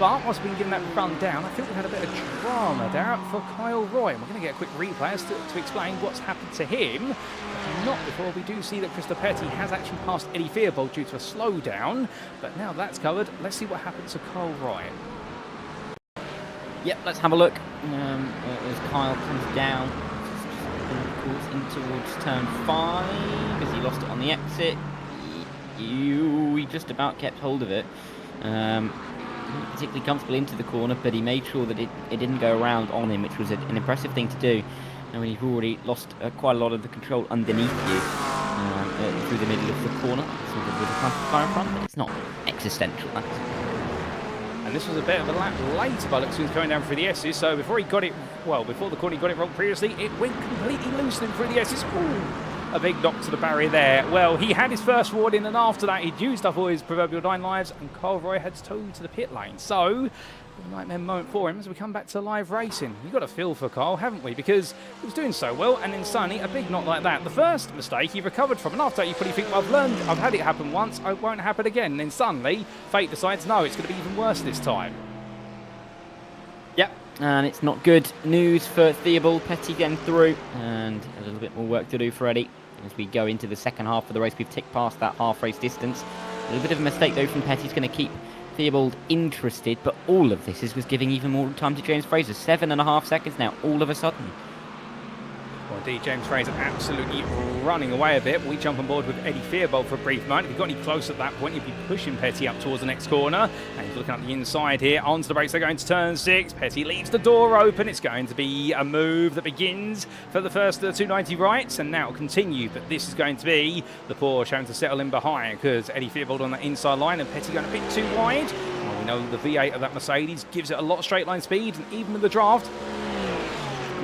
But once we've been given that run down, I think we've had a bit of drama there for Kyle Roy, and we're going to get a quick replay as to explain what's happened to him. But not before we do see that Christopher Petty has actually passed Eddie Fearbold due to a slowdown. But now that's covered, let's see what happens to Kyle Roy. Yep, let's have a look. As Kyle comes down, in towards turn 5, because he lost it on the exit. He just about kept hold of it. Not particularly comfortable into the corner, but he made sure that it didn't go around on him, which was an impressive thing to do. And when you've already lost quite a lot of the control underneath you through the middle of the corner, sort of with a car in front, but it's not existential. And this was a bit of a lap later by looks, he was going down through the S's, so before he got it, well, before the corner he got it wrong previously, it went completely loose through the S's. Ooh, A big knock to the barrier there. Well, he had his first warning, and after that, he'd used up all his proverbial 9 lives, and Kyle Roy heads to the pit lane. So, a nightmare moment for him as we come back to live racing. We've got a feel for Kyle, haven't we? Because he was doing so well, and then suddenly a big knock like that. The first mistake he recovered from, and after that you probably think, well, I've learned, I've had it happen once, it won't happen again. And then suddenly, fate decides, no, it's going to be even worse this time. Yep, and it's not good news for Theobald. Petty getting through, and a little bit more work to do for Eddie as we go into the second half of the race. We've ticked past that half race distance. A little bit of a mistake though from Petty's going to keep Theobald interested, but all of this is giving even more time to James Fraser. 7.5 seconds now, all of a sudden. Well, indeed, James Fraser absolutely running away a bit. We jump on board with Eddie Theobald for a brief moment. If he got any close at that point, he'd be pushing Petty up towards the next corner. And he's looking at the inside here. Onto the brakes, they're going to turn 6. Petty leaves the door open. It's going to be a move that begins for the first of the 290 rights, and now will continue. But this is going to be the Porsche having to settle in behind, because Eddie Theobald on the inside line and Petty going a bit too wide. Well, we know the V8 of that Mercedes gives it a lot of straight line speed, and even with the draft,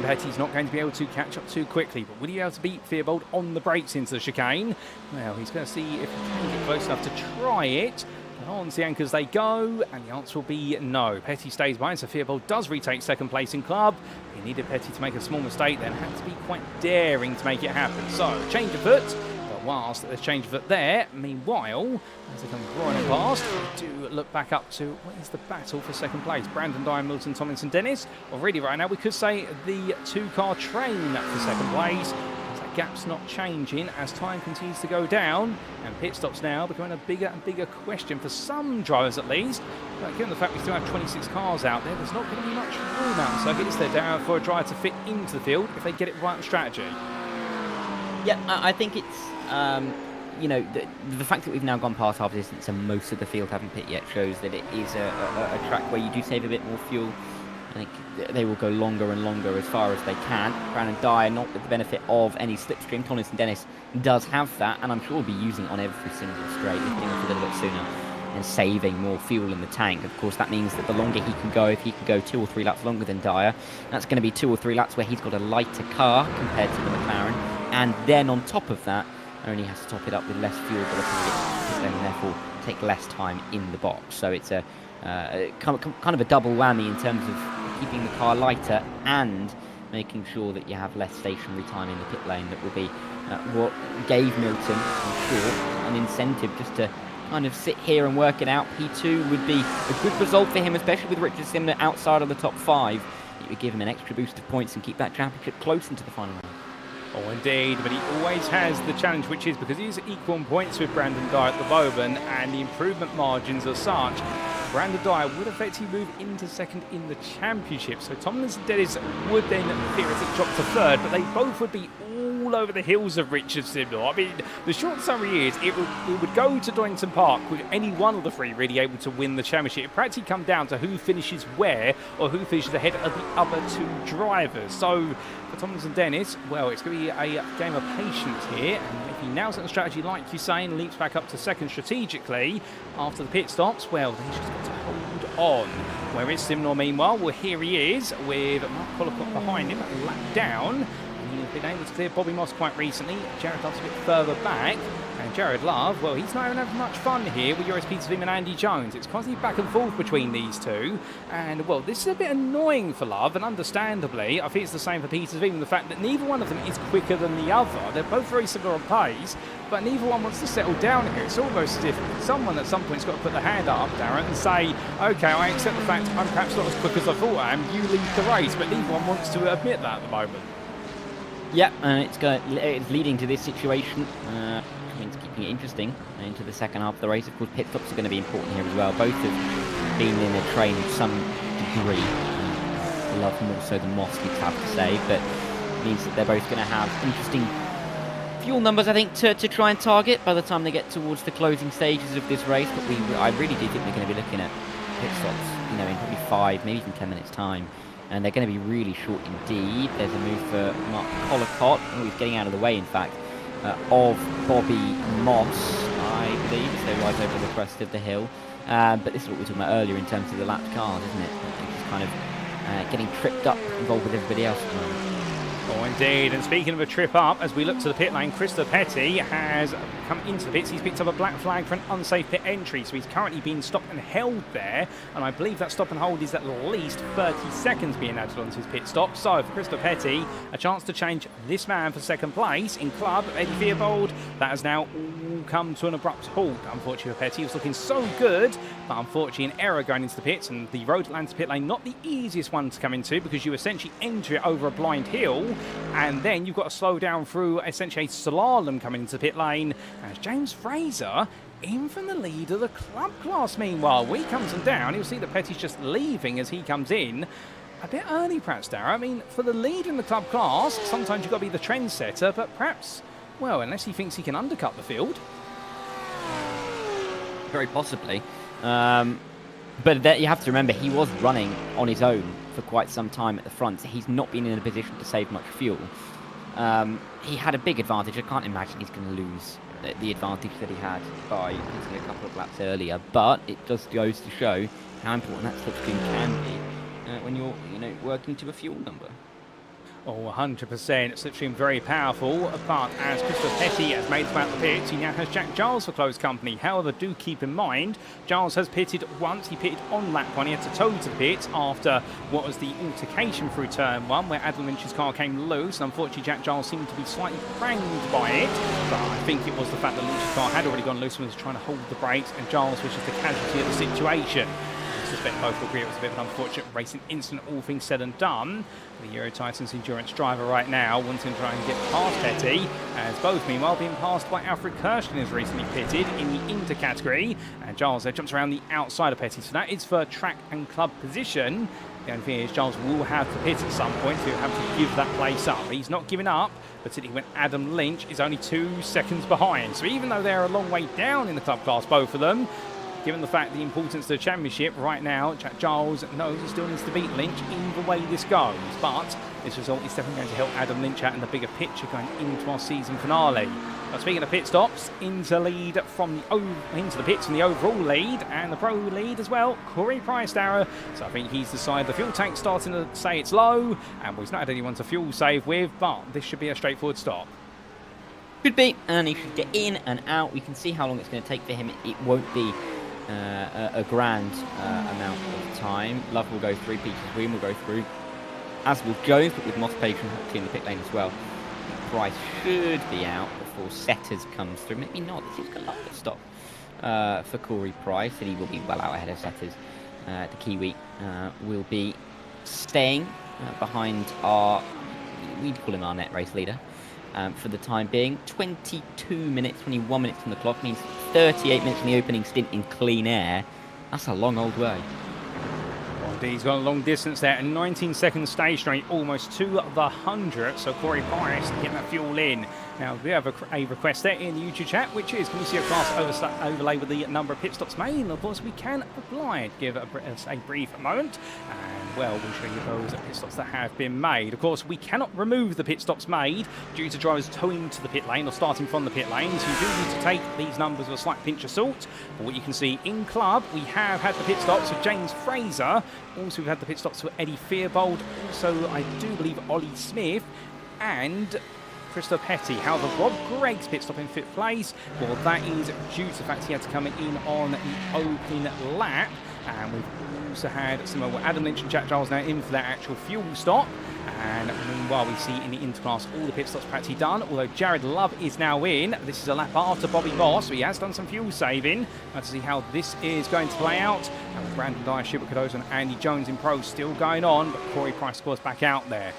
Petty's not going to be able to catch up too quickly, but will he be able to beat Theobald on the brakes into the chicane? Well, he's going to see if he can get close enough to try it. But on the anchors they go, and the answer will be no. Petty stays behind, so Theobald does retake second place in club. He needed Petty to make a small mistake, then had to be quite daring to make it happen. So, change of foot. But whilst there's change of foot there, meanwhile, as they come roaring past, we do look back up to what is the battle for second place. Brandon Dyer, Milton, Tomlinson-Dennis. Already right now, we could say the 2-car train for second place. That gap's not changing as time continues to go down, and pit stops now becoming a bigger and bigger question for some drivers at least. But given the fact we still have 26 cars out there, there's not going to be much room out on circuit, is there, Dyer, for a driver to fit into the field if they get it right on strategy? Yeah, I think it's, you know, the fact that we've now gone past half distance and most of the field haven't pit yet shows that it is a track where you do save a bit more fuel. I think they will go longer and longer as far as they can. Brandon Dyer, not with the benefit of any slipstream. Tomlinson-Dennis does have that, and I'm sure will be using it on every single straight, lifting off a little bit sooner and saving more fuel in the tank. Of course, that means that the longer he can go, if he can go 2 or 3 laps longer than Dyer, that's going to be 2 or 3 laps where he's got a lighter car compared to the McLaren. And then on top of that, only has to top it up with less fuel for the packet, and therefore take less time in the box. So it's a kind of a double whammy in terms of keeping the car lighter and making sure that you have less stationary time in the pit lane. That will be what gave Milton, I'm sure, an incentive just to kind of sit here and work it out. P2 would be a good result for him, especially with Richard Simnor outside of the top 5. It would give him an extra boost of points and keep that championship close into the final round. Oh, indeed, but he always has the challenge, which is because he's equal in points with Brandon Dyer at the moment, and the improvement margins are such. Brandon Dyer would effectively move into second in the championship, so Tomlinson-Dennis would then theoretically drop to third, but they both would be all over the heels of Richard Simnor. I mean, the short summary is it would go to Donington Park with any one of the 3 really able to win the championship. It practically come down to who finishes where or who finishes ahead of the other 2 drivers. So for Tomlinson-Dennis, well, it's going to be a game of patience here, and if he nails it on strategy like you say and leaps back up to second strategically after the pit stops, well, then he's just got to hold on. Where is Simnor meanwhile? Well, here he is with Mark Collicott behind him, a lap down. He's been able to clear Bobby Moss quite recently. Jared Love's a bit further back. And Jared Love, well, he's not even having much fun here with Joris Peter-Veem and Andy Jones. It's constantly back and forth between these 2. And, well, this is a bit annoying for Love, and understandably, I think it's the same for Peter-Veem, the fact that neither one of them is quicker than the other. They're both very similar on pace, but neither one wants to settle down here. It's almost as if someone at some point's got to put the hand up, Darren, and say, OK, I accept the fact I'm perhaps not as quick as I thought I am. You lead the race, but neither one wants to admit that at the moment. Yeah, and it's leading to this situation. It's keeping it interesting into the second half of the race. Of course, pit stops are going to be important here as well. Both have been in a train to some degree. Love more so than Moss, we'd have to say, but it means that they're both going to have interesting fuel numbers, I think, to try and target by the time they get towards the closing stages of this race. But I really do think they're going to be looking at pit stops, you know, in probably 5, maybe even 10 minutes time. And they're going to be really short indeed. There's a move for Mark Collicott. Oh, he's getting out of the way, in fact, of Bobby Moss, I believe, as they ride over the crest of the hill. But this is what we were talking about earlier in terms of the lapped cars, isn't it? It's just kind of getting tripped up, involved with everybody else at the moment. Oh, Oh, indeed. And speaking of a trip up, as we look to the pit lane, Christopher Petty has come into the pits. He's picked up a black flag for an unsafe pit entry, so he's currently been stopped and held there. And I believe that stop and hold is at least 30 seconds being added onto his pit stop. So for Christopher Petty, a chance to change this man for second place in club, Eddie Theobald. That has now all come to an abrupt halt. Unfortunately for Petty, he was looking so good, but unfortunately an error going into the pits, and the Road Atlantis pit lane, not the easiest one to come into, because you essentially enter it over a blind hill, and then you've got to slow down through essentially a slalom coming into the pit lane. As James Fraser in from the lead of the club class. Meanwhile, when he comes down, you'll see that Petty's just leaving as he comes in. A bit early, perhaps, Dara. I mean, for the lead in the club class, sometimes you've got to be the trendsetter, but perhaps, well, unless he thinks he can undercut the field. Very possibly. But you have to remember, he was running on his own for quite some time at the front, so he's not been in a position to save much fuel. He had a big advantage. I can't imagine he's going to lose the advantage that he had by using a couple of laps earlier, but it just goes to show how important that slipstream can be when you're working to a fuel number. Oh, 100%. Slipstream very powerful, but as Christopher Petty has made it out the pits, he now has Jack Giles for close company. However, do keep in mind, Giles has pitted once. He pitted on lap 1. He had to tow to the pits after what was the altercation through turn 1, where Adam Lynch's car came loose. And unfortunately, Jack Giles seemed to be slightly pranged by it, but I think it was the fact that Lynch's car had already gone loose and was trying to hold the brakes, and Giles was just the casualty of the situation. I suspect both will agree it was a bit of an unfortunate racing incident, all things said and done. The Euro Titans endurance driver right now wanting to try and get past Petty, as both meanwhile being passed by Alfred Kirsten, who's recently pitted in the Inter category, and Giles there jumps around the outside of Petty, so that is for track and club position. The only thing is Giles will have to pit at some point, so he'll have to give that place up. He's not giving up, particularly when Adam Lynch is only 2 seconds behind. So even though they're a long way down in the club class, both of them, given the fact the importance of the championship right now, Jack Giles knows he still needs to beat Lynch either way this goes. But this result is definitely going to help Adam Lynch out in the bigger picture going into our season finale. But speaking of pit stops, into the pits from the overall lead and the pro lead as well, Corey Price, Dara. So I think he's decided the fuel tank's starting to say it's low, and he's not had anyone to fuel save with, but this should be a straightforward stop. Could be, and he should get in and out. We can see how long it's going to take for him. It won't be a grand amount of time. Love will go through, Peaches Green will go through, as will Jones, but with Moss Page and in the pit lane as well. Price should be out before Setters comes through. Maybe not. This is a longer stop for Corey Price, and he will be well out ahead of Setters. The Kiwi will be staying behind our, we'd call him our net race leader. For the time being, 22 minutes, 21 minutes on the clock means 38 minutes in the opening stint in clean air. That's a long old way. He's got a long distance there, and 19 seconds stationary, almost to the 100. So Corey Price getting that fuel in. Now we have a request there in the YouTube chat, which is, can we see a class overlay with the number of pit stops made? And of course we can apply. Give a brief moment, and well, we'll show you those pit stops that have been made. Of course, we cannot remove the pit stops made due to drivers towing to the pit lane or starting from the pit lane. So you do need to take these numbers with a slight pinch of salt. But what you can see in club, we have had the pit stops for James Fraser. Also, we've had the pit stops for Eddie Theobald. Also, I do believe Ollie Smith and Christopher Petty. However, Rob Gregg's pit stop in 5th place, well, that is due to the fact he had to come in on the opening lap. And we've also had some Adam Lynch and Jack Giles now in for that actual fuel stop. And meanwhile, we see in the interclass all the pit stops practically done, although Jared Love is now in. This is a lap after Bobby Moss, so he has done some fuel saving. Let's see how this is going to play out. And with Brandon Dyer, Shibboleth Cardozo and Andy Jones in pro still going on, but Corey Price scores back out there.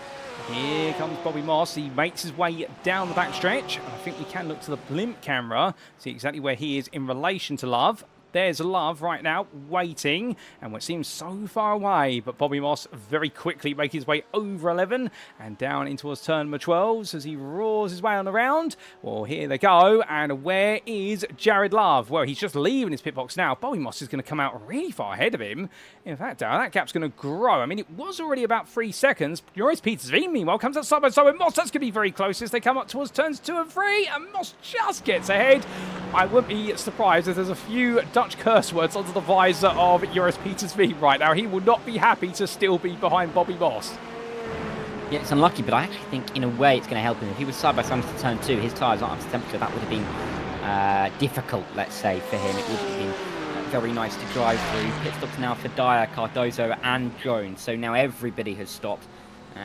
Here comes Bobby Moss. He makes his way down the back stretch. And I think we can look to the blimp camera, see exactly where he is in relation to Love. There's Love right now, waiting, and what seems so far away, but Bobby Moss very quickly making his way over 11 and down in towards turn number 12 as he roars his way on around. Well, here they go, and where is Jared Love? Well, he's just leaving his pit box now. Bobby Moss is going to come out really far ahead of him. In fact, that gap's going to grow. I mean, it was already about 3 seconds. Joris Petersveen, meanwhile, comes up side by side with Moss. That's going to be very close as they come up towards turns 2 and 3, and Moss just gets ahead. I wouldn't be surprised if there's a few Dutch curse words onto the visor of Joris Petersveen right now. He will not be happy to still be behind Bobby Moss. Yeah, it's unlucky, but I actually think in a way it's going to help him. If he was side by side to turn 2, his tyres aren't up to temperature, that would have been difficult, let's say, for him. It would have been very nice to drive through. Pit stops now for Dyer, Cardozo and Jones, so now everybody has stopped,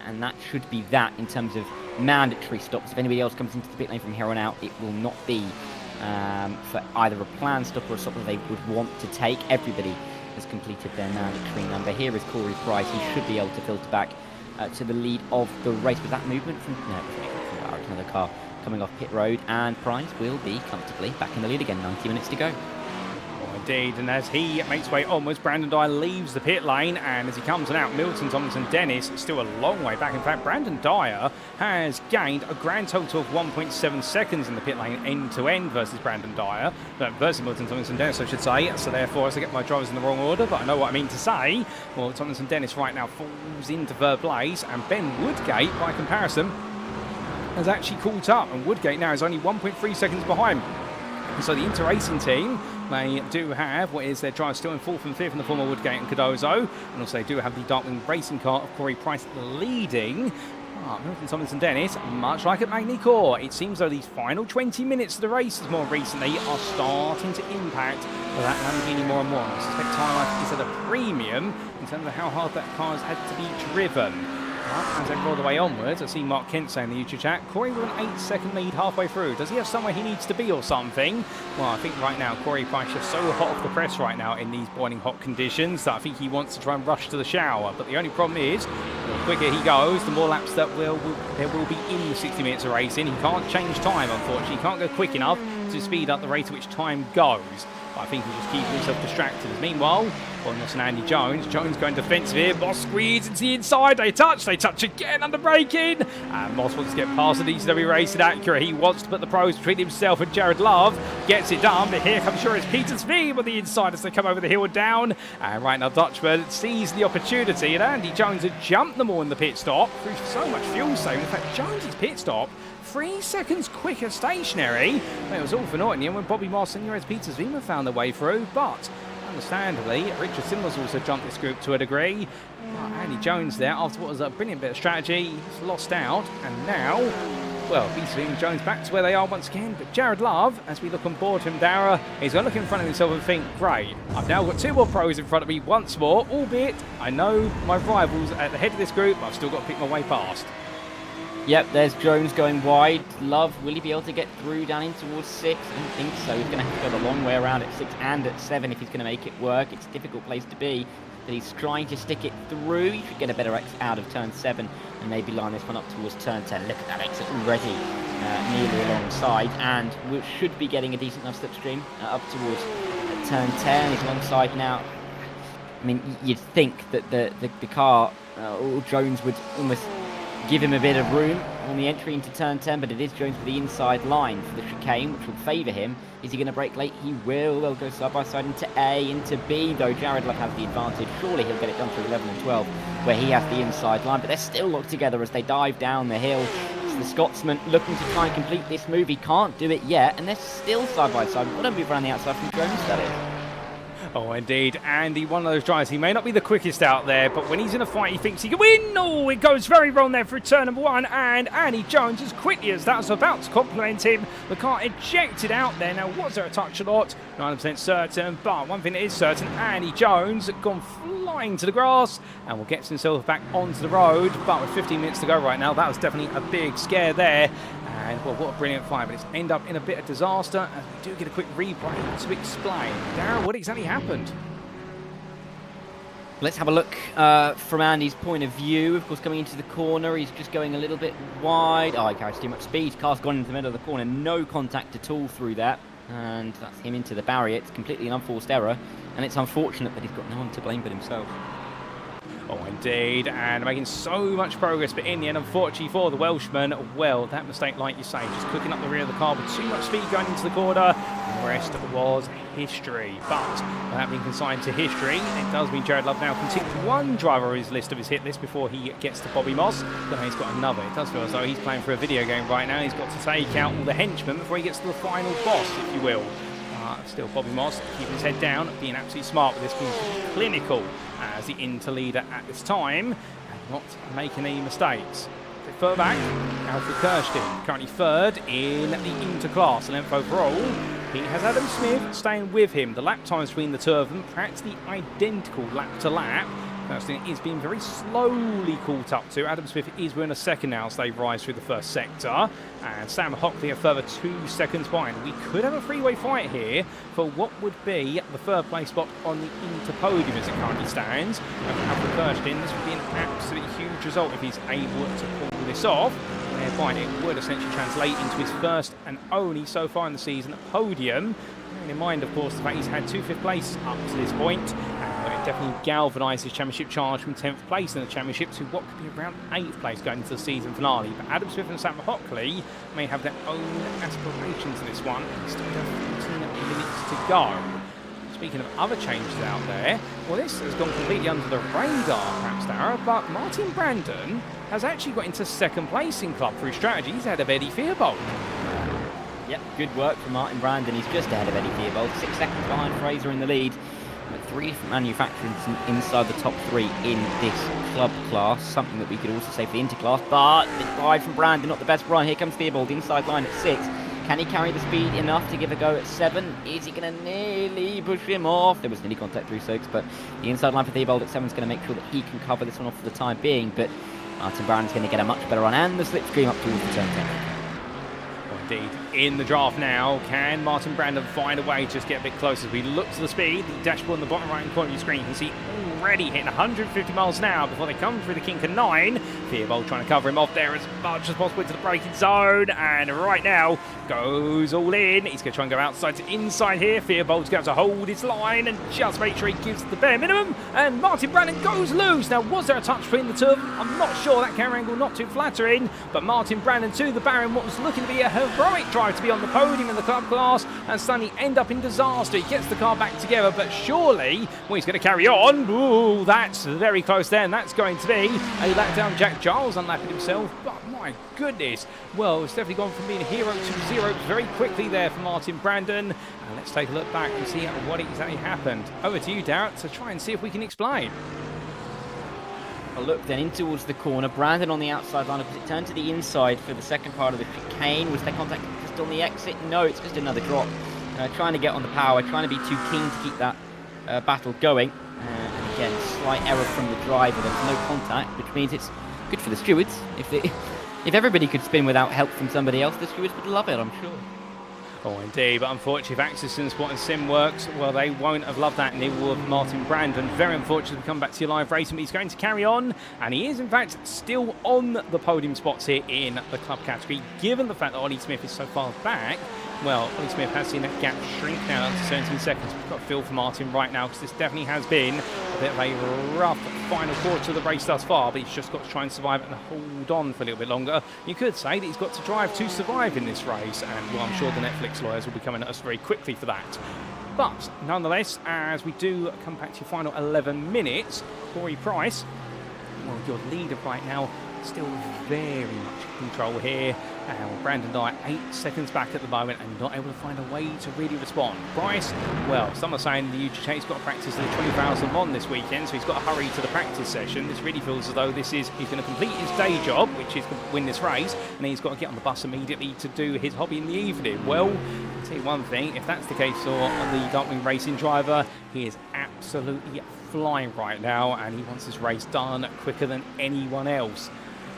and that should be that in terms of mandatory stops. If anybody else comes into the pit lane from here on out, it will not be for either a planned stop or a stop that they would want to take. Everybody has completed their mandatory number. Here is Corey Price. He should be able to filter back to the lead of the race. With that movement from another car coming off pit road, and Price will be comfortably back in the lead again. 90 minutes to go. Indeed, and as he makes way onwards, Brandon Dyer leaves the pit lane, and as he comes on out, Milton, Tomlinson-Dennis still a long way back. In fact, Brandon Dyer has gained a grand total of 1.7 seconds in the pit lane end-to-end versus Brandon Dyer, versus Milton, Tomlinson-Dennis, I should say. So therefore, as I get my drivers in the wrong order, but I know what I mean to say, well, Tomlinson-Dennis right now falls into third place, and Ben Woodgate, by comparison, has actually caught up, and Woodgate now is only 1.3 seconds behind. So the InterRacing team, they do have what is their driver still in 4th and 5th in the form of Woodgate and Cardozo. And also they do have the Darkwing racing car of Corey Price leading. Milton, Tomlinson-Dennis, much like at Magny-Cours, it seems though these final 20 minutes of the races more recently are starting to impact that Lamborghini more and more. I suspect Tyre Life is at a premium in terms of how hard that car has had to be driven. As they go all the way onwards, I see Mark Kent saying in the YouTube chat, Corey with an 8-second lead halfway through. Does he have somewhere he needs to be or something? Well, I think right now Corey Price is so hot off the press right now in these boiling hot conditions that I think he wants to try and rush to the shower. But the only problem is, the quicker he goes, the more laps that there will be in the 60 minutes of racing. He can't change time, unfortunately. He can't go quick enough to speed up the rate at which time goes. But I think he's just keeping himself distracted. Meanwhile, Bonos and Andy Jones. Jones going defensive here. Moss squeezes into the inside. They touch again under braking. And Moss wants to get past the DCW racing accurate. He wants to put the pros between himself and Jared Love. Gets it done. But here comes sure it's Peter's V on the inside as they come over the hill and down. And right now, Dutchman sees the opportunity. And Andy Jones had jumped them all in the pit stop. Through so much fuel saving. In fact, Jones's pit stop 3 seconds quicker stationary. It was all for naught in the end when Bobby Moss and Joris Peters Vima found their way through, but understandably, Richard Simnor's also jumped this group to a degree. Andy Jones there, after what was a brilliant bit of strategy, he's lost out, and now, well, Peters Vima Jones back to where they are once again, but Jared Love, as we look on board him, Dara, he's going to look in front of himself and think, great, I've now got 2 more pros in front of me once more, albeit I know my rivals at the head of this group, but I've still got to pick my way past. Yep, there's Jones going wide. Love, will he be able to get through down in towards 6? I don't think so. He's going to have to go the long way around at 6 and at 7 if he's going to make it work. It's a difficult place to be, but he's trying to stick it through. He should get a better exit out of turn 7 and maybe line this one up towards turn 10. Look at that exit already, nearly alongside, and we should be getting a decent enough slipstream up towards turn 10. He's alongside now. I mean, you'd think that the car, or Jones would almost give him a bit of room on the entry into turn 10, but it is Jones with the inside line for the chicane, which will favour him. Is he going to brake late? He will. They'll go side by side into A, into B, though Jared Love has the advantage. Surely he'll get it done through 11 and 12, where he has the inside line, but they're still locked together as they dive down the hill. It's the Scotsman looking to try and complete this move. He can't do it yet, and they're still side by side. What a move around the outside from Jones, that is. Oh, indeed. Andy, one of those drivers, he may not be the quickest out there, but when he's in a fight, he thinks he can win. Oh, it goes very wrong there for turn number 1, and Andy Jones, as quickly as that was about to compliment him, the car ejected out there. Now, was there a touch or not? 90% certain, but one thing that is certain, Andy Jones gone flying to the grass and will get himself back onto the road, but with 15 minutes to go right now, that was definitely a big scare there. And, well, what a brilliant fight, but it's ended up in a bit of disaster, and we do get a quick replay to explain. Darryl, what exactly happened? Let's have a look from Andy's point of view. Of course, coming into the corner, he's just going a little bit wide. Oh, he carries too much speed. Car's gone into the middle of the corner. No contact at all through that. And that's him into the barrier. It's completely an unforced error. And it's unfortunate that he's got no one to blame but himself. Oh, indeed, and making so much progress, but in the end, unfortunately for the Welshman, well, that mistake, like you say, just cooking up the rear of the car with too much speed going into the corner, and the rest was history. But that being consigned to history, it does mean Jared Love now can tick one driver on his list of his hit list before he gets to Bobby Moss. But he's got another. It does feel as though he's playing for a video game right now. He's got to take out all the henchmen before he gets to the final boss, if you will. Still, Bobby Moss keeping his head down, being absolutely smart with this, being clinical as the interleader at this time. And not making any mistakes. Further back, Alfred Kirsten, currently third in the interclass length overall. He has Adam Smith staying with him. The lap times between the two of them practically identical lap to lap. Kirsten is being very slowly caught up to. Adam Smith is winning a second now as they rise through the first sector. And Sam Hockley a further 2 seconds behind. We could have a three-way fight here for what would be the third place spot on the interpodium as it currently stands. And for Alfred Kirsten, this would be an absolutely huge result if he's able to pull this off. Thereby it would essentially translate into his first and only so far in the season podium. Bearing in mind, of course, the fact he's had 2 fifth place up to this point. It definitely galvanised his championship charge from 10th place in the championship to what could be around 8th place going into the season finale. But Adam Smith and Sam Hockley may have their own aspirations in this one. Still have 14 minutes to go. Speaking of other changes out there, well, this has gone completely under the radar, perhaps, Dyer, but Martin Brandon has actually got into second place in club through strategy. He's ahead of Eddie Theobald. Yep, good work from Martin Brandon. He's just ahead of Eddie Theobald, 6 seconds behind Fraser in the lead. But 3 different manufacturers inside the top 3 in this club class, something that we could also say for the interclass. But the drive from Brandon, not the best run. Here comes Theobald, inside line at 6. Can he carry the speed enough to give a go at 7? Is he going to nearly push him off? There was nearly contact through 6, but the inside line for Theobald at 7 is going to make sure that he can cover this one off for the time being. But Martin Brandon's going to get a much better run, and the slipstream up towards the turn 10. Indeed, in the draft now, can Martin Brandon find a way to just get a bit closer? As we look to the speed, the dashboard in the bottom right corner of your screen, you can see already hitting 150 miles an hour before they come through the kink of 9. Theobald trying to cover him off there as much as possible into the braking zone, and right now goes all in. He's going to try and go outside to inside here. Theobald's going to have to hold his line and just make sure he gives the bare minimum, and Martin Brandon goes loose. Now, was there a touch between the two of them? I'm not sure. That camera angle not too flattering, but Martin Brandon to the barrier, what was looking to be a heroic drive to be on the podium in the club class, and suddenly end up in disaster. He gets the car back together, but surely, well, he's going to carry on. Ooh, that's very close there, and that's going to be a lap down. Jack Giles unlapping himself, but my goodness, well, it's definitely gone from being a hero to 0 very quickly there for Martin Brandon. And let's take a look back and see what exactly happened. Over to you, Dyer, to try and see if we can explain. A look then in towards the corner. Brandon on the outside line. It turned to the inside for the second part of the chicane. Was there contact just on the exit? No, it's just another drop. Trying to get on the power, trying to be too keen to keep that battle going. And again, slight error from the driver. There's no contact, which means it's good for the stewards. If everybody could spin without help from somebody else, the stewards would love it, I'm sure. Oh, indeed, but unfortunately, if Axis and Sport and Sim works, well, they won't have loved that, and they will have Martin Brandon. Very unfortunate to come back to your live racing, but he's going to carry on, and he is, in fact, still on the podium spots here in the club category. Given the fact that Ollie Smith is so far back, well, Ollie Smith has seen that gap shrink now down to 17 seconds. We've got a feel for Martin right now, because this definitely has been a bit of a rough final quarter of the race thus far, but he's just got to try and survive and hold on for a little bit longer. You could say that he's got to drive to survive in this race, and well, I'm sure the Netflix lawyers will be coming at us very quickly for that. But nonetheless, as we do come back to your final 11 minutes, Corey Price, well, your leader right now, still very much in control here. And Brandon Dyer 8 seconds back at the moment and not able to find a way to really respond. Bryce, well, some are saying the UGK has got to practice the 20,000 on this weekend, so he's got to hurry to the practice session. This really feels as though he's going to complete his day job, which is to win this race, and then he's got to get on the bus immediately to do his hobby in the evening. Well, I'll tell you one thing, if that's the case for the Darkwing Racing driver, he is absolutely flying right now, and he wants this race done quicker than anyone else.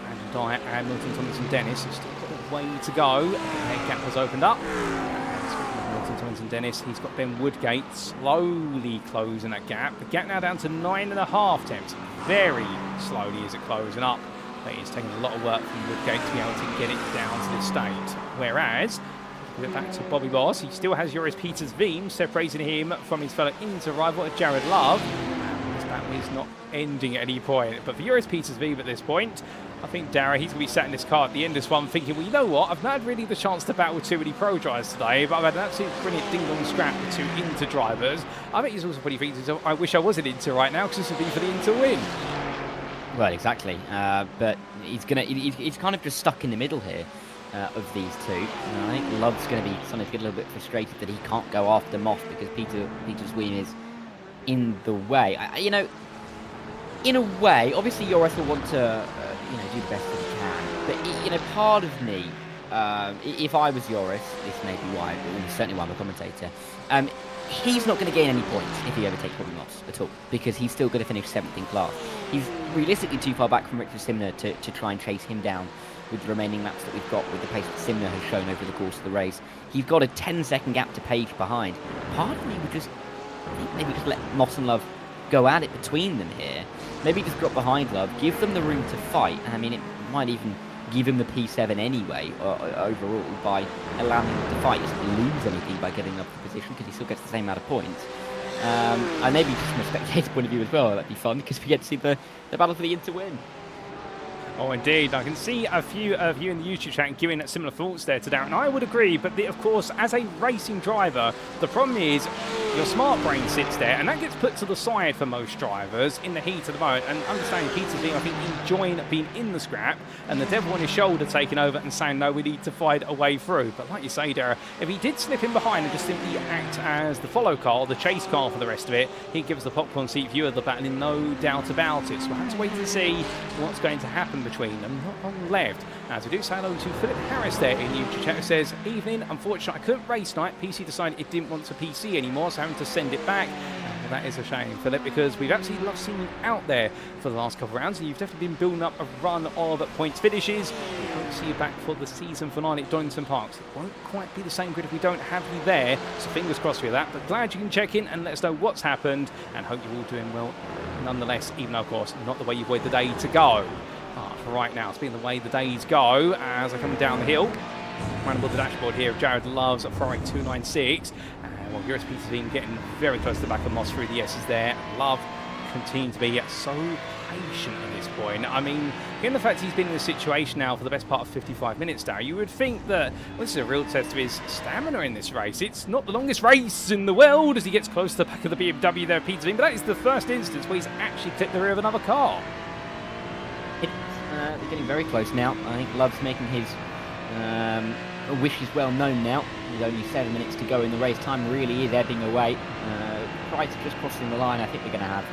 And Dyer and Milton Tomlinson-Dennis have still got a way to go. The gap has opened up. And Milton Tomlinson-Dennis, he's got Ben Woodgate slowly closing that gap. The gap now down to 9.5 tenths. Very slowly is it closing up. But it's taking a lot of work from Woodgate to be able to get it down to this state. Whereas, we get back to Bobby Boss, he still has Joris Peters-Veem separating him from his fellow inter-rival Jared Love. That is not ending at any point. But for Joris Peters-Veem at this point, I think Dyer, he's going to be sat in this car at the end of this one thinking, well, you know what, I've not had really the chance to battle with too many pro drivers today, but I've had an absolute brilliant ding-dong scrap with 2 Inter drivers. I think he's also pretty thinking, I wish I was an Inter right now, because this would be for the Inter win. Well, exactly. But he's kind of just stuck in the middle here of these two. I think Love's going to be starting to get a little bit frustrated that he can't go after Moff because Peters-Veem is in the way. in a way, obviously Joris will want to, do the best that he can. But part of me, if I was Joris, this may be why, or certainly why I'm a commentator. He's not going to gain any points if he overtakes Bobby Moss at all, because he's still going to finish 7th in class. He's realistically too far back from Richard Simnor to try and chase him down with the remaining laps that we've got, with the pace that Simnor has shown over the course of the race. He's got a 10-second gap to Page behind. Part of me would maybe just let Moss and Love go at it between them here. Maybe just drop behind Love, give them the room to fight, and I mean, it might even give him the P7 anyway, overall, by allowing him to fight. He doesn't lose anything by getting up the position, because he still gets the same amount of points. And maybe just from a spectator point of view as well, that'd be fun, because we get to see the battle for the inter-win. Oh, indeed. I can see a few of you in the YouTube chat giving similar thoughts there to Darren, and I would agree, but of course, as a racing driver, the problem is your smart brain sits there, and that gets put to the side for most drivers in the heat of the moment, and understanding Peter's being, I think, enjoying being in the scrap, and the devil on his shoulder taking over and saying, no, we need to fight a way through. But like you say, Darren, if he did slip in behind and just simply act as the follow car, the chase car for the rest of it, he gives the popcorn seat view of the battle, in no doubt about it. So we'll have to wait to see what's going to happen between them. Not long left. As we do say hello to Philip Harris there in YouTube chat, who says, evening, unfortunately I couldn't race tonight. PC decided it didn't want to PC anymore, so having to send it back. Well, that is a shame, Philip, because we've absolutely loved seeing you out there for the last couple of rounds, and you've definitely been building up a run of points finishes. We hope to see you back for the season finale at Donington Park. So it won't quite be the same grid if we don't have you there, so fingers crossed for that. But glad you can check in and let us know what's happened, and hope you're all doing well nonetheless, even though, of course, not the way you've waited the day to go. For right now, it's been the way the days go as I come down the hill. Running with the dashboard here of Jared Love's Ferrari 296. Well, Joris Peter's been getting very close to the back of Moss through the S's there. Love continuing to be so patient at this point. I mean, given the fact he's been in this situation now for the best part of 55 minutes now, you would think that this is a real test of his stamina in this race. It's not the longest race in the world as he gets close to the back of the BMW there, Peter's been, but that is the first instance where he's actually clipped the rear of another car. They're getting very close now. I think Love's making his wishes well known now. With only 7 minutes to go in the race, time really is ebbing away. Price just crossing the line. I think we're going to have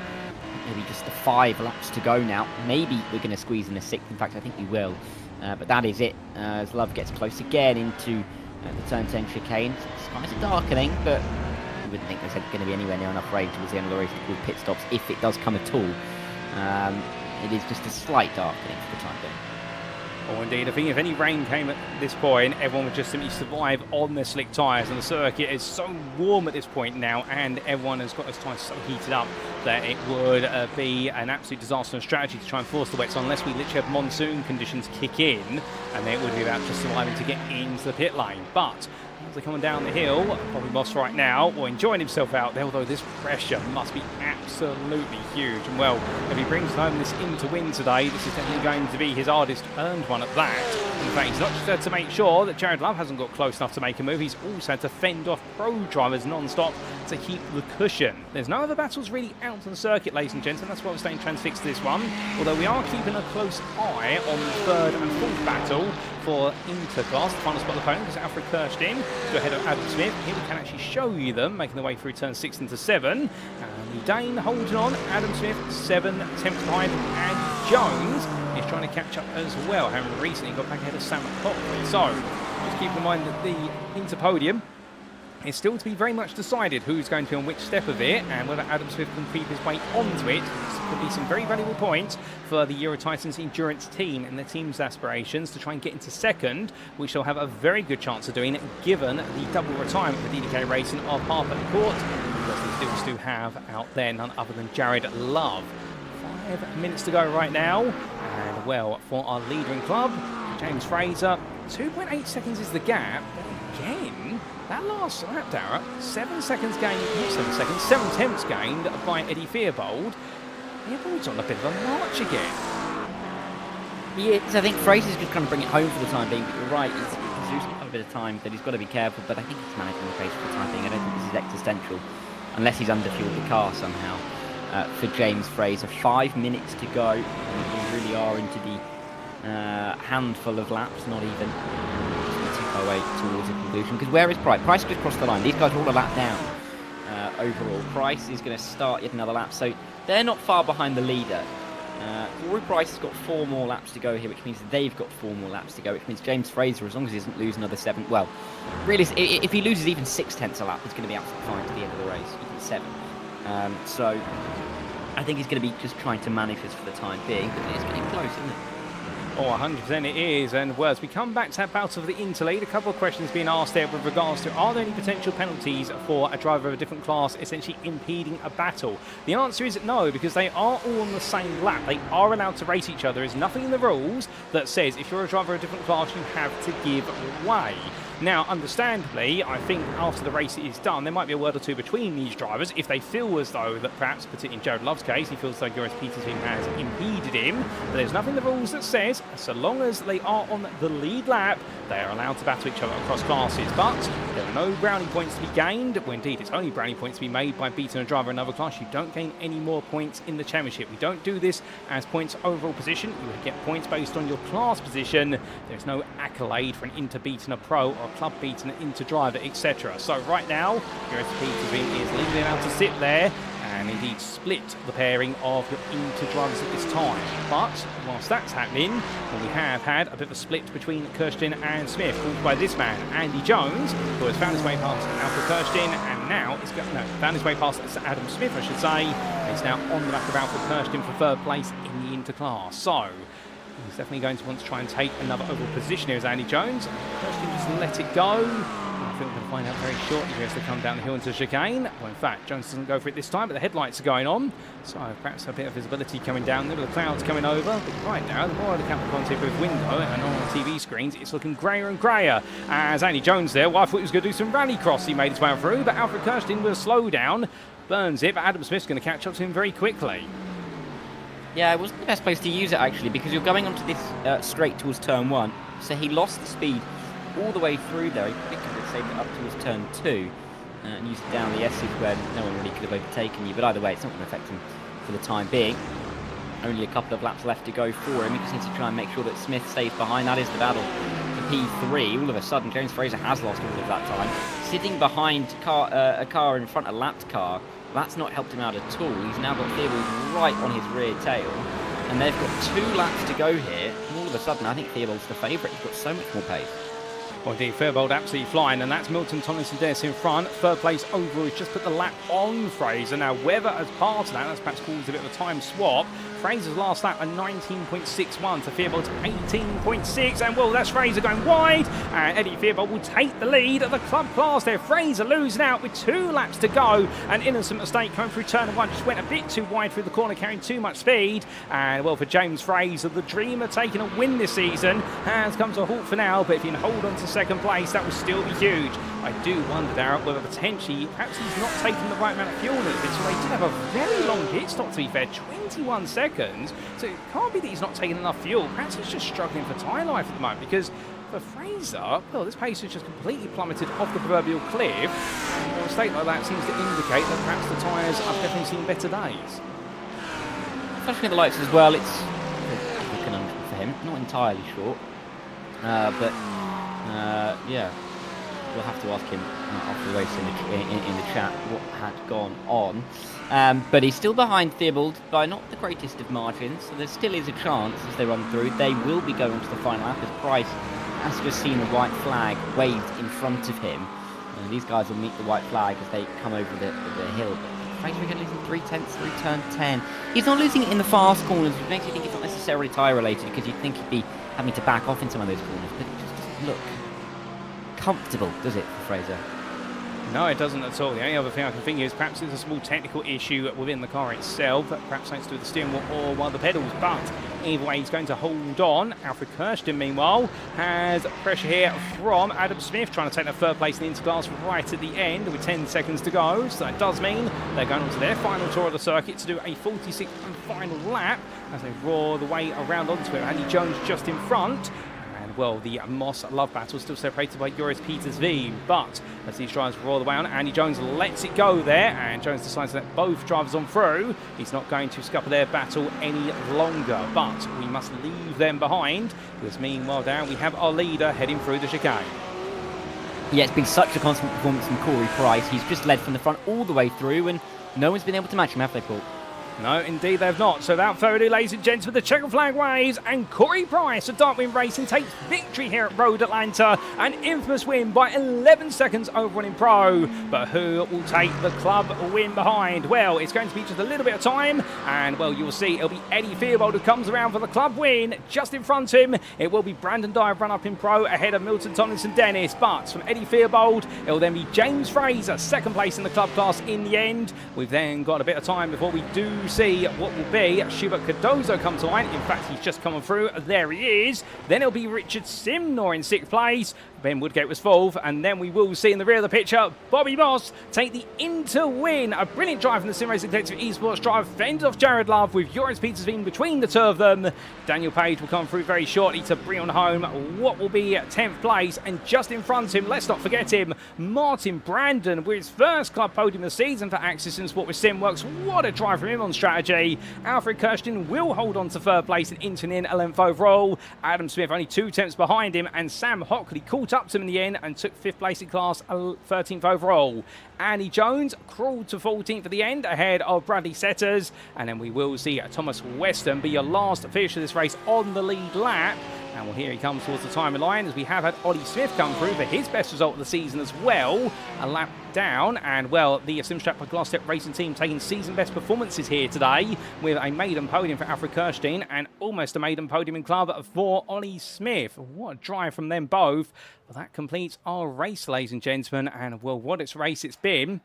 maybe just the 5 laps to go now. Maybe we're going to squeeze in a 6th. In fact, I think we will. But that is it. As Love gets close again into the turn 10 chicane. Skies are darkening, but I wouldn't think there's going to be anywhere near enough rain towards the end of the race to call pit stops, if it does come at all. It is just a slight darkening for the time being. Oh, indeed. I think if any rain came at this point, everyone would just simply survive on their slick tyres. And the circuit is so warm at this point now, and everyone has got those tyres so heated up that it would be an absolute disaster and strategy to try and force the wets on, unless we literally have monsoon conditions kick in, and then it would be about just surviving to get into the pit lane. But as they're coming down the hill, probably Moss right now, or enjoying himself out there, although this pressure must be absolutely huge. And well, if he brings home this inter-win today, this is definitely going to be his hardest earned one at that. In fact, he's not just had to make sure that Jared Love hasn't got close enough to make a move, he's also had to fend off pro drivers non-stop to keep the cushion. There's no other battles really out on the circuit, ladies and gentlemen. That's why we're staying transfixed to this one, although we are keeping a close eye on the 3rd and 4th battle for Interclass. The final spot of the podium is Alfred Kirsten to ahead of Adam Smith. Here we can actually show you them making their way through turn 6 into 7. And the Dane holding on. Adam Smith 7 attempts behind, and Jones is trying to catch up as well, having recently got back ahead of Sam Copley. So just keep in mind that the Interpodium is still to be very much decided who's going to be on which step of it, and whether Adam Smith can creep his way onto it. This could be some very valuable points for the Euro Titans Endurance team and their team's aspirations to try and get into 2nd, which they'll have a very good chance of doing given the double retirement for DDK Racing of Harper and Court, because they still do have out there none other than Jared Love. 5 minutes to go right now, and well, for our leader in club, James Fraser, 2.8 seconds is the gap, but again, that last lap, Dara, 7 seconds gained, not 7 seconds, 7 tenths gained by Eddie Fearbold. Fearbold's on a bit of a march again. Yes, I think Fraser's just going to bring it home for the time being, but you're right, he's losing a bit of time, that he's got to be careful, but I think he's managing the pace for the time being. I don't think this is existential, unless he's underfueled the car somehow. For James Fraser, 5 minutes to go, and we really are into the handful of laps, not even too far away towards the conclusion. Because where is Price? Price just crossed the line. These guys are all a lap down. overall. Price is going to start yet another lap, so they're not far behind the leader. Rory Price has got 4 more laps to go here, which means they've got 4 more laps to go, which means James Fraser, as long as he doesn't lose another 7, well, really, if he loses even 6/10 a lap, it's going to be absolutely fine to the end of the race, even 7. So I think he's going to be just trying to manage this for the time being, but it's getting close, isn't it? Oh, 100% it is. And well, as we come back to that bout of the interlead, a couple of questions being asked there with regards to, are there any potential penalties for a driver of a different class essentially impeding a battle? The answer is no, because they are all on the same lap. They are allowed to race each other. There's nothing in the rules that says if you're a driver of a different class, you have to give way. Now, understandably, I think after the race is done, there might be a word or two between these drivers if they feel as though that perhaps, particularly in Jared Love's case, he feels like Joris Peter's team has impeded him. But there's nothing in the rules that says, so long as they are on the lead lap, they are allowed to battle each other across classes. But there are no brownie points to be gained. Well, indeed, it's only brownie points to be made by beating a driver in another class. You don't gain any more points in the championship. We don't do this as points overall position. You would get points based on your class position. There's no accolade for an inter beating a pro or a club beating an inter driver, etc. So right now, Joris Peter's team is legally allowed to sit there and indeed split the pairing of your inter drivers at this time. But whilst that's happening, well, we have had a bit of a split between Kirsten and Smith, caused by this man, Andy Jones, who has found his way past Alfred Kirsten and now is found his way past Adam Smith, I should say. He's now on the back of Alfred Kirsten for 3rd place in the interclass. So he's definitely going to want to try and take another overall position here as Andy Jones. Kirsten just let it go. I think we're going to find out very shortly if he has to come down the hill into the chicane. Well, in fact, Jones doesn't go for it this time, but the headlights are going on. So perhaps a bit of visibility coming down there with the clouds coming over. But right now, the more I look out the contact window and on the TV screens, it's looking greyer and greyer. As Andy Jones there, well, I thought he was going to do some rallycross. He made his way through, but Alfred Kirsten will slow down, burns it, but Adam Smith's going to catch up to him very quickly. Yeah, it wasn't the best place to use it, actually, because you're going onto this straight towards turn 1. So he lost the speed all the way through there. He could have saved it up towards turn 2 and used it down the S's where no one really could have overtaken you. But either way, it's not going to affect him for the time being. Only a couple of laps left to go for him. He just needs to try and make sure that Smith stays behind. That is the battle for P3. All of a sudden, James Fraser has lost all of that time. Sitting behind a car in front, a lapped car, that's not helped him out at all. He's now got Theobald right on his rear tail. And they've got 2 laps to go here. And all of a sudden, I think Theobald's the favourite. He's got so much more pace. Well, indeed, Theobald absolutely flying, and that's Milton, Tomlinson-Dennis in front. 3rd place overall. He's just put the lap on Fraser. Now, whether as part of that's perhaps caused a bit of a time swap. Fraser's last lap a 19.61 to Theobald's 18.6, and well, that's Fraser going wide, and Eddie Theobald will take the lead at the club class there. Fraser losing out with 2 laps to go. An innocent mistake coming through turn 1, just went a bit too wide through the corner, carrying too much speed. And well, for James Fraser, the dreamer taking a win this season has come to a halt for now, but if he can hold on to 2nd place, that will still be huge. I do wonder, Darren, whether potentially perhaps he's not taking the right amount of fuel in this. So he did have a very long pit stop, to be fair, 21 seconds. So it can't be that he's not taking enough fuel. Perhaps he's just struggling for tyre life at the moment, because for Fraser, well, this pace has just completely plummeted off the proverbial cliff. And a state like that seems to indicate that perhaps the tyres have definitely seen better days. Especially with the lights as well, it's a conundrum for him. Not entirely sure. Yeah. We'll have to ask him after the race in the chat what had gone on. But he's still behind Theobald by not the greatest of margins, so there still is a chance as they run through. They will be going to the final lap as Price has just seen the white flag waved in front of him. And these guys will meet the white flag as they come over the hill. But Fraser again losing 3/10 through turn 10. He's not losing it in the fast corners, which makes you think it's not necessarily tyre related, because you'd think he'd be having to back off in some of those corners, but it just doesn't look comfortable, does it, for Fraser? No, it doesn't at all. The only other thing I can think is perhaps there's a small technical issue within the car itself, perhaps thanks to the steering wheel or one of the pedals, but either way he's going to hold on. Alfred Kirsten, meanwhile, has pressure here from Adam Smith, trying to take that 3rd place in the interclass right at the end with 10 seconds to go. So that does mean they're going on to their final tour of the circuit to do a 46th and final lap as they roar the way around onto it. Andy Jones just in front. Well, the Moss Love battle still separated by Joris Peters V, but as these drivers roll the way on, Andy Jones lets it go there, and Jones decides to let both drivers on through. He's not going to scupper their battle any longer, but we must leave them behind, because meanwhile down we have our leader heading through the chicane. Yeah, it's been such a constant performance from Corey Price. He's just led from the front all the way through, and no one's been able to match him, have they, Paul? No, indeed they've not. So without further ado, ladies and gents, with the checker flag waves, and Corey Price of Darkwing Racing takes victory here at Road Atlanta. An infamous win by 11 seconds over on in Pro. But who will take the club win behind? Well, it's going to be just a little bit of time, and well, you'll see it'll be Eddie Theobald who comes around for the club win. Just in front of him, it will be Brandon Dyer run up in Pro ahead of Milton, Tomlinson-Dennis. But from Eddie Theobald, it will then be James Fraser, second place in the club class in the end. We've then got a bit of time before we do see what will be Schubert Cardozo come to line. In fact, he's just coming through. There he is. Then it'll be Richard Simnor in 6th place. Ben Woodgate was 4th, and then we will see in the rear of the picture Bobby Moss take the Inter win. A brilliant drive from the SimRacing Collective Esports drive, fends off Jared Love with Joris Petersveen between the two of them. Daniel Page will come through very shortly to bring on home what will be 10th place, and just in front of him, let's not forget him, Martin Brandon with his first club podium of the season for Axis and Sport with SimWorks. What a drive from him on strategy. Alfred Kirsten will hold on to 3rd place and Inter in 11th overall. Adam Smith only 2 tenths behind him, and Sam Hockley caught up to him in the end and took 5th place in class, 13th overall. Andy Jones crawled to 14th at the end ahead of Bradley Setters, and then we will see Thomas Weston be your last finish of this race on the lead lap. And well, here he comes towards the timing line as we have had Ollie Smith come through for his best result of the season as well. A lap down, and well, the Simstrap Glasstep Racing team taking season best performances here today with a maiden podium for Alfred Kirstein and almost a maiden podium in club for Ollie Smith. What a drive from them both. Well, that completes our race, ladies and gentlemen, and well, what a race it's been,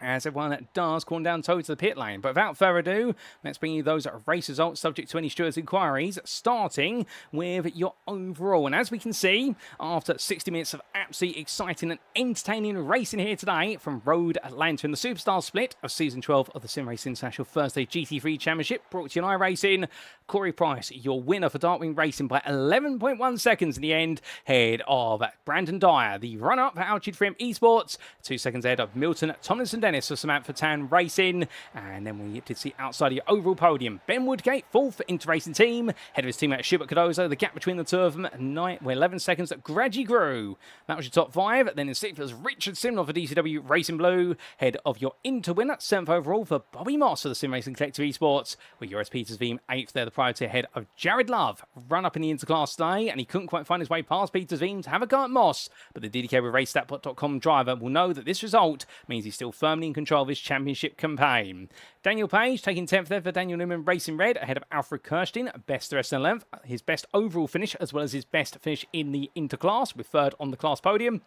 as everyone does corn down towards the pit lane. But without further ado, let's bring you those race results subject to any stewards' inquiries, starting with your overall. And as we can see, after 60 minutes of absolutely exciting and entertaining racing here today from Road Atlanta in the Superstar split of Season 12 of the SimRacing International Thursday GT3 Championship, brought to you on iRacing, Corey Price, your winner for Darkwing Racing by 11.1 seconds in the end, ahead of Brandon Dyer, the runner-up for Altitude Frame Esports, 2 seconds ahead of Milton Tomlinson-Dennis for Samantha Tan Racing. And then we did see outside of your overall podium, Ben Woodgate, 4th for Inter Racing Team, head of his teammate Schubert Cardozo. The gap between the two of them, 11 seconds, gradually grew. That was your top 5. Then in 6th was Richard Simnor for DCW Racing Blue, head of your Inter winner, 7th overall for Bobby Moss for the SimRacing Collective Esports, with Joris Petersveen 8th there, the priority ahead of Jared Love, run up in the Interclass today, and he couldn't quite find his way past Petersveen to have a go at Moss. But the DDK with RaceStatBot.com driver will know that this result means he's still firmly in control of his championship campaign. Daniel Page taking 10th there for Daniel Newman Racing Red, ahead of Alfred Kirstein, best the rest of the length, his best overall finish as well as his best finish in the Interclass, with 3rd on the class podium.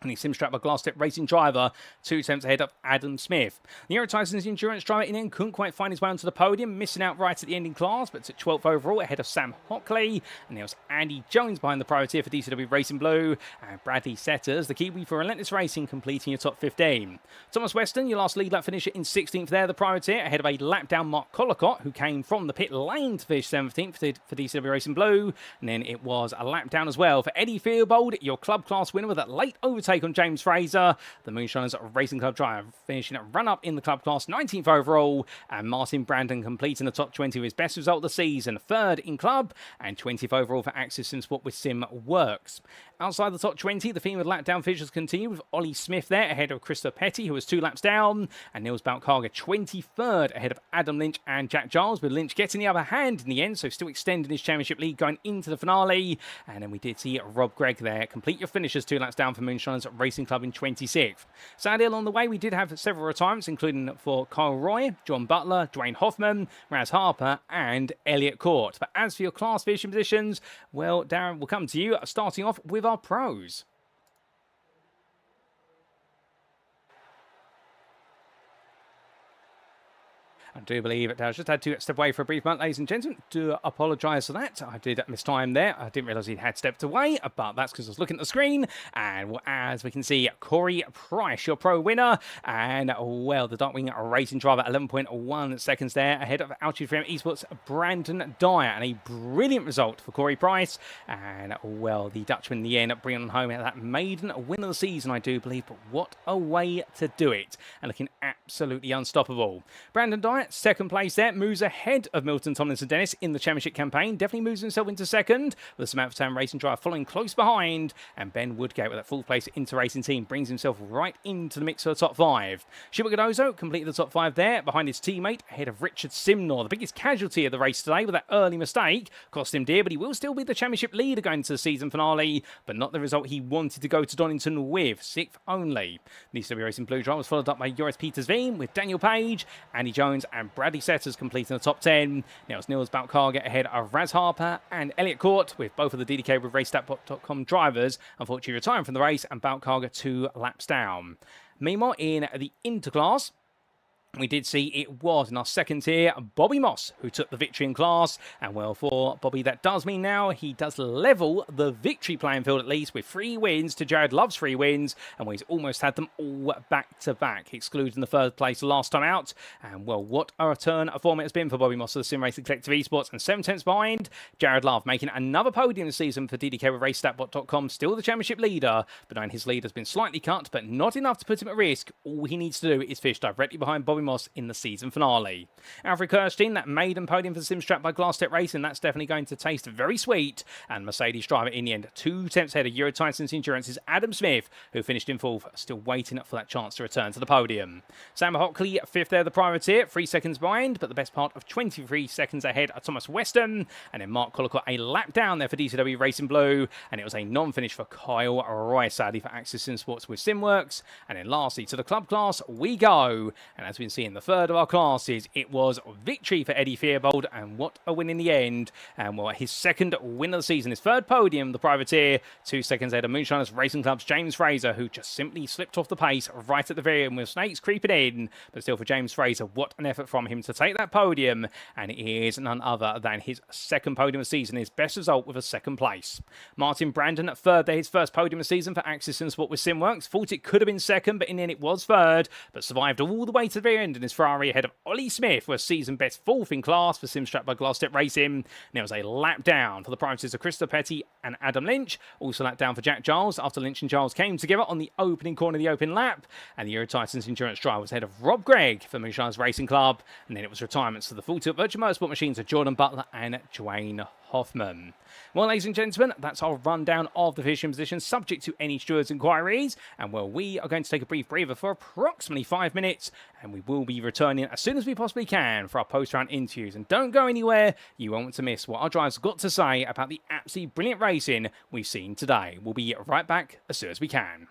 And the Simstrap Glasstep Racing driver, 2 attempts ahead of Adam Smith. The Aero Tyson's endurance driver in the end couldn't quite find his way onto the podium, missing out right at the end in class, but took 12th overall ahead of Sam Hockley. And there was Andy Jones behind the priority for DCW Racing Blue, and Bradley Setters, the Kiwi for Relentless Racing, completing your top 15. Thomas Weston, your last lead lap finisher in 16th there, the priority ahead of a lap down Mark Collicott, who came from the pit lane to finish 17th for DCW Racing Blue. And then it was a lap down as well for Eddie Theobald, your club class winner, with that late overtake on James Fraser. The Moonshiners Racing Club driver finishing a run-up in the club class, 19th overall, and Martin Brandon completing the top 20 with his best result of the season, 3rd in club and 20th overall for Axis and Sport with SimWorks. Outside the top 20, the theme of lap down finishers continued with Ollie Smith there ahead of Christopher Petty, who was 2 laps down, and Nils Bauckhage 23rd ahead of Adam Lynch and Jack Giles, with Lynch getting the upper hand in the end, so still extending his championship lead going into the finale. And then we did see Rob Gregg there complete your finishers, 2 laps down for Moonshiners Racing Club in 26th. Sadly, along the way, we did have several retirements, including for Kyle Roy, John Butler, Dwayne Hoffman, Raz Harper, and Elliot Court. But as for your class finishing positions, well, Darren, will come to you, starting off with our pros. I do believe it has just had to step away for a brief moment, ladies and gentlemen. Do apologise for that. I did miss time there. I didn't realise he had stepped away, but that's because I was looking at the screen. And as we can see, Corey Price, your pro winner. And, well, the Darkwing Racing driver, 11.1 seconds there, ahead of Altitude Frame Esports, Brandon Dyer. And a brilliant result for Corey Price. And, well, the Dutchman in the end bringing home that maiden win of the season, I do believe. But what a way to do it. And looking absolutely unstoppable. Brandon Dyer, Dyer, second place there, moves ahead of Milton, Tomlinson-Dennis in the championship campaign. Definitely moves himself into second, with the Samantha Town Racing driver following close behind. And Ben Woodgate with that full place inter-racing team brings himself right into the mix for the top 5. Shibba Gadozo completed the top 5 there, behind his teammate, ahead of Richard Simnor. The biggest casualty of the race today with that early mistake. Cost him dear, but he will still be the championship leader going into the season finale, but not the result he wanted to go to Donington with, 6th only. The ECW Racing Blue Drive was followed up by Joris Peters-Veen with Daniel Page, Andy Jones and Bradley Setters completing the top 10. Now it's Nils Bauckhage ahead of Raz Harper and Elliot Court, with both of the DDK with RaceStatBot.com drivers unfortunately retiring from the race, and Bauckhage 2 laps down. Meanwhile, in the interclass, we did see it was in our second tier, Bobby Moss, who took the victory in class. And well, for Bobby, that does mean now he does level the victory playing field at least with 3 wins to Jared Love's 3 wins. And he's almost had them all back to back, excluding the third place last time out. And well, what a return of form it has been for Bobby Moss of the SimRacing Collective Esports. And 7 tenths behind Jared Love, making another podium this season for DDK with RaceStatBot.com, still the championship leader. But knowing his lead has been slightly cut, but not enough to put him at risk. All he needs to do is fish directly behind Bobby Moss in the season finale. Alfred Kirstein, that maiden podium for the Simstrap by Glasstep Racing, that's definitely going to taste very sweet. And Mercedes driver in the end, 2 tenths ahead of Euro Titans Endurance's Adam Smith, who finished in 4th, still waiting for that chance to return to the podium. Sam Hockley, 5th there, the privateer, 3 seconds behind, but the best part of 23 seconds ahead of Thomas Weston. And then Mark Collicott, a lap down there for DCW Racing Blue, and it was a non-finish for Kyle Roy, sadly, for Axis Sim Sports with Simworks. And then lastly, to the club class we go. And as we can see in the third of our classes, it was victory for Eddie Theobald, and what a win in the end. And well, his second win of the season, his third podium, the privateer, 2 seconds ahead of Moonshiners Racing Club's James Fraser, who just simply slipped off the pace right at the very end with Snakes creeping in. But still, for James Fraser, what an effort from him to take that podium, and it is none other than his second podium of the season, his best result with a second place. Martin Brandon at third there, his first podium of the season for Axis Sim Sport with Simworks. Thought it could have been second, but in the end it was third, but survived all the way to the very end in his Ferrari ahead of Ollie Smith, was season best 4th in class for Simstrap by Glasstep Racing. And there was a lap down for the privateers of Christopher Petty and Adam Lynch. Also lap down for Jack Giles after Lynch and Giles came together on the opening corner of the open lap. And the Euro Titans Endurance drive was ahead of Rob Gregg for Moonshiners Racing Club. And then it was retirements to the full tilt Virtual Motorsport machines of Jordan Butler and Dwayne Hoffman. Well, ladies and gentlemen, that's our rundown of the finishing positions, subject to any stewards' inquiries. And well, we are going to take a brief breather for approximately 5 minutes, and we will be returning as soon as we possibly can for our post-round interviews. And don't go anywhere, you won't want to miss what our drivers have got to say about the absolutely brilliant racing we've seen today. We'll be right back as soon as we can.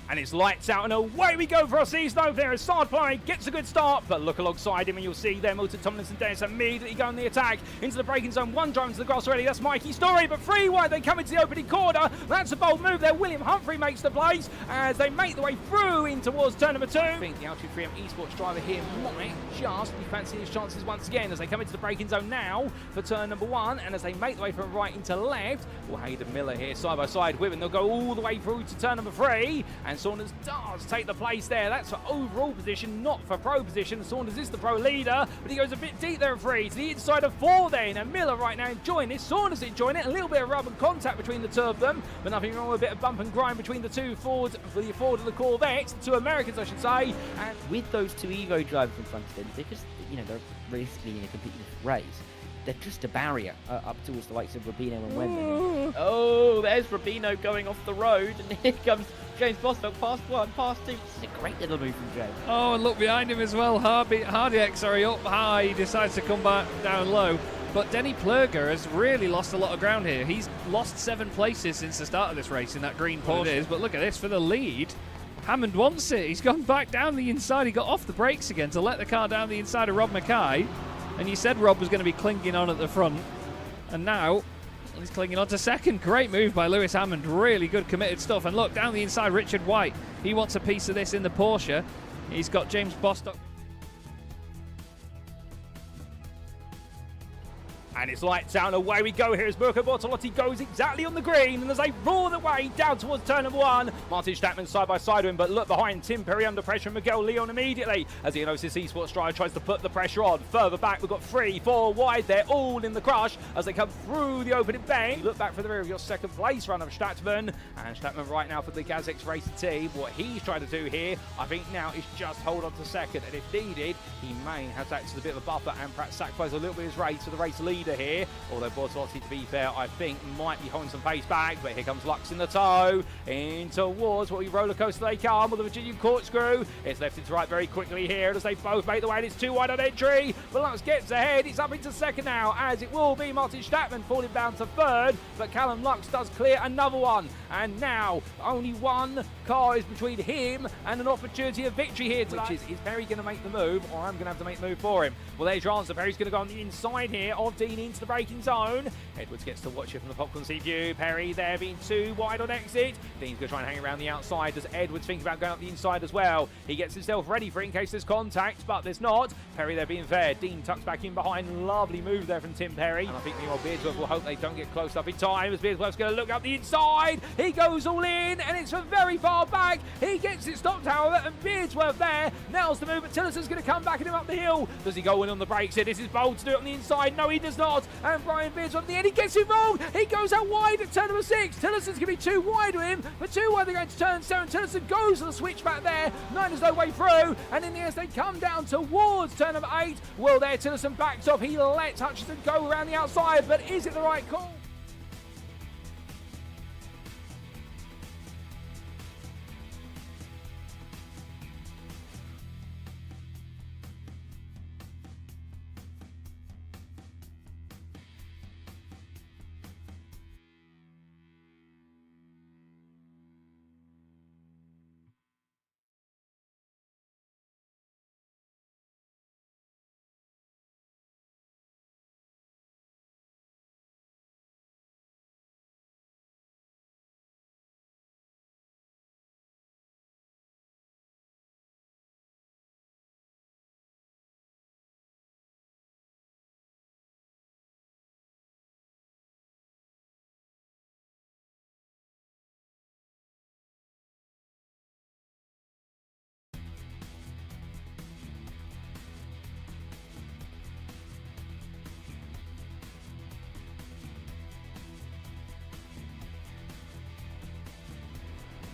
And it's lights out and away we go for our season opener as Sardply gets a good start, but look alongside him and you'll see there Milton, Tomlinson-Dennis immediately going the attack into the braking zone. 1 drive into the grass already, that's Mikey Story, but 3 wide they come into the opening corner. That's a bold move there. William Humphrey makes the place as they make the way through in towards turn number 2. I think the Altitude 3M Esports driver here might just be fancying his chances once again as they come into the braking zone now for turn number 1, and as they make the way from right into left, well, Hayden Miller here side by side with him. They'll go all the way through to turn number 3, and Saunders does take the place there. That's for overall position, not for pro position. Saunders is the pro leader, but he goes a bit deep there at 3 to the inside of 4 then, and Miller right now enjoying this. Saunders enjoying it. A little bit of rub and contact between the 2 of them, but nothing wrong with a bit of bump and grind between the 2 Fords, for the Ford and the Corvette, 2 Americans I should say. And with those 2 Evo drivers in front of them, they're just, they're realistically in a completely different race. They're just a barrier up towards the likes of Rubino and Wendell. Oh, there's Rubino going off the road, and here comes James Bostock, past 1, past 2. This is a great little move from James. Oh, and look behind him as well. Hardiak, up high, he decides to come back down low. But Denny Plurger has really lost a lot of ground here. He's lost 7 places since the start of this race in that green Porsche. It is, but look at this for the lead. Hammond wants it. He's gone back down the inside. He got off the brakes again to let the car down the inside of Rob Mackay. And you said Rob was going to be clinging on at the front. And now he's clinging on to second. Great move by Lewis Hammond. Really good committed stuff. And look, down the inside, Richard White. He wants a piece of this in the Porsche. He's got James Bostock. And it's lights out and away we go here as Mirko Bortolotti goes exactly on the green, and as they roar the way down towards turn number one, Martin Statman side by side with him, but look behind, Tim Perry under pressure, Miguel Leon immediately as the Enosis Esports driver tries to put the pressure on. Further back we've got 3, 4 wide, they're all in the crush as they come through the opening bay. Look back for the rear of your second place runner, Statman, and Statman right now for the Gazex Racing team. What he's trying to do here, I think now, is just hold on to second, and if needed, he may have to act as a bit of a buffer and perhaps sacrifice a little bit of his race to the race leader here. Although Bortolotti, to be fair, I think might be holding some pace back, but here comes Lux in the tow, in towards what we roller coaster they come with the Virginian corkscrew. It's left into right very quickly here as they both make the way, and it's too wide on entry, but Lux gets ahead. It's up into second now, as it will be Martin Statman falling down to third, but Callum Lux does clear another one, and now only one car is between him and an opportunity of victory here tonight. Which is Perry going to make the move, or I'm going to have to make the move for him? Well, there's your answer. Perry's going to go on the inside here of Dean into the braking zone. Edwards gets to watch it from the popcorn seat view. Perry there being too wide on exit. Dean's going to try and hang around the outside. Does Edwards think about going up the inside as well? He gets himself ready for it in case there's contact, but there's not. Perry there being fair. Dean tucks back in behind. Lovely move there from Tim Perry. And I think meanwhile Beardsworth will hope they don't get close up in time, as Beardsworth's going to look up the inside. He goes all in, and it's from very far back. He gets it stopped, however, and Beardsworth there nails the move, but Tillerson's going to come back at him up the hill. Does he go in on the brakes here? This is bold to do it on the inside. No, he does not. And Brian Beardsworth at the end, he gets it wrong. He goes out wide at turn number 6. Tillerson's going to be too wide with him, but too wide they're going to turn 7. Tillerson goes to the switchback there. 9 is no way through, and in the end they come down towards turn number 8. Well, there Tillerson backs off. He lets Hutchinson go around the outside, but is it the right call?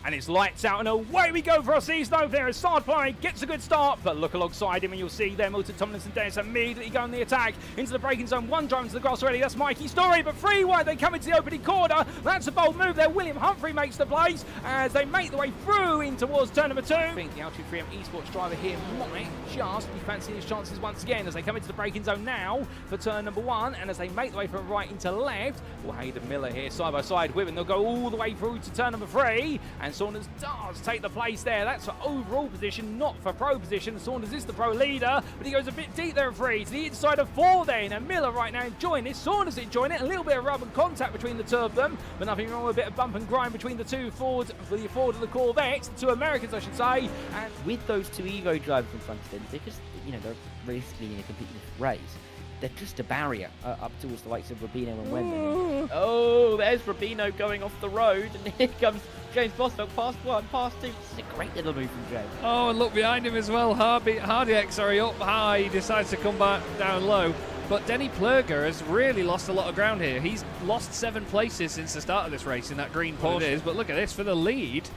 And it's lights out and away we go for our season opener as Sardply gets a good start, but look alongside him and you'll see there Milton, Tomlinson-Dennis immediately go on the attack into the braking zone. One driver into the grass already, that's Mikey Story, but 3 wide they come into the opening corner. That's a bold move there. William Humphrey makes the place as they make the way through in towards turn number 2. I think the L23M Esports driver here might just be fancying his chances once again as they come into the braking zone now for turn number 1, and as they make the way from right into left, well, Hayden Miller here side by side with him. They'll go all the way through to turn number 3, and Saunders does take the place there. That's for overall position, not for pro position. Saunders is the pro leader, but he goes a bit deep there at 3 to the inside of 4 then, and Miller right now enjoying this. Saunders enjoying it. A little bit of rub and contact between the two of them, but nothing wrong with a bit of bump and grind between the two Fords, for the Ford and the Corvette, the two Americans I should say. And with those two Evo drivers in front of them, they're just, they're realistically in a completely different race. They're just a barrier up towards the likes of Rubino and Wendell. Oh, there's Rubino going off the road, and here comes James Bostock, past 1, past 2. This is a great little move from James. Oh, and look behind him as well. Hardiek, up high. He decides to come back down low. But Denny Plurger has really lost a lot of ground here. He's lost 7 places since the start of this race in that green Porsche. But look at this, for the lead,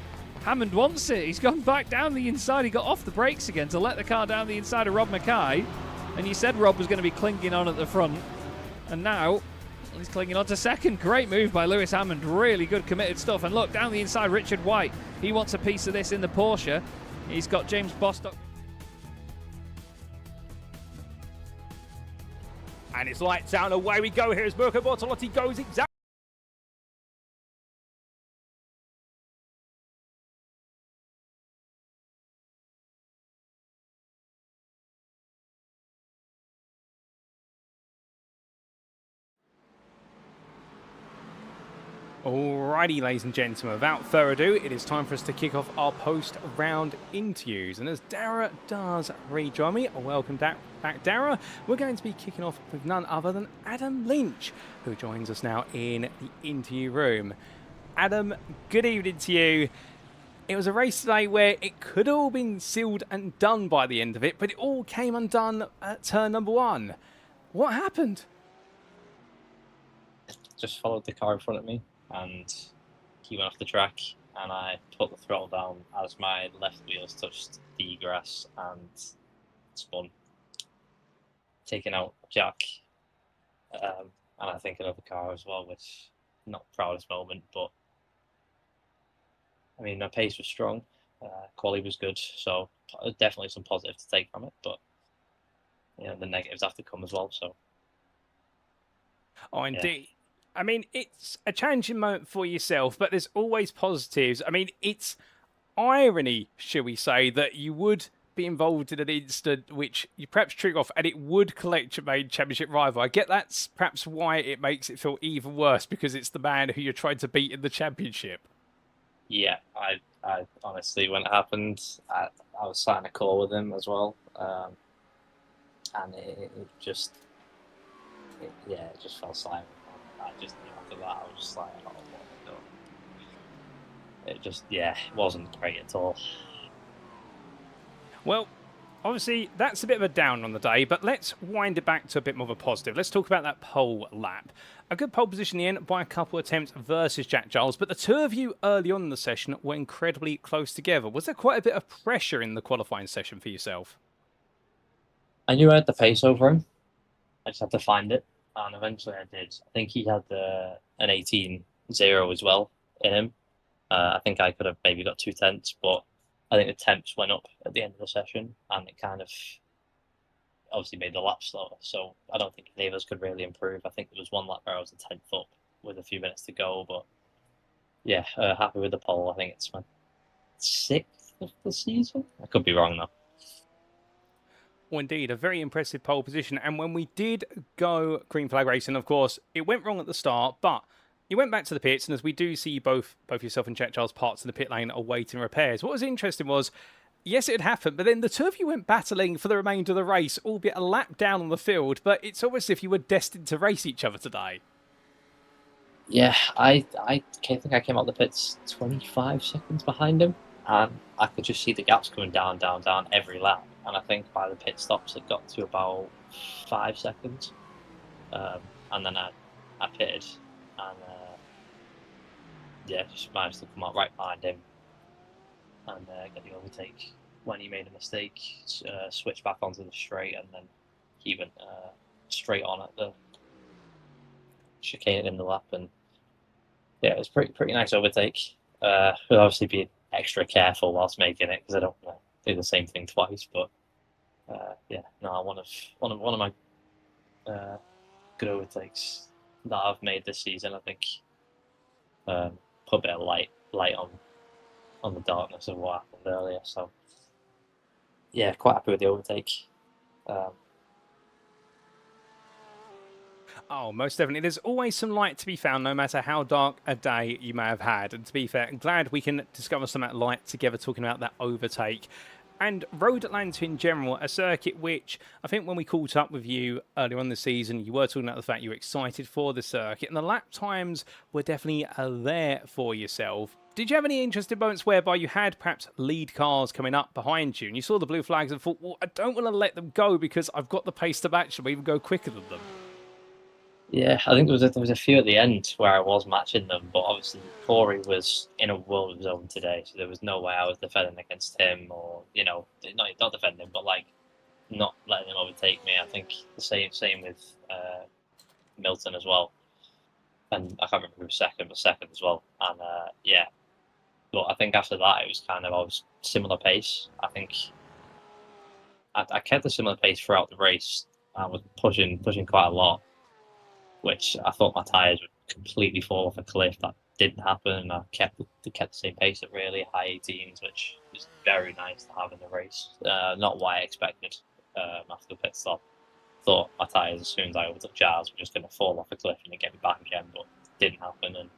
Hammond wants it. He's gone back down the inside. He got off the brakes again to let the car down the inside of Rob Mackay. And you said Rob was going to be clinging on at the front. And now he's clinging on to second. Great move by Lewis Hammond. Really good committed stuff. And look, down the inside, Richard White. He wants a piece of this in the Porsche. He's got James Bostock. And it's lights out and away we go here as Mirko Bortolotti goes exactly. Alrighty, ladies and gentlemen, without further ado, it is time for us to kick off our post-round interviews. And as Dara does rejoin me, welcome back, Dara. We're going to be kicking off with none other than Adam Lynch, who joins us now in the interview room. Adam, good evening to you. It was a race today where it could have all been sealed and done by the end of it, but it all came undone at turn number 1. What happened? Just followed the car in front of me, and he went off the track, and I put the throttle down as my left wheels touched the grass and spun, taking out Jack, and I think another car as well, which not the proudest moment, but I mean, my pace was strong, quality was good, so definitely some positive to take from it, but you know, the negatives have to come as well, so. Oh, indeed. Yeah. I mean, it's a challenging moment for yourself, but there's always positives. I mean, it's irony, shall we say, that you would be involved in an incident which you perhaps trigger off and it would collect your main championship rival. I get that's perhaps why it makes it feel even worse, because it's the man who you're trying to beat in the championship. Yeah, I honestly, when it happened, I was sat in a call with him as well, and it just fell silent. I just knew after that, I was just like, oh, what? It just, it wasn't great at all. Well, obviously, that's a bit of a down on the day, but let's wind it back to a bit more of a positive. Let's talk about that pole lap. A good pole position in the end by a couple of attempts versus Jack Giles, but the two of you early on in the session were incredibly close together. Was there quite a bit of pressure in the qualifying session for yourself? I knew I had the pace over him. I just had to find it, and eventually I did. I think he had an 18.0 as well in him. I think I could have maybe got 2 tenths, but I think the temps went up at the end of the session, and it kind of obviously made the lap slower. So I don't think any of us could really improve. I think there was one lap where I was a tenth up with a few minutes to go, but yeah, happy with the pole. I think it's my 6th of the season. I could be wrong though. Well, indeed, a very impressive pole position. And when we did go green flag racing, of course, it went wrong at the start, but you went back to the pits, and as we do see both yourself and Jack Giles parts in the pit lane awaiting repairs. What was interesting was, yes, it had happened, but then the two of you went battling for the remainder of the race, albeit a lap down on the field, but it's almost as if you were destined to race each other today. Yeah, I think I came out the pits 25 seconds behind him, and I could just see the gaps coming down every lap. And I think by the pit stops, it got to about 5 seconds, and then I pitted, and just managed to come out right behind him and get the overtake when he made a mistake, switched back onto the straight, and then he went straight on at the chicane in the lap, and yeah, it was pretty nice overtake. We'll obviously be extra careful whilst making it, because I don't want to do the same thing twice. But one of my good overtakes that I've made this season. I think put a bit of light on the darkness of what happened earlier. So yeah, quite happy with the overtake. Oh, most definitely. There's always some light to be found, no matter how dark a day you may have had. And to be fair, I'm glad we can discover some of that light together, talking about that overtake. And Road Atlanta in general, a circuit which I think when we caught up with you earlier on this season, you were talking about the fact you were excited for the circuit, and the lap times were definitely there for yourself. Did you have any interesting moments whereby you had perhaps lead cars coming up behind you, and you saw the blue flags and thought, well, I don't want to let them go because I've got the pace to match them, or even go quicker than them? Yeah, I think there was a few at the end where I was matching them, but obviously Corey was in a world of his own today, so there was no way I was defending against him, or not defending, but like not letting him overtake me. I think the same with Milton as well, and I can't remember who was second, but second as well. And but I think after that it was kind of I was similar pace. I think I kept a similar pace throughout the race. I was pushing quite a lot, which I thought my tyres would completely fall off a cliff. That didn't happen, and I kept the same pace at really high 18s, which was very nice to have in the race. Not what I expected after the pit stop. Thought my tyres, as soon as I overtook Giles, were just going to fall off a cliff and get me back again, but it didn't happen. And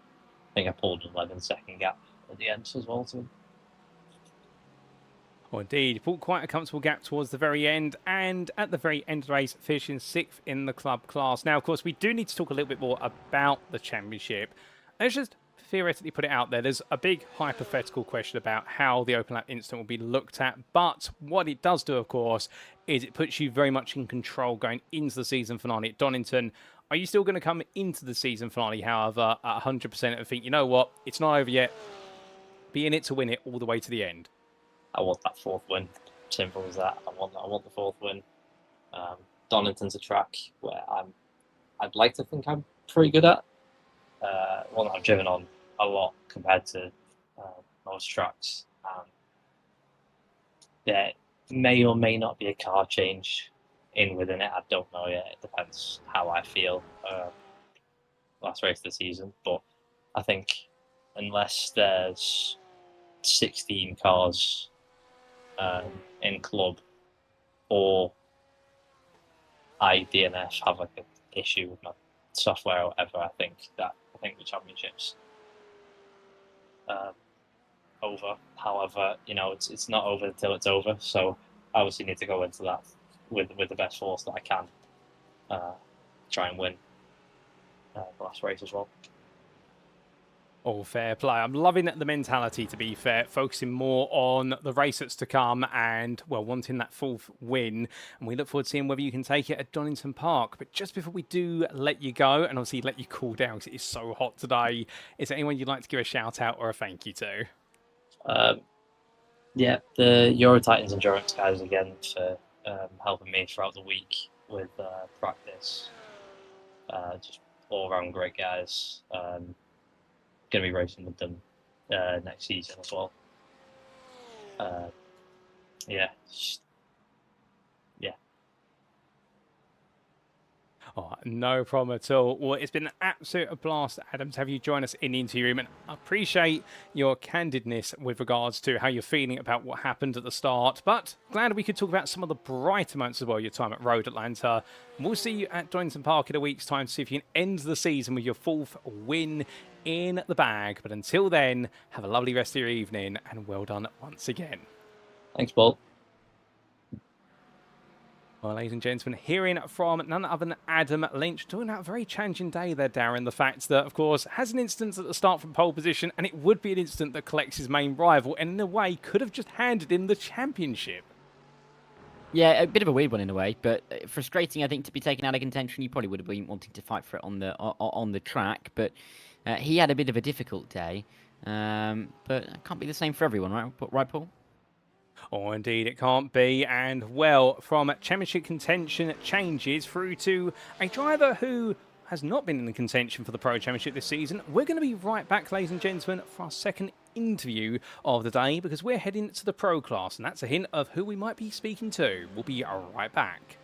think I pulled an 11-second gap at the end as well too. Well, indeed, pulled quite a comfortable gap towards the very end, and at the very end of the race, finishing 6th in the club class. Now, of course, we do need to talk a little bit more about the championship. Let's just theoretically put it out there. There's a big hypothetical question about how the open lap instant will be looked at, but what it does do, of course, is it puts you very much in control going into the season finale at Donington. Are you still going to come into the season finale, however, at 100% and think, you know what, it's not over yet, be in it to win it all the way to the end? I want that 4th win. Simple as that. I want the 4th win. Donington's a track where I'd like to think I'm pretty good at. One that I've driven on a lot compared to most tracks. There may or may not be a car change in within it. I don't know yet. It depends how I feel last race of the season. But I think unless there's 16 cars in club, or I DNF have like an issue with my software or whatever, I think the championship's over. However, it's not over until it's over. So I obviously need to go into that with the best force that I can, try and win the last race as well. All fair play. I'm loving the mentality, to be fair, focusing more on the race that's to come and, well, wanting that 4th win. And we look forward to seeing whether you can take it at Donington Park. But just before we do let you go, and obviously let you cool down because it is so hot today, is there anyone you'd like to give a shout out or a thank you to? Yeah, the Euro Titans Endurance guys again for helping me throughout the week with practice. Just all around great guys. Going to be racing with them next season as well. Yeah. Oh, no problem at all. Well, it's been an absolute blast, Adam, to have you join us in the interview room, and I appreciate your candidness with regards to how you're feeling about what happened at the start, but glad we could talk about some of the brighter moments as well, your time at Road Atlanta. We'll see you at Donington Park in a week's time to see if you can end the season with your 4th win in the bag. But until then, have a lovely rest of your evening, and well done once again. Thanks, Paul. Well, ladies and gentlemen, hearing from none other than Adam Lynch, talking about a very challenging day there, Darren. The fact that, of course, has an instance at the start from pole position, and it would be an instant that collects his main rival, and in a way could have just handed in the championship. Yeah, a bit of a weird one in a way, but frustrating, I think, to be taken out of contention. You probably would have been wanting to fight for it on the track, but he had a bit of a difficult day. But it can't be the same for everyone, right, Paul? Oh, indeed, it can't be. And, well, from championship contention changes through to a driver who has not been in the contention for the Pro Championship this season. We're going to be right back, ladies and gentlemen, for our second interview of the day, because we're heading to the Pro class, and that's a hint of who we might be speaking to. We'll be right back.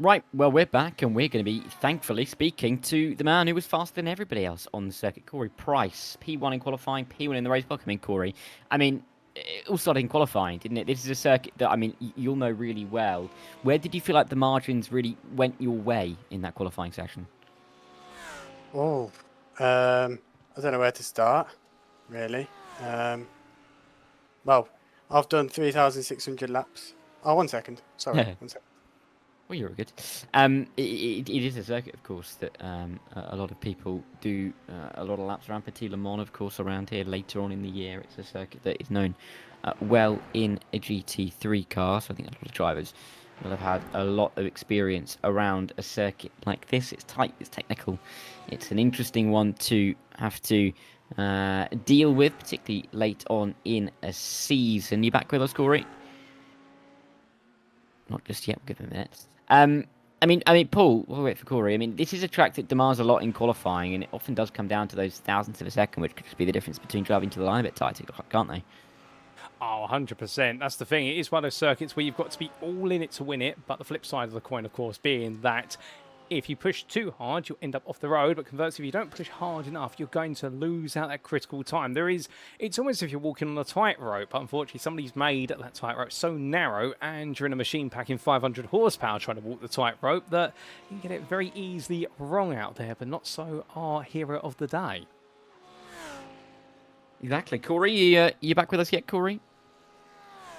Right, well, we're back, and we're going to be, thankfully, speaking to the man who was faster than everybody else on the circuit, Corey Price. P1 in qualifying, P1 in the race. Welcome in, Corey. I mean, it all started in qualifying, didn't it? This is a circuit that, I mean, you'll know really well. Where did you feel like the margins really went your way in that qualifying session? Oh, I don't know where to start, really. Well, I've done 3,600 laps. Oh, 1 second. Sorry, 1 second. Well, you're good. It is a circuit, of course, that a lot of people do a lot of laps around. Petit Le Mans, of course, around here later on in the year. It's a circuit that is known well in a GT3 car, so I think a lot of drivers will have had a lot of experience around a circuit like this. It's tight, it's technical. It's an interesting one to have to deal with, particularly late on in a season. You back with us, Corey? Not just yet. We'll give him a minute. I mean, Paul, we'll wait for Corey. I mean, this is a track that demands a lot in qualifying, and it often does come down to those thousandths of a second, which could just be the difference between driving to the line a bit tighter, can't they? Oh, 100%. That's the thing. It is one of those circuits where you've got to be all in it to win it. But the flip side of the coin, of course, being that if you push too hard, you'll end up off the road. But conversely, if you don't push hard enough, you're going to lose out that critical time. It's almost as if you're walking on a tightrope. But unfortunately, somebody's made that tightrope so narrow, and you're in a machine packing 500 horsepower trying to walk the tightrope, that you can get it very easily wrong out there. But not so our hero of the day. Exactly. Corey, you back with us yet, Corey?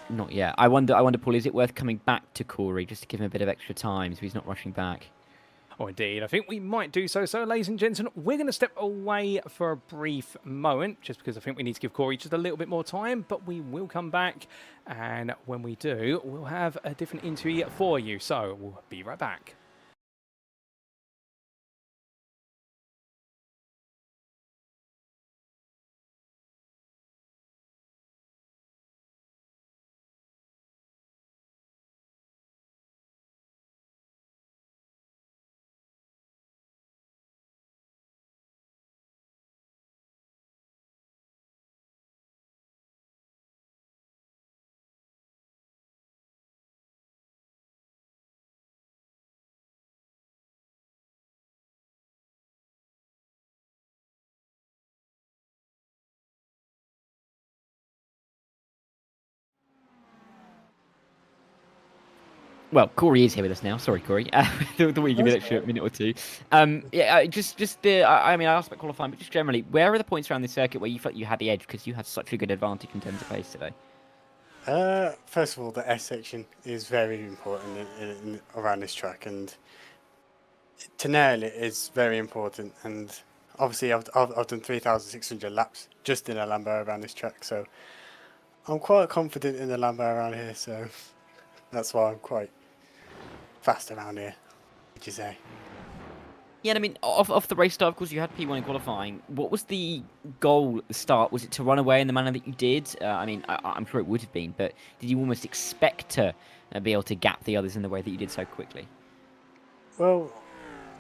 Not yet. I wonder, Paul, is it worth coming back to Corey just to give him a bit of extra time so he's not rushing back? Oh, indeed. I think we might do so. So, ladies and gentlemen, we're going to step away for a brief moment, just because I think we need to give Corey just a little bit more time, but we will come back, and when we do, we'll have a different interview for you. So, we'll be right back. Well, Corey is here with us now. Sorry, Corey. Thought we'd give you an extra minute or two. I mean, I asked about qualifying, but just generally, where are the points around this circuit where you felt you had the edge because you had such a good advantage in terms of pace today? First of all, the S section is very important around this track, and to nail it is very important. And obviously, I've done 3,600 laps just in a Lambo around this track, so I'm quite confident in the Lambo around here. So that's why I'm quite fast around here. Would you say? Yeah, I mean, off the race start, of course, you had P1 in qualifying. What was the goal at the start? Was it to run away in the manner that you did? I mean, I'm sure it would have been, but did you almost expect to be able to gap the others in the way that you did so quickly? Well,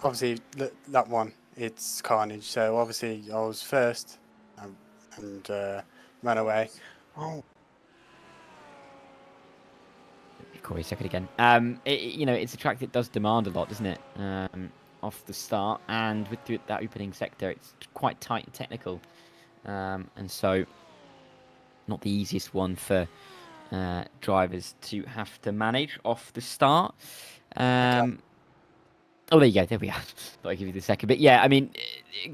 obviously, that one, it's carnage. So obviously, I was first and ran away. Oh. Corey, second again. It's a track that does demand a lot, doesn't it? Off the start, and with that opening sector, it's quite tight and technical, and so not the easiest one for drivers to have to manage off the start. Oh, there you go. There we are. Thought I'd give you the second. But yeah, I mean,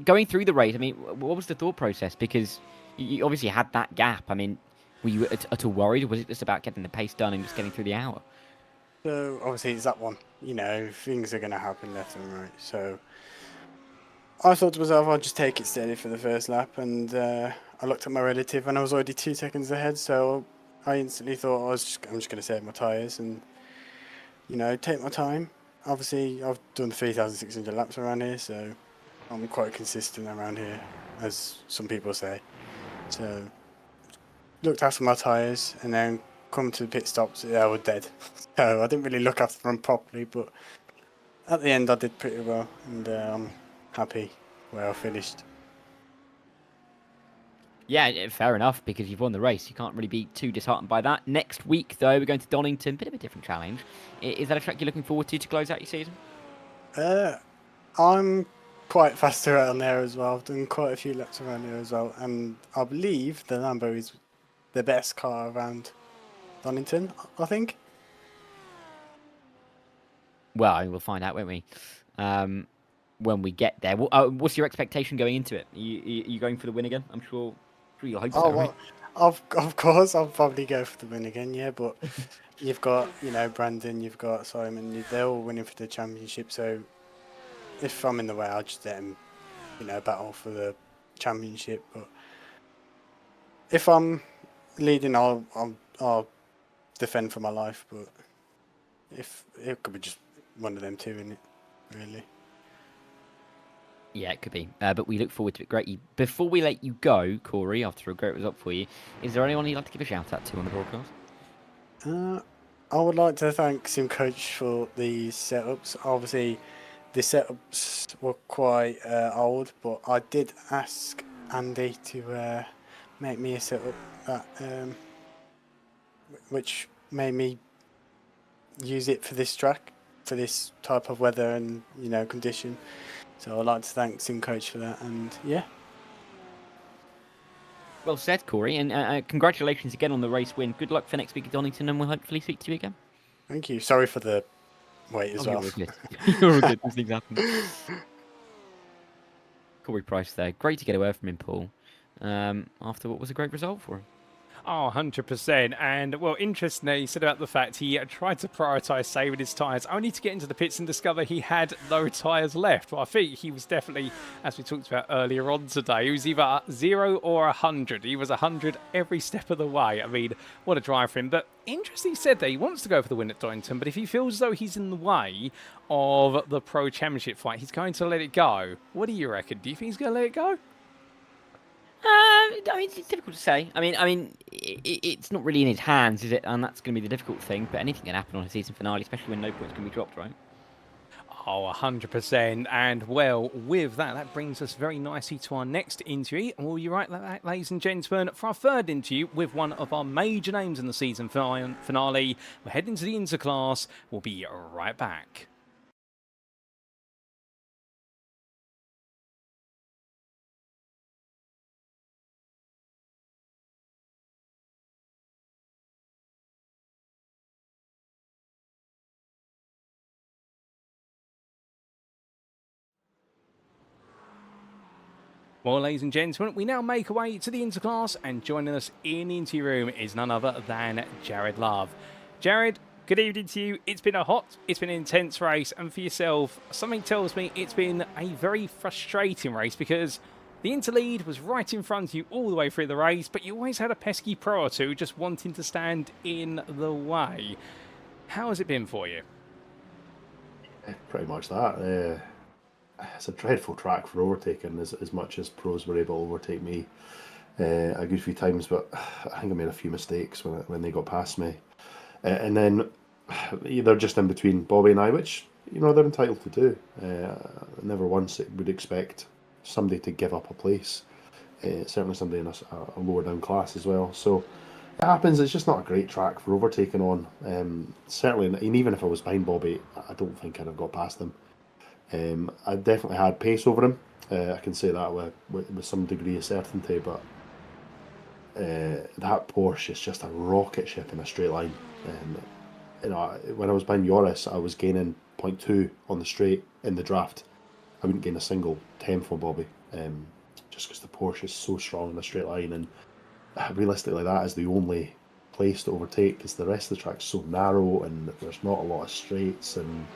going through the race, I mean, what was the thought process? Because you obviously had that gap. I mean, were you at all worried, or was it just about getting the pace done and just getting through the hour? So obviously it's that one. You know, things are going to happen left and right. So I thought to myself, I'll just take it steady for the first lap, and I looked at my relative, and I was already 2 seconds ahead. So I instantly thought I'm just going to save my tyres and take my time. Obviously, I've done 3,600 laps around here, so I'm quite consistent around here, as some people say. So looked after my tyres, and then come to the pit stops, I was dead. So I didn't really look after them properly, but at the end I did pretty well, and I'm happy where I finished. Yeah, fair enough, because you've won the race. You can't really be too disheartened by that. Next week, though, we're going to Donington. Bit of a different challenge. Is that a track you're looking forward to close out your season? I'm quite fast around there as well. I've done quite a few laps around here as well, and I believe the Lambo is the best car around Donington, I think. Well, I mean, we'll find out, won't we? When we get there. What's your expectation going into it? Are you going for the win again? I'm sure you'll hope so. Oh, well, of course, I'll probably go for the win again, yeah. But you've got, Brandon, you've got Simon, they're all winning for the championship. So if I'm in the way, I'll just let them, battle for the championship. But if I'm leading, I'll defend for my life. But if it could be just one of them two, in it, really. Yeah, it could be. But we look forward to it greatly. Before we let you go, Corey, after a great result for you, is there anyone you'd like to give a shout out to on the broadcast? I would like to thank SimCoach for the setups. Obviously, the setups were quite old, but I did ask Andy to make me a setup that which made me use it for this track, for this type of weather and condition. So I'd like to thank Sim Coach for that, and yeah. Well said, Corey, and congratulations again on the race win. Good luck for next week at Donington, and we'll hopefully speak to you again. Thank you. Sorry for the wait as well. You're all good. You're all good. These things happen. Corey Price there. Great to get a word from him, Paul, after what was a great result for him. Oh, 100%. And, well, interestingly, he said about the fact he tried to prioritise saving his tyres, only to get into the pits and discover he had no tyres left. Well, I think he was definitely, as we talked about earlier on today, he was either 0 or 100. He was 100 every step of the way. I mean, what a drive for him. But interesting, he said that he wants to go for the win at Donington, but if he feels as though he's in the way of the Pro Championship fight, he's going to let it go. What do you reckon? Do you think he's going to let it go? I mean, it's difficult to say. I mean, it's not really in his hands, is it? And that's going to be the difficult thing. But anything can happen on a season finale, especially when no points can be dropped, right? Oh, 100%. And, well, with that, that brings us very nicely to our next interview. And will you right that, ladies and gentlemen, for our third interview with one of our major names in the season finale. We're heading to the Interclass. We'll be right back. Well, ladies and gentlemen, we now make our way to the Interclass, and joining us in the interview room is none other than Jared Love. Jared, good evening to you. It's been it's been an intense race, and for yourself, something tells me it's been a very frustrating race because the interlead was right in front of you all the way through the race, but you always had a pesky pro or two just wanting to stand in the way. How has it been for you? Pretty much that. It's a dreadful track for overtaking, as much as pros were able to overtake me a good few times, but I think I made a few mistakes when they got past me. And then they're just in between Bobby and I, which they're entitled to do. Never once would expect somebody to give up a place. Certainly somebody in a lower down class as well. So it happens. It's just not a great track for overtaking on. Certainly, and even if I was behind Bobby, I don't think I'd have got past him. I definitely had pace over him. I can say that with some degree of certainty, but that Porsche is just a rocket ship in a straight line. When I was behind Joris, I was gaining 0.2 on the straight in the draft. I wouldn't gain a single tenth for Bobby, just because the Porsche is so strong in a straight line, and realistically that is the only place to overtake, because the rest of the track's so narrow and there's not a lot of straights. And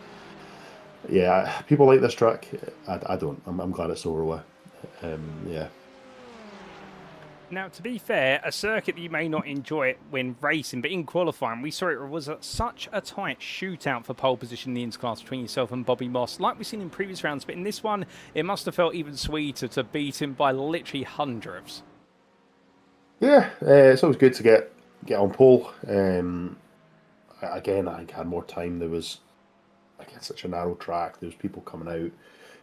yeah, people like this track. I don't. I'm glad it's over with. Yeah. Now, to be fair, a circuit that you may not enjoy when racing, but in qualifying, we saw it was such a tight shootout for pole position in the Interclass between yourself and Bobby Moss, like we've seen in previous rounds. But in this one, it must have felt even sweeter to beat him by literally hundreds. Yeah, it's always good to get on pole. Again, I think I had more time. There was, again, such a narrow track. There was people coming out,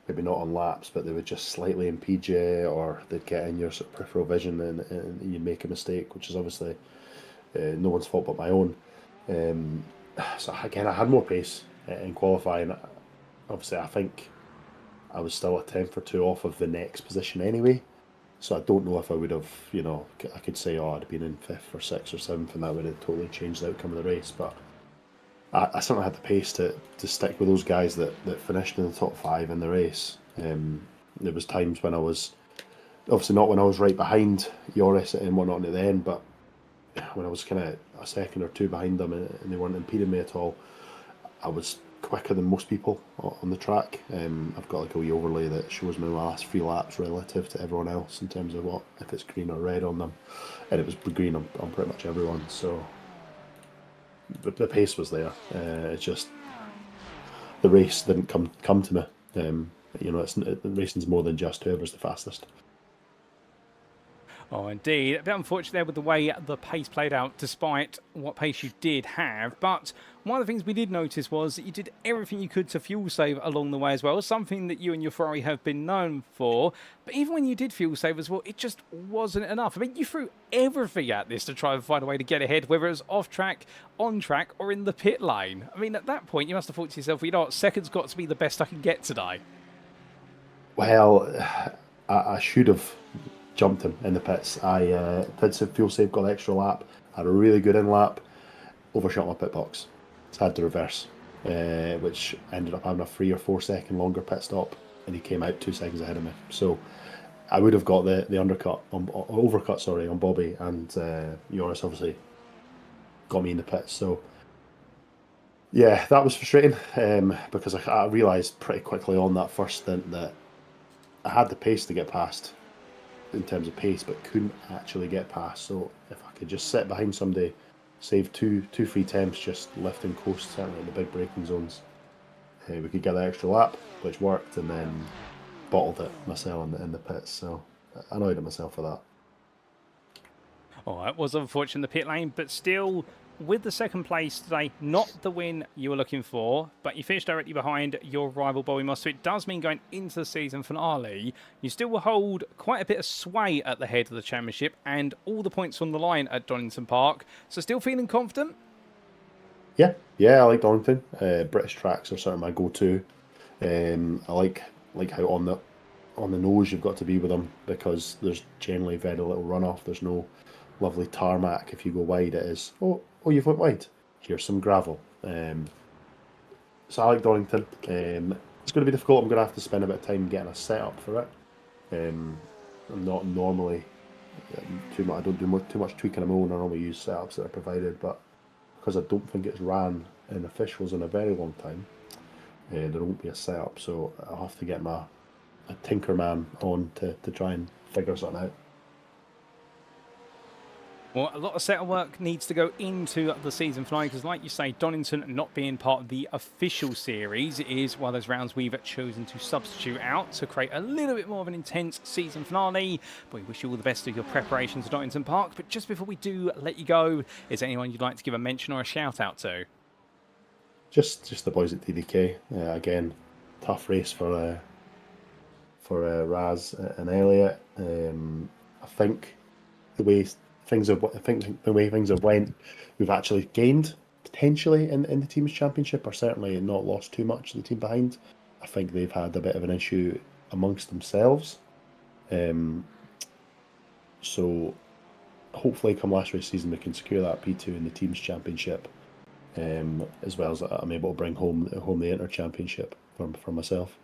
maybe not on laps, but they would just slightly impede you, or they'd get in your sort of peripheral vision and you'd make a mistake, which is obviously no one's fault but my own. So again, I had more pace in qualifying. Obviously, I think I was still a tenth or two off of the next position anyway. So I don't know if I would have, I could say, I'd been in 5th or 6th or 7th, and that would have totally changed the outcome of the race. But I certainly had the pace to stick with those guys that finished in the top 5 in the race. There was times when I was, obviously not when I was right behind Joris and whatnot at the end, but when I was kind of a second or two behind them and they weren't impeding me at all, I was quicker than most people on the track. I've got like a wee overlay that shows me my last 3 laps relative to everyone else in terms of if it's green or red on them, and it was green on pretty much everyone. So the pace was there. It's just the race didn't come to me. The racing's more than just whoever's the fastest. Oh, indeed. A bit unfortunate there with the way the pace played out, despite what pace you did have. But one of the things we did notice was that you did everything you could to fuel save along the way as well, something that you and your Ferrari have been known for. But even when you did fuel save as well, it just wasn't enough. I mean, you threw everything at this to try and find a way to get ahead, whether it was off track, on track, or in the pit lane. I mean, at that point, you must have thought to yourself, you know what, second's got to be the best I can get today. Well, I should have jumped him in the pits. I did some fuel save, got the extra lap, had a really good in lap, overshot my pit box. So I had to reverse, which ended up having a 3 or 4 second longer pit stop, and he came out 2 seconds ahead of me. So I would have got the overcut on Bobby, and Jonas obviously got me in the pits. So yeah, that was frustrating because I realised pretty quickly on that first stint that I had the pace to get past in terms of pace, but couldn't actually get past. So if I could just sit behind somebody, save two free temps, just lifting coast, certainly in the big braking zones, we could get the extra lap, which worked, and then bottled it myself in the pits. So I annoyed at myself for that. Oh, it was unfortunate in the pit lane, but still, with the second place today, not the win you were looking for, but you finished directly behind your rival Bobby Moss, so it does mean going into the season finale, you still will hold quite a bit of sway at the head of the championship and all the points on the line at Donington Park. So still feeling confident? Yeah, I like Donington. British tracks are sort of my go-to. I like how on the nose you've got to be with them, because there's generally very little runoff. There's no lovely tarmac. If you go wide, it is, oh, you've went wide. Here's some gravel. So I like Donington. It's going to be difficult. I'm going to have to spend a bit of time getting a setup for it. I'm not normally too much. I don't do too much tweaking of my own. I normally use setups that are provided, but because I don't think it's ran in officials in a very long time, there won't be a setup. So I'll have to get a Tinkerman on to try and figure something out. Well, a lot of setup work needs to go into the season finale because, like you say, Donington not being part of the official series is one of those rounds we've chosen to substitute out to create a little bit more of an intense season finale. But we wish you all the best of your preparations at Donington Park. But just before we do let you go, is there anyone you'd like to give a mention or a shout out to? Just the boys at TDK. Again, tough race for Raz and Elliot. I think the way things have went, we've actually gained potentially in the team's championship, or certainly not lost too much to the team behind. I think they've had a bit of an issue amongst themselves. So hopefully come last race season we can secure that P2 in the team's championship, as well as I'm able to bring home the inter championship for myself.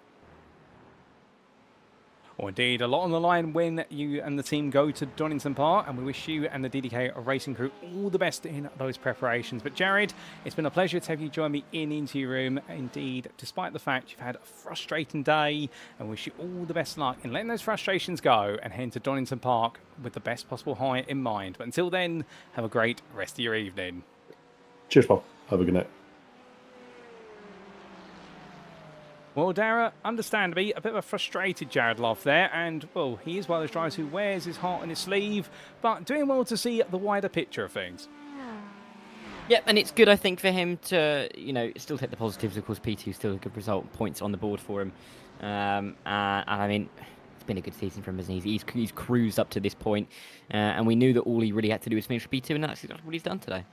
Or indeed, a lot on the line when you and the team go to Donington Park, and we wish you and the DDK racing crew all the best in those preparations. But Jared, it's been a pleasure to have you join me in Interview Room. Indeed, despite the fact you've had a frustrating day, and wish you all the best luck in letting those frustrations go and head to Donington Park with the best possible high in mind. But until then, have a great rest of your evening. Cheers, Paul. Have a good night. Well, Dyer, understandably, a bit of a frustrated Jared Love there, and, well, he is one of those drivers who wears his heart on his sleeve, but doing well to see the wider picture of things. Yep, and it's good, I think, for him to, still take the positives. Of course, P2 still a good result, points on the board for him. And I mean, it's been a good season for him, hasn't he? He's cruised up to this point, and we knew that all he really had to do was finish P2, and that's exactly what he's done today.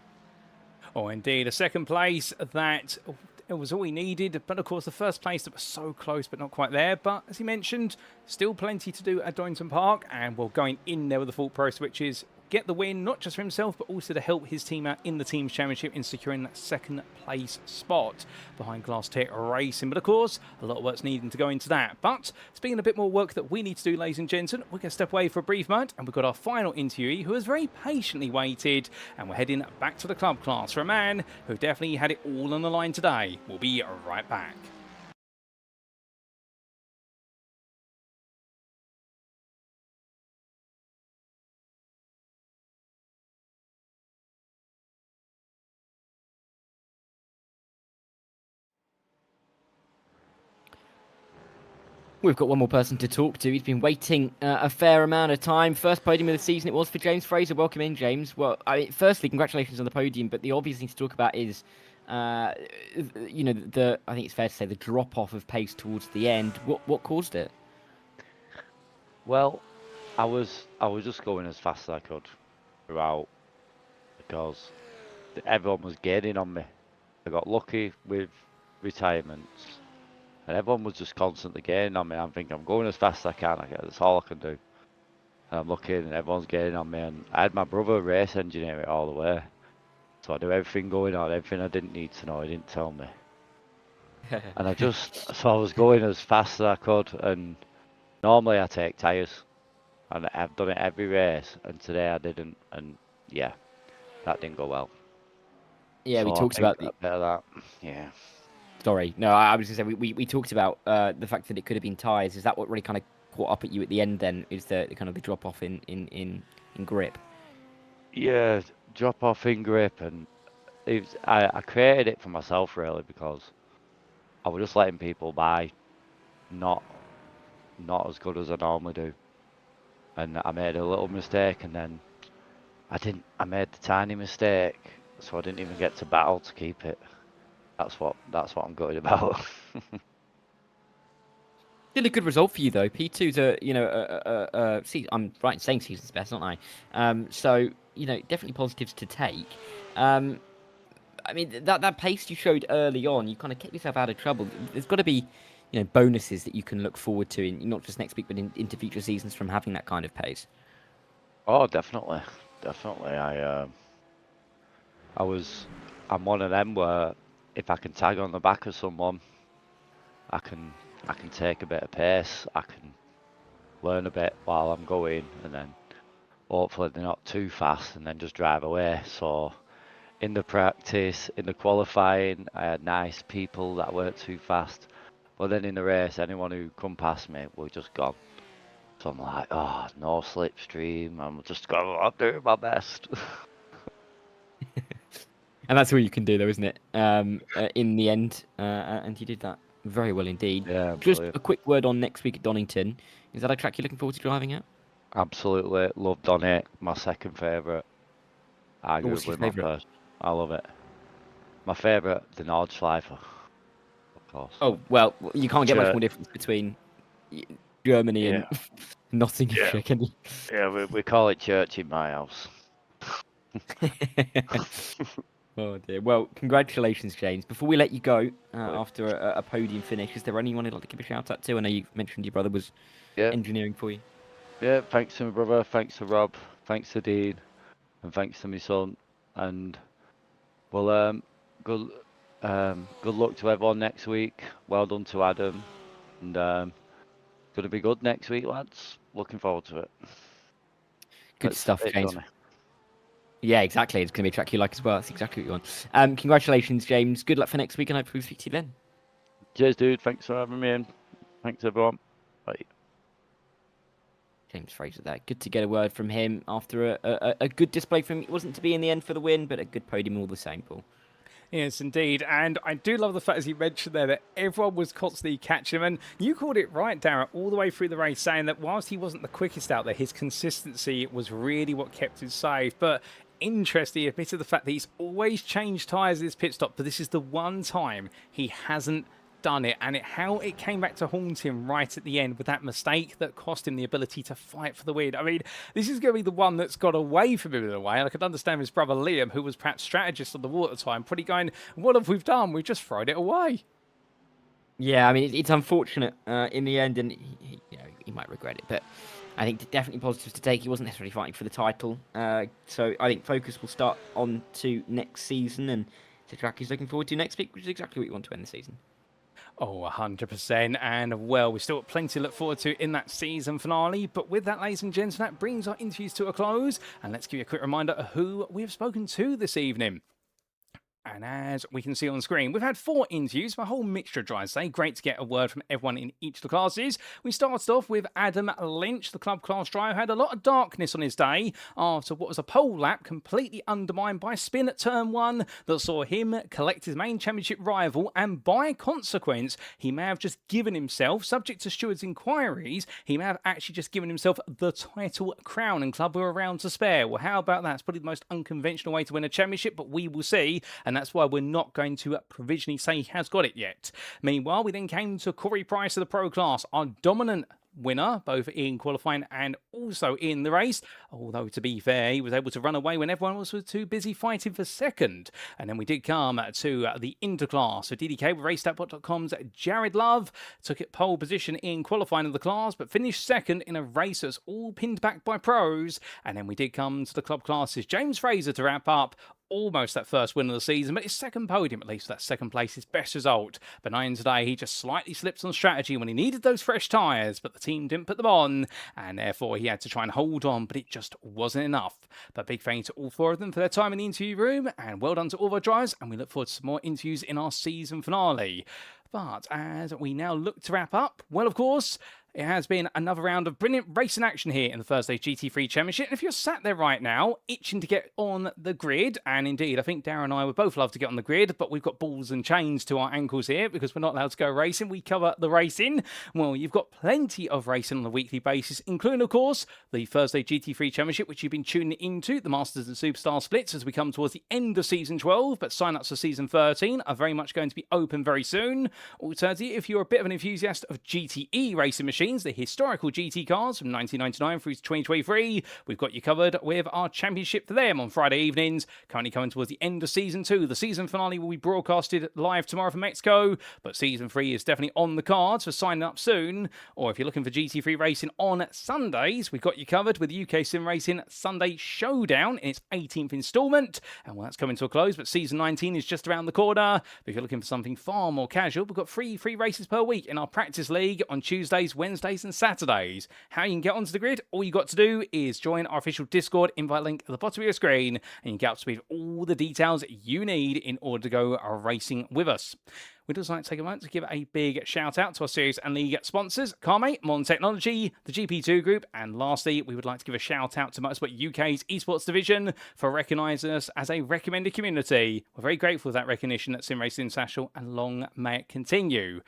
Oh, indeed, a second place that it was all he needed, but of course the first place that was so close but not quite there. But as he mentioned, still plenty to do at Donington Park, and we're going in there with the thought process, which is get the win, not just for himself, but also to help his team out in the team's championship in securing that second place spot behind Glass Tech Racing. But of course, a lot of work's needing to go into that. But speaking of a bit more work that we need to do, ladies and gentlemen, we're going to step away for a brief moment, and we've got our final interviewee who has very patiently waited, and we're heading back to the club class for a man who definitely had it all on the line today. We'll be right back. We've got one more person to talk to. He's been waiting a fair amount of time. First podium of the season it was for James Fraser. Welcome in, James. Well, firstly, congratulations on the podium, but the obvious thing to talk about is, I think it's fair to say the drop-off of pace towards the end. What caused it? Well, I was just going as fast as I could throughout because everyone was gaining on me. I got lucky with retirements. And everyone was just constantly gaining on me. I'm thinking, I'm going as fast as I can. That's all I can do. And I'm looking, and everyone's gaining on me. And I had my brother race engineer it all the way. So I knew everything going on, everything I didn't need to know. He didn't tell me. And I was going as fast as I could. And normally I take tyres. And I've done it every race. And today I didn't. And yeah, that didn't go well. Yeah, so we talked about the... that. Yeah. Sorry, no, I was going to say, we talked about the fact that it could have been tyres. Is that what really kind of caught up at you at the end then? Is the kind of the drop-off in grip? Yeah, drop-off in grip. And I created it for myself, really, because I was just letting people by not as good as I normally do. And I made a little mistake, and then I made the tiny mistake, so I didn't even get to battle to keep it. That's what I'm gutted about. Still a good result for you though. P2's I'm right in saying season's best, aren't I? So definitely positives to take. I mean that pace you showed early on, you kind of kept yourself out of trouble. There's got to be bonuses that you can look forward to in not just next week but into future seasons from having that kind of pace. Oh, definitely. I'm one of them where if I can tag on the back of someone, I can take a bit of pace. I can learn a bit while I'm going, and then hopefully they're not too fast, and then just drive away. So in the practice, in the qualifying, I had nice people that weren't too fast, but then in the race, anyone who come past me were just gone. So I'm like, oh, no slipstream. I'm doing my best. And that's all you can do, though, isn't it? In the end, and you did that very well indeed. Yeah, just brilliant. a quick word on next week at Donington. Is that a track you're looking forward to driving at? Absolutely, love Donny. My second favourite. What's your Arguably my favourite? first. I love it. My favourite, the Nordschleife, of course. Oh well, you can't get much more difference between Germany and Nottinghamshire, can you? Yeah, we call it church in my house. Oh dear. Well, congratulations, James. Before we let you go, after a podium finish, is there anyone you'd like to give a shout out to? I know you mentioned your brother was engineering for you. Yeah, thanks to my brother, thanks to Rob, thanks to Dean, and thanks to my son. And well, good luck to everyone next week. Well done to Adam, and gonna be good next week, lads. Looking forward to it. Good stuff, James. Johnny. Yeah, exactly. It's going to be a track you like as well. That's exactly what you want. Congratulations, James. Good luck for next week, and hopefully we'll speak to you then. Cheers, dude. Thanks for having me in. Thanks, everyone. Bye. James Fraser there. Good to get a word from him after a good display from him. It wasn't to be in the end for the win, but a good podium all the same, Paul. Yes, indeed. And I do love the fact, as you mentioned there, that everyone was constantly catching him. And you called it right, Darren, all the way through the race, saying that whilst he wasn't the quickest out there, his consistency was really what kept him safe. But interesting, he admitted the fact that he's always changed tyres in his pit stop, but this is the one time he hasn't done it, and how it came back to haunt him right at the end with that mistake that cost him the ability to fight for the win. I mean, this is going to be the one that's got away from him in a way, and I could understand his brother Liam, who was perhaps strategist on the wall at the time, probably going, what have we done? We've just thrown it away. Yeah, I mean, it's unfortunate in the end, and he might regret it, but I think definitely positives to take. He wasn't necessarily fighting for the title, so I think focus will start on to next season, and it's a track he's looking forward to next week, which is exactly what you want to end the season. Oh, 100%. And, well, we've still got plenty to look forward to in that season finale. But with that, ladies and gents, that brings our interviews to a close. And let's give you a quick reminder of who we have spoken to this evening. And as we can see on screen, we've had 4 interviews, a whole mixture of drivers today. Great to get a word from everyone in each of the classes. We started off with Adam Lynch, the club class driver, had a lot of darkness on his day after what was a pole lap completely undermined by a spin at turn 1 that saw him collect his main championship rival, and by consequence, he may have just given himself, subject to stewards' inquiries, he may have actually just given himself the title crown, and club were around to spare. Well, how about that? It's probably the most unconventional way to win a championship, but we will see. And that's why we're not going to provisionally say he has got it yet. Meanwhile, we then came to Corey Price of the Pro class, our dominant winner, both in qualifying and also in the race. Although, to be fair, he was able to run away when everyone else was too busy fighting for second. And then we did come to the interclass. So DDK with RaceStatBot.com's Jared Love took it pole position in qualifying of the class, but finished second in a race that's all pinned back by pros. And then we did come to the club classes. James Fraser to wrap up almost that first win of the season, but his second podium, at least that second place, his best result. But nine today, he just slightly slipped on strategy when he needed those fresh tyres, but the team didn't put them on, and therefore he had to try and hold on, but it just wasn't enough. But big thank you to all 4 of them for their time in the interview room, and well done to all our drivers, and we look forward to some more interviews in our season finale. But as we now look to wrap up, well, of course, it has been another round of brilliant racing action here in the Thursday GT3 Championship. And if you're sat there right now, itching to get on the grid, and indeed, I think Darren and I would both love to get on the grid, but we've got balls and chains to our ankles here because we're not allowed to go racing. We cover the racing. Well, you've got plenty of racing on a weekly basis, including, of course, the Thursday GT3 Championship, which you've been tuning into, the Masters and Superstar splits as we come towards the end of Season 12, but sign-ups for Season 13 are very much going to be open very soon. Alternatively, if you're a bit of an enthusiast of GTE racing machines, the historical GT cars from 1999 through to 2023, we've got you covered with our championship for them on Friday evenings. Currently coming towards the end of Season 2. The season finale will be broadcasted live tomorrow from Mexico, but Season 3 is definitely on the cards for signing up soon. Or if you're looking for GT3 racing on Sundays, we've got you covered with the UK SimRacing Sunday Showdown in its 18th instalment. And well, that's coming to a close, but Season 19 is just around the corner. But if you're looking for something far more casual, we've got free races per week in our practice league on Tuesdays, Wednesdays, and Saturdays. How you can get onto the grid, all you got to do is join our official Discord invite link at the bottom of your screen, and you can get up to speed with all the details you need in order to go racing with us. We'd also like to take a moment to give a big shout out to our series and league sponsors, Carmate, Modern Technology, the GP2 Group, and lastly, we would like to give a shout out to Motorsport UK's esports division for recognising us as a recommended community. We're very grateful for that recognition at SimRacing International, and long may it continue.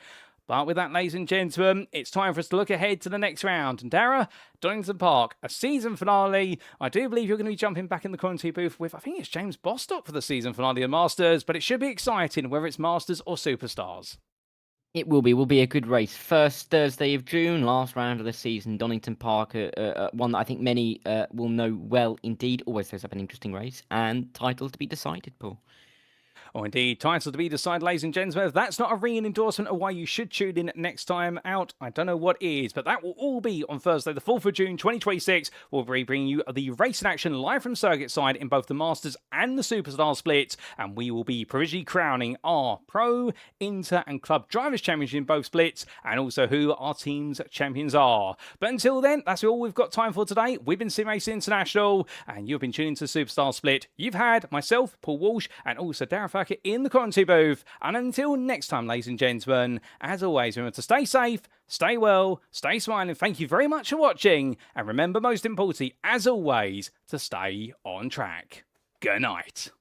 But with that, ladies and gentlemen, it's time for us to look ahead to the next round. And Dara, Donington Park, a season finale. I do believe you're going to be jumping back in the commentary booth with, I think it's James Bostock for the season finale of Masters, but it should be exciting, whether it's Masters or Superstars. It will be a good race. First Thursday of June, last round of the season, Donington Park, one that I think many will know well indeed. Always throws up an interesting race, and title to be decided, Paul. Oh, indeed. Title to be decided, ladies and gentlemen. If that's not a ringing endorsement of why you should tune in next time out, I don't know what is. But that will all be on Thursday, the 4th of June, 2026. We'll be bringing you the racing action live from circuit side in both the Masters and the Superstar split. And we will be provisionally crowning our Pro, Inter and Club Drivers' Championship in both splits, and also who our team's champions are. But until then, that's all we've got time for today. We've been SimRacing International, and you've been tuning to the Superstar split. You've had myself, Paul Walsh, and also Darren Fackett in the commentary booth. And until next time, ladies and gentlemen, as always, remember to stay safe, stay well, stay smiling. Thank you very much for watching. And remember, most importantly, as always, to stay on track. Good night.